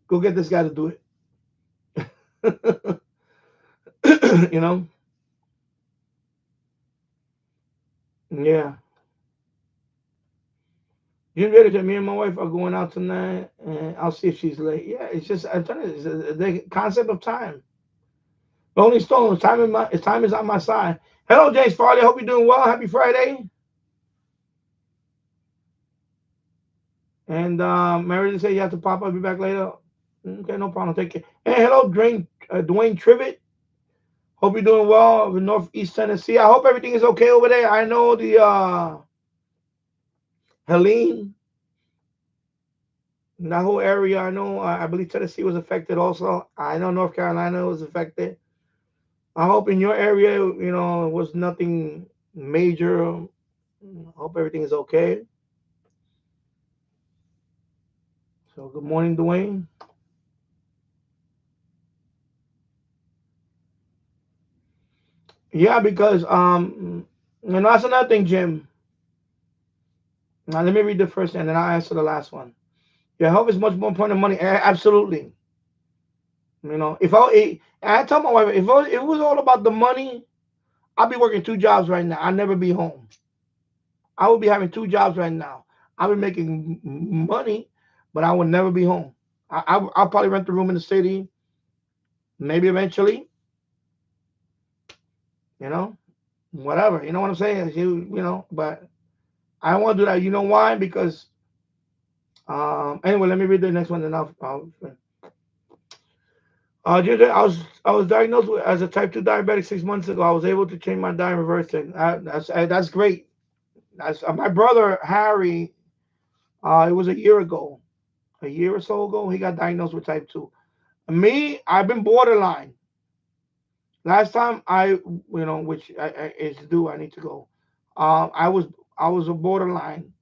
Go get this guy to do it. you know. Yeah. You ready to me and my wife are going out tonight, and I'll see if she's late. Yeah, it's just I'm telling you, it's the concept of time. Rolling Stones, time is on my side. Hello, James Farley. Hope you're doing well. Happy Friday. And Meredith said you have to pop up. Be back later. Okay, no problem. Take care. And hello, Dwayne Trivet. Hope you're doing well in Northeast Tennessee. I hope everything is okay over there. I know the Helene, that whole area. I know. I believe Tennessee was affected also. I know North Carolina was affected. I hope in your area, it was nothing major. I hope everything is okay. So good morning, Dwayne. Yeah, because that's another thing, Jim. Now let me read the first and then I'll answer the last one. Your health is much more important than money. Absolutely. I tell my wife if it was all about the money, I'll be working two jobs right now. I'll never be home. I would be having two jobs right now. I'll be making money, but I would never be home. I'll probably rent a room in the city, maybe eventually, you know, whatever. You know what I'm saying? But I don't want to do that. You know why? Because anyway, let me read the next one, and I'll I was diagnosed as a type 2 diabetic 6 months ago. I was able to change my diet and reverse it. That's great. That's my brother Harry. It was a year ago, a year or so ago. He got diagnosed with type 2. Me, I've been borderline. Last time which is due. I need to go. I was a borderline.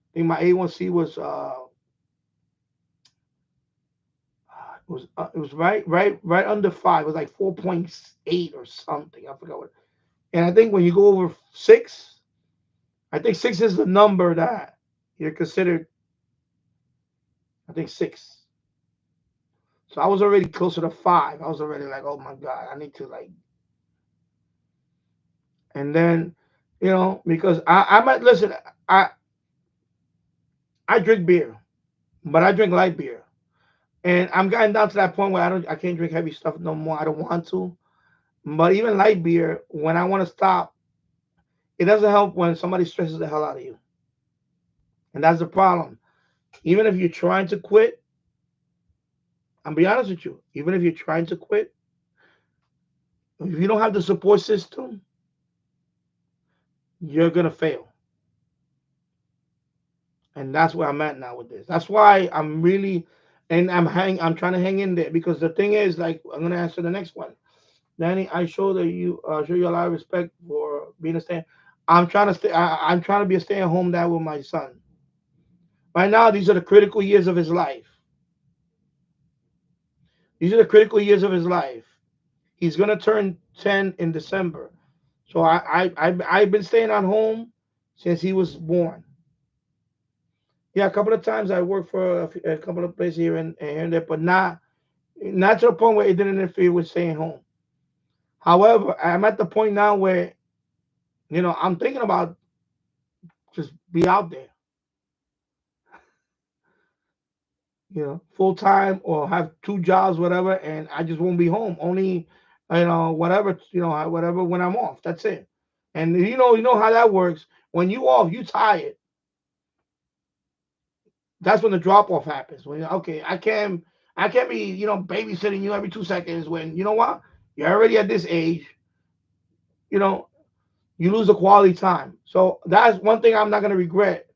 I think my A1C was it was right under 5. It was like 4.8 or something. I forgot what. And I think when you go over 6, I think 6 is the number that you're considered. I think 6. So I was already closer to 5. I was already like, oh my god, I need to like. And then, because I might listen. I I drink beer, but I drink light beer, and I'm getting down to that point where I can't drink heavy stuff no more. I don't want to. But even light beer, when I want to stop, it doesn't help when somebody stresses the hell out of you, and that's the problem. Even if you're trying to quit, I'll be honest with you. Even if you're trying to quit, if you don't have the support system, you're gonna fail. And that's where I'm at now with this. That's why I'm really, and I'm trying to hang in there because the thing is, like, I'm gonna answer the next one. Danny, I show you a lot of respect for being a stay. I'm trying to stay. I'm trying to be a stay-at-home dad with my son. Right now, these are the critical years of his life. These are the critical years of his life. He's gonna turn 10 in December. So I've been staying at home since he was born. Yeah, a couple of times I worked for a couple of places here and there, but not to the point where it didn't interfere with staying home. However, I'm at the point now where I'm thinking about just be out there, full time or have 2 jobs, whatever, and I just won't be home. Only, whatever, whatever when I'm off. That's it. And you know how that works. When you off, you tired. That's when the drop off happens. When okay, I can't be babysitting you every 2 seconds. When you know what, you're already at this age. You know you lose the quality time. So that's one thing I'm not gonna regret.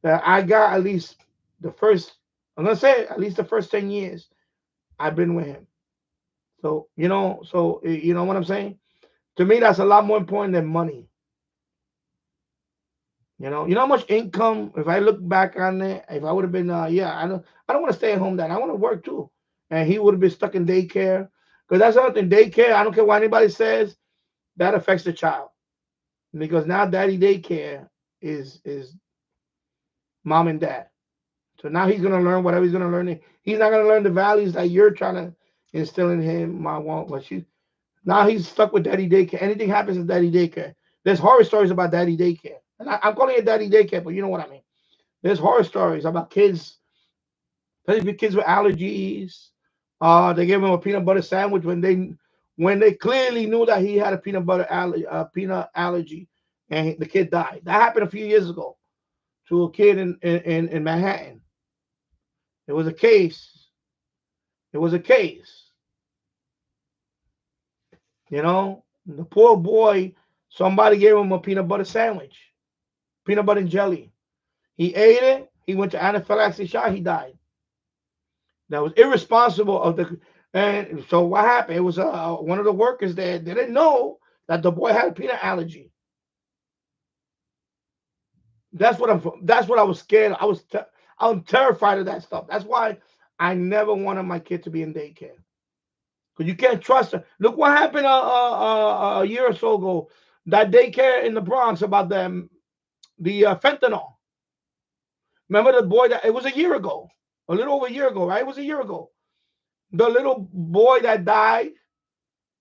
That I got at least the first. I'm gonna say at least the first 10 years I've been with him. So you know what I'm saying. To me, that's a lot more important than money. You know how much income. If I look back on it, if I would have been, yeah, I don't want to stay at home. Then I want to work too, and he would have been stuck in daycare. Because that's another thing. Daycare, I don't care what anybody says, that affects the child because now daddy daycare is mom and dad. So now he's gonna learn whatever he's gonna learn. He's not gonna learn the values that you're trying to instill in him. My want, but she now he's stuck with daddy daycare. Anything happens in daddy daycare. There's horror stories about daddy daycare, and I'm calling it daddy daycare, but you know what I mean. There's horror stories about kids, especially kids with allergies. They gave him a peanut butter sandwich when they clearly knew that he had a peanut allergy, and the kid died. That happened a few years ago to a kid in Manhattan. It was a case. It was a case. The poor boy. Somebody gave him a peanut butter sandwich, peanut butter and jelly. He ate it. He went to anaphylactic shock. He died. That was irresponsible of the. And so what happened? It was one of the workers there. They didn't know that the boy had a peanut allergy. That's what I was scared. I'm terrified of that stuff. That's why I never wanted my kid to be in daycare because you can't trust her. Look what happened a year or so ago. That daycare in the Bronx about the fentanyl. Remember the boy that it was a year ago, a little over a year ago, right? It was a year ago. The little boy that died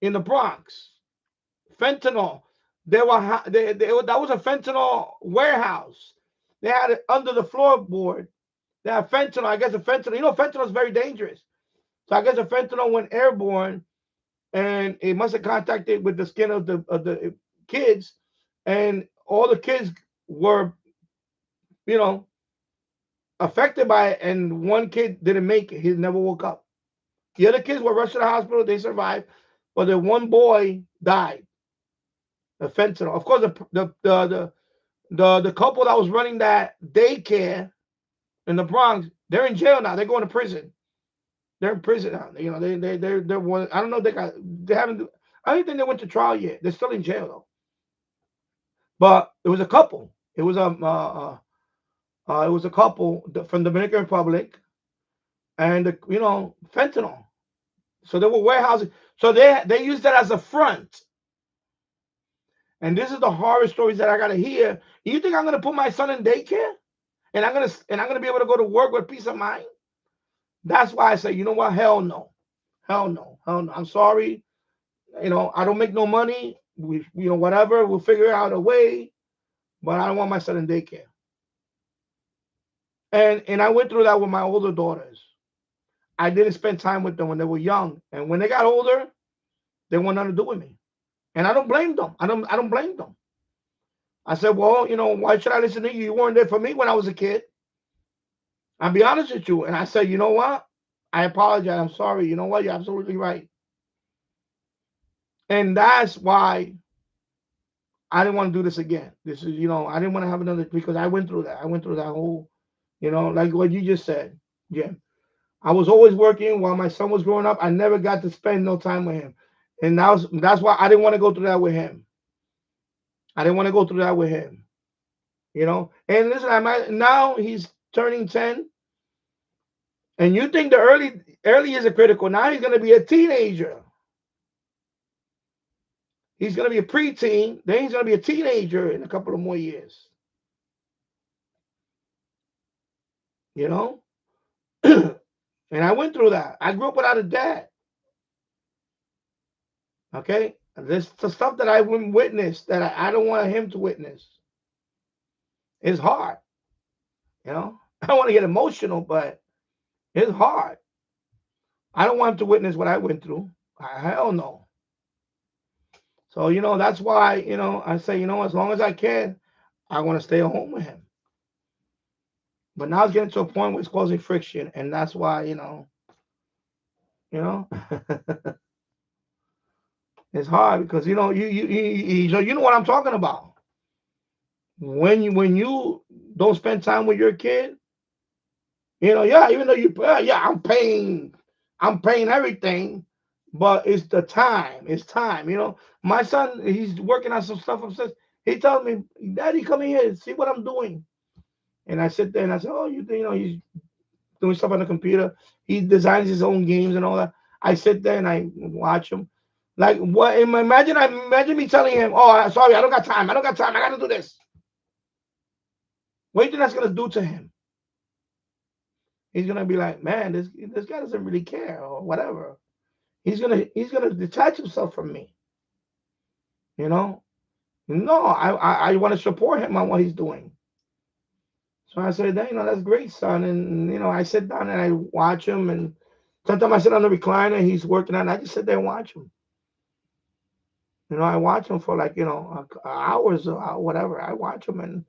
in the Bronx, fentanyl. That was a fentanyl warehouse. They had it under the floorboard. They had fentanyl. I guess the fentanyl. Fentanyl is very dangerous. So I guess the fentanyl went airborne, and it must have contacted with the skin of the kids, and all the kids were, you know, affected by it. And one kid didn't make it. He never woke up. The other kids were rushed to the hospital. They survived, but the one boy died of fentanyl. Of course, the couple that was running that daycare in the Bronx, they're in jail now. They're going to prison. They're in prison now. You know, they're one. I don't know. They haven't. I don't think they went to trial yet. They're still in jail though. But it was a couple. It was a couple from the Dominican Republic, and fentanyl. So they were warehousing. So they used that as a front. And this is the horror stories that I gotta hear. You think I'm gonna put my son in daycare, and I'm gonna be able to go to work with peace of mind? That's why I say, you know what? Hell no, hell no, hell no. I'm sorry. I don't make no money. Whatever. We'll figure out a way. But I don't want my son in daycare. And I went through that with my older daughters. I didn't spend time with them when they were young, and when they got older, they want nothing to do with me. And I don't blame them. I don't blame them. I said, well, why should I listen to you? You weren't there for me when I was a kid. I'll be honest with you. And I said, you know what? I apologize. I'm sorry. You know what? You're absolutely right. And that's why I didn't want to do this again. This is, I didn't want to have another, because I went through that. I went through that whole, like what you just said, Jim. I was always working while my son was growing up. I never got to spend no time with him. And that's why I didn't want to go through that with him. I didn't want to go through that with him. And listen, now he's turning 10. And you think the early years are critical. Now he's going to be a teenager. He's going to be a preteen. Then he's going to be a teenager in a couple of more years. And I went through that. I grew up without a dad. Okay? This the stuff that I witnessed that I don't want him to witness. It's hard. I don't want to get emotional, but it's hard. I don't want him to witness what I went through. Hell no. So, that's why, I say, as long as I can, I want to stay home with him. But now it's getting to a point where it's causing friction. And that's why, it's hard because, you know what I'm talking about. When you don't spend time with your kid, even though I'm paying everything, but it's the time. It's time. My son, he's working on some stuff upstairs. He tells me, Daddy, come here, see what I'm doing. And I sit there and I say, oh, he's doing stuff on the computer. He designs his own games and all that. I sit there and I watch him. Like what? Imagine me telling him, oh, sorry, I don't got time. I got to do this. What do you think that's gonna do to him? He's gonna be like, man, this guy doesn't really care or whatever. He's gonna detach himself from me. No, I want to support him on what he's doing. So I said, that's great, son. And I sit down and I watch him, and sometimes I sit on the recliner and he's working on. I just sit there and watch him. I watch him for like hours or whatever. I watch him and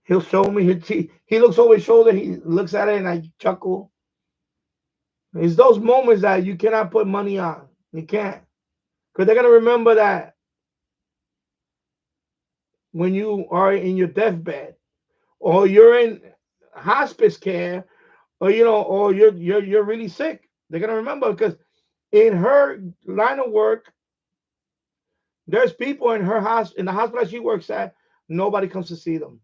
he'll show me. He looks over his shoulder. He looks at it and I chuckle. It's those moments that you cannot put money on. You can't, because they're gonna remember that when you are in your deathbed, or you're in hospice care, or or you're really sick. They're gonna remember, because in her line of work, there's people in her house, in the hospital she works at, nobody comes to see them.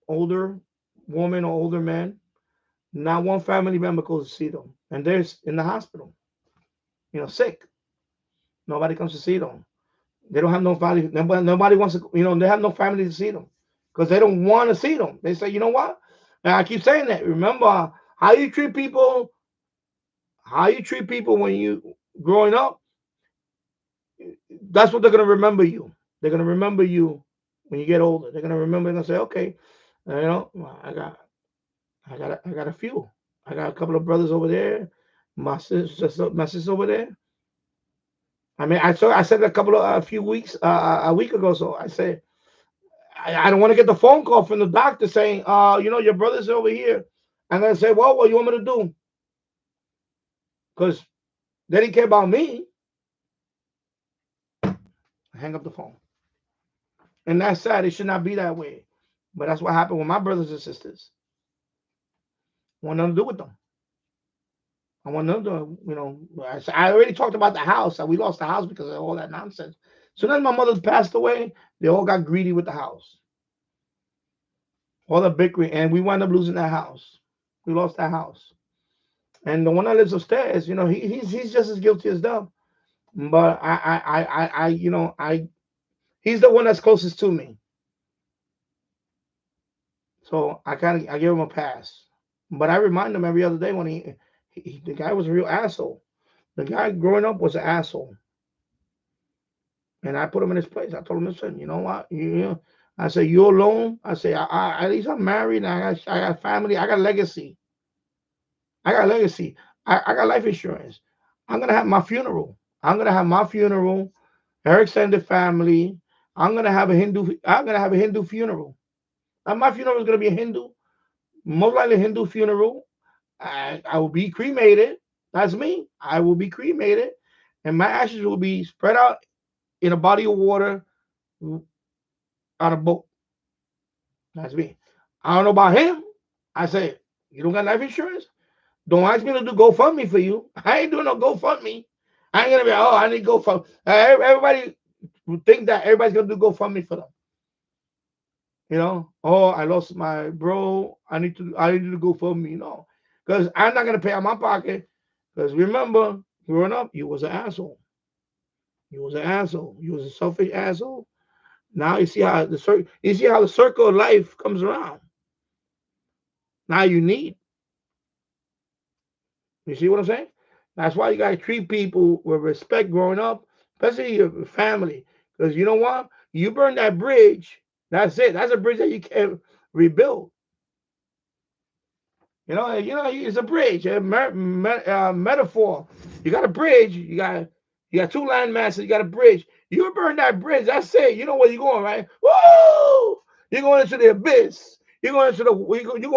Older woman or older man, not one family member goes to see them, and there's in the hospital, sick. Nobody comes to see them. They don't have no family. Nobody wants to. They have no family to see them because they don't want to see them. They say, you know what? And I keep saying that. Remember how you treat people. How you treat people when you growing up. That's what they're gonna remember you. They're gonna remember you when you get older. They're gonna remember and say, okay, I got a few. I got a couple of brothers over there. My sister over there. I mean, I said a few weeks, a week ago. So I said, I don't want to get the phone call from the doctor saying, your brother's over here. I'm gonna say, well, what you want me to do? Because they didn't care about me. Hang up the phone. And that's sad. It should not be that way. But that's what happened with my brothers and sisters. I want nothing to do with them. I want nothing to, I already talked about the house. We lost the house because of all that nonsense. So then my mother passed away. They all got greedy with the house. All the bickering. And we wound up losing that house. We lost that house. And the one that lives upstairs, he's just as guilty as them. But he's the one that's closest to me. So I give him a pass. But I remind him every other day when the guy was a real asshole. The guy growing up was an asshole. And I put him in his place. I told him, listen, you know what? I say, you alone. I say, at least I'm married. And I got family. I got legacy. I got legacy. I got life insurance. I'm going to have my funeral. I'm going to have my funeral. Her extended family. I'm going to have a Hindu funeral. And my funeral is going to be a Hindu, most likely a Hindu funeral. I will be cremated. That's me. I will be cremated. And my ashes will be spread out in a body of water on a boat. That's me. I don't know about him. I say, you don't got life insurance? Don't ask me to do GoFundMe for you. I ain't doing no GoFundMe. I ain't gonna be, I need GoFundMe. Everybody think that everybody's gonna do GoFundMe for them. I lost my bro. I need to do GoFundMe. Because I'm not gonna pay out of my pocket. Because remember, growing up, you was an asshole. You was an asshole. You was a selfish asshole. Now you see how the circle of life comes around. Now you need. You see what I'm saying? That's why you gotta treat people with respect growing up, especially your family. Because you know what? You burn that bridge, that's it. That's a bridge that you can't rebuild. It's a bridge, a metaphor. You got a bridge. You got two land masses. You got a bridge. You burn that bridge. That's it. You know where you're going, right? Woo! You're going into the abyss. You're going into you're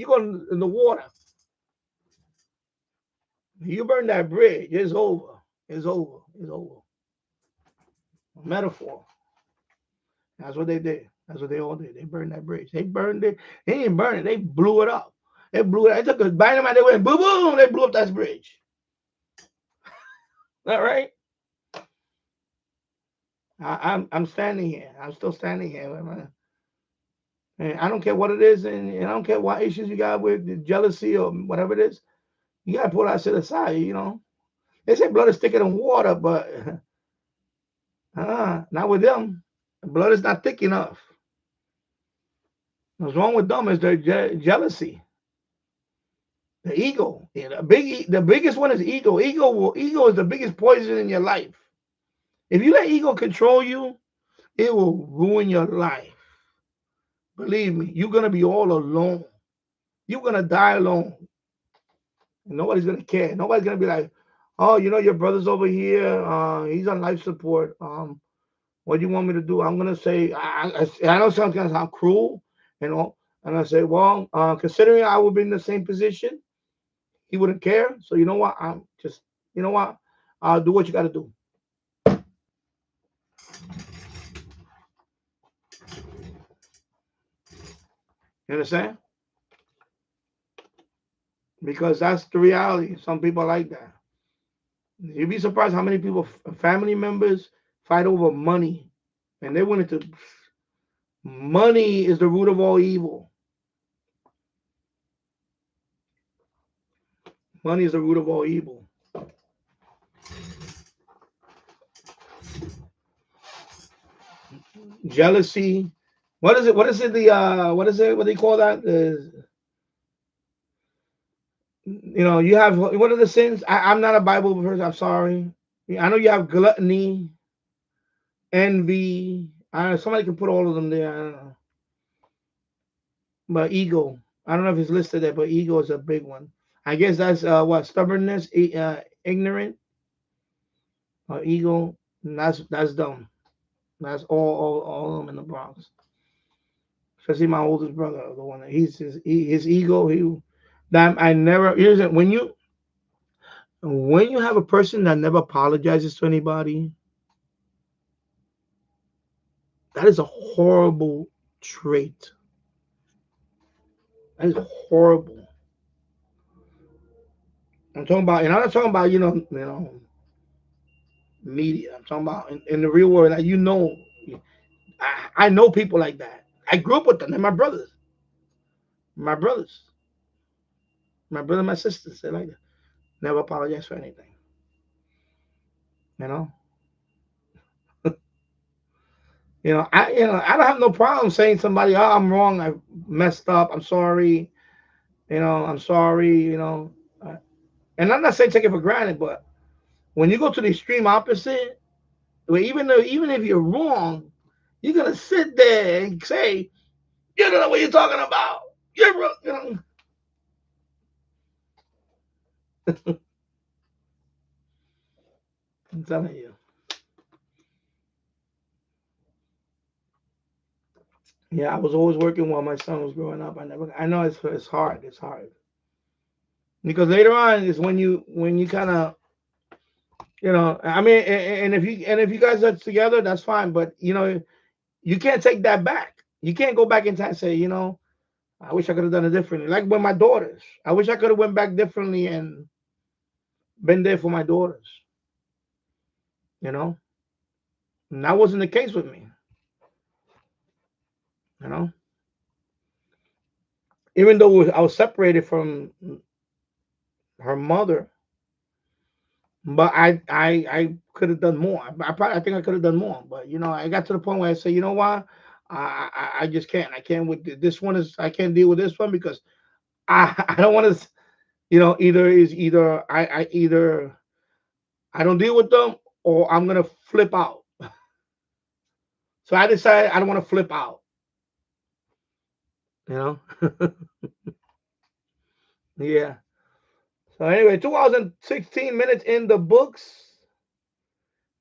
going in the water. You burn that bridge. It's over. It's over. It's over. A metaphor. That's what they did. That's what they all did. They burned that bridge. They burned it. They didn't burn it. They blew it up. They blew it. They took a dynamite. They went boom, boom. They blew up that bridge. All right. I'm standing here. I'm still standing here. And I don't care what it is, and I don't care what issues you got with jealousy or whatever it is. You gotta put that shit aside. They say blood is thicker than water, but not with them. Blood is not thick enough. What's wrong with them is their jealousy, the ego. The biggest one is ego. Ego is the biggest poison in your life. If you let ego control you, it will ruin your life. Believe me, you're gonna be all alone. You're gonna die alone. And nobody's gonna care. Nobody's gonna be like, oh, your brother's over here. He's on life support. What do you want me to do? I'm gonna say, I know something's gonna sound cruel, and I say, well, considering I would be in the same position, he wouldn't care. So you know what? I'm just, you know what? Do what you got to do. You understand? Because that's the reality. Some people like that. You'd be surprised how many people, family members, fight over money, and they went into money is the root of all evil. Money is the root of all evil. Jealousy. What is it? What is it? What is it? What do you call that? You have, what are the sins? I'm not a Bible person. I'm sorry. I know you have gluttony, envy. Somebody can put all of them there. I don't know. But ego. I don't know if it's listed there, but ego is a big one. I guess that's what, stubbornness, ignorant, ego. That's dumb. That's all of them in the Bronx. especially my oldest brother, the one that his ego. That I never. Here's it. When you have a person that never apologizes to anybody, that is a horrible trait. That is horrible. I'm talking about, and I'm not talking about media. I'm talking about in the real world. Like I know people like that. I grew up with them. They're my brothers, my brother, my sisters. They like that. Never apologize for anything. You know, I don't have no problem saying to somebody, "Oh, I'm wrong. I messed up. I'm sorry. I'm sorry." Uh, and I'm not saying take it for granted, but when you go to the extreme opposite, where even if you're wrong, you're gonna sit there and say, "You don't know what you're talking about. You're wrong." I'm telling you. Yeah, I was always working while my son was growing up. I know it's hard. It's hard because later on is when you kind of I mean, and if you guys are together, that's fine. But you can't take that back. You can't go back in time and say, I wish I could have done it differently. Like with my daughters, I wish I could have went back differently and been there for my daughters. You know, and that wasn't the case with me. You know, even though I was separated from her mother, but I could have done more. I think I could have done more. But I got to the point where I say, you know what, I just can't. I can't with this one is I can't deal with this one because I don't want to. Either I don't deal with them or I'm gonna flip out. So I decided I don't want to flip out. You know. Yeah. So anyway, 2016 minutes in the books.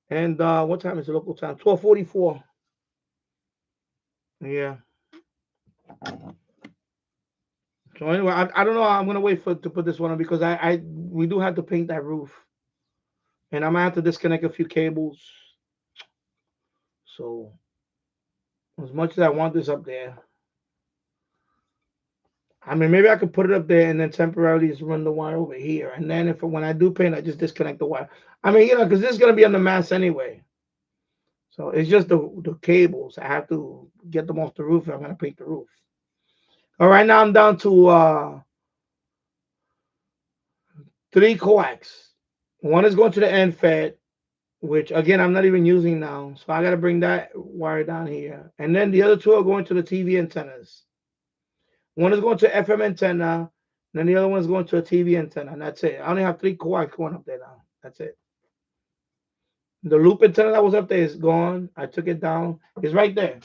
And what time is the local time? 12:44. Yeah. So anyway, I don't know. I'm gonna wait for to put this one on because we do have to paint that roof, and I'm gonna have to disconnect a few cables. So as much as I want this up there, I mean maybe I could put it up there and then temporarily just run the wire over here, and then if when I do paint, I just disconnect the wire. I mean because this is gonna be on the mast anyway, so it's just the cables. I have to get them off the roof if I'm gonna paint the roof. All right, now I'm down to three coax. One is going to the end fed, which again I'm not even using now. So I got to bring that wire down here. And then the other two are going to the TV antennas. One is going to FM antenna, and then the other one is going to a TV antenna, and that's it. I only have three coax going up there now. That's it. The loop antenna that was up there is gone. I took it down. It's right there.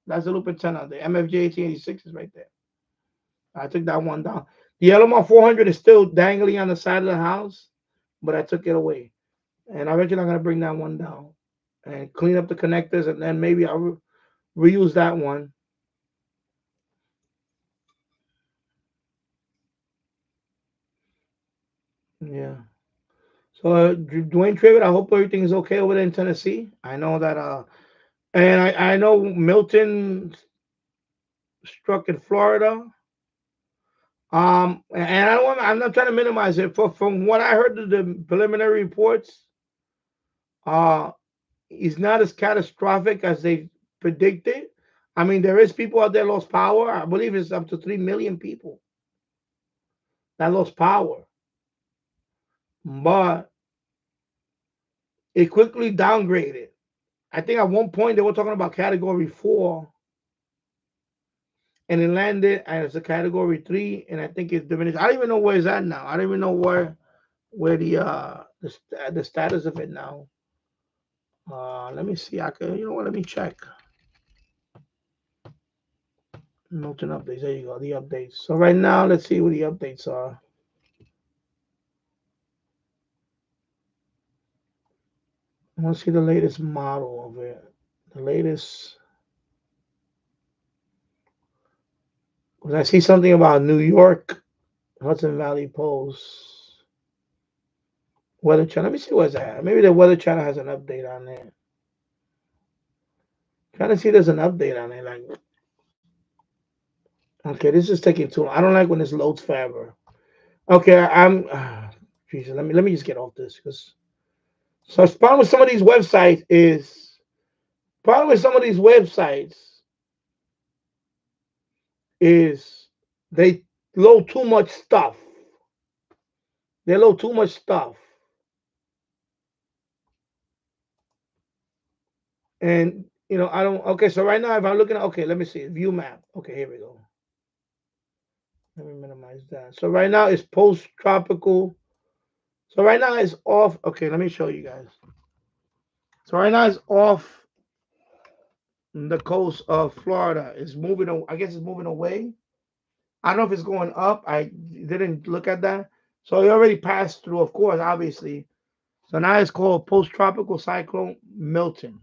That's the loop antenna. The MFJ 1886 is right there. I took that one down. The LMR 400 is still dangling on the side of the house, but I took it away. And I reckon I'm going to bring that one down and clean up the connectors, and then maybe I'll reuse that one. Yeah. So, Dwayne Travis, I hope everything is okay over there in Tennessee. I know that, and I know Milton struck in Florida. And I'm not trying to minimize it. From what I heard of the preliminary reports, uh, it's not as catastrophic as they predicted. I mean, there is people out there lost power. I believe it's up to 3 million people that lost power, but it quickly downgraded. I think at one point they were talking about Category 4, and it landed as a Category 3, and I think it's diminished. I don't even know where it's at now. I don't even know where the status of it now. Let me see. I can. You know what? Let me check. Milton updates. There you go. The updates. So right now, let's see what the updates are. I want to see the latest model of it. The latest. Because I see something about New York, Hudson Valley Post, Weather Channel. Let me see what's that. Maybe the Weather Channel has an update on there. Trying to see there's an update on it. Like, okay, this is taking too long. I don't like when this loads forever. Okay, I'm. Jesus, let me just get off this because so problem with some of these websites is problem with some of these websites is they load too much stuff. They load too much stuff. And I don't. Okay, so right now, if I'm looking at, okay, let me see, view map. Okay, here we go. Let me minimize that. So right now it's post tropical. So right now it's off. Okay, let me show you guys. So right now it's off the coast of Florida. It's moving. I guess it's moving away. I don't know if it's going up. I didn't look at that. So it already passed through, of course, obviously. So now it's called post tropical cyclone Milton,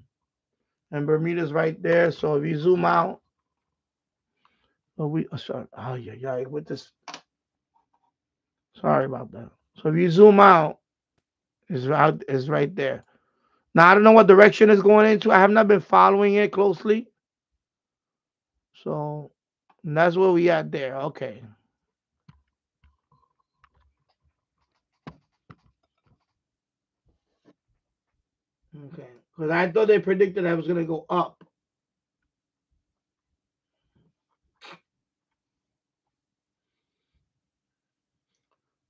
and Bermuda's right there. So if you zoom out, sorry, oh yeah, with this. Sorry about that. So if you zoom out, it's right there. Now I don't know what direction it's going into. I have not been following it closely. So that's where we at there. Okay. Okay. Because I thought they predicted I was gonna go up.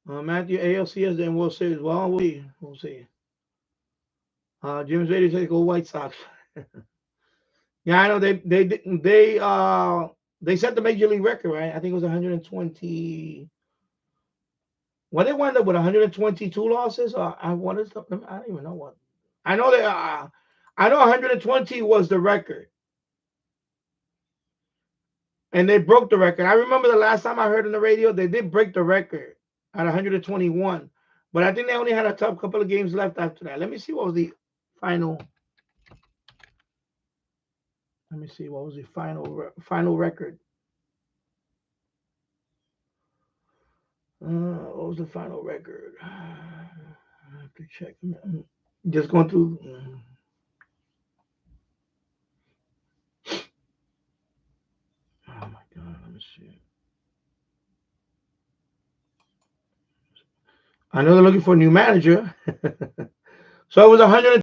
Matthew ALCS then we'll see. Well, we'll see. We'll see. James Brady said go White Sox. Yeah, I know they set the major league record, right? I think it was 120. When they wound up with 122 losses, I wanted something. I don't even know what. I know they. I know 120 was the record, and they broke the record. I remember the last time I heard on the radio, they did break the record at 121, but I think they only had a tough couple of games left after that. Let me see what was the final. Let me see what was the final record. What was the final record? I have to check. Just going through. Oh my God, let me see. I know they're looking for a new manager. So it was 100.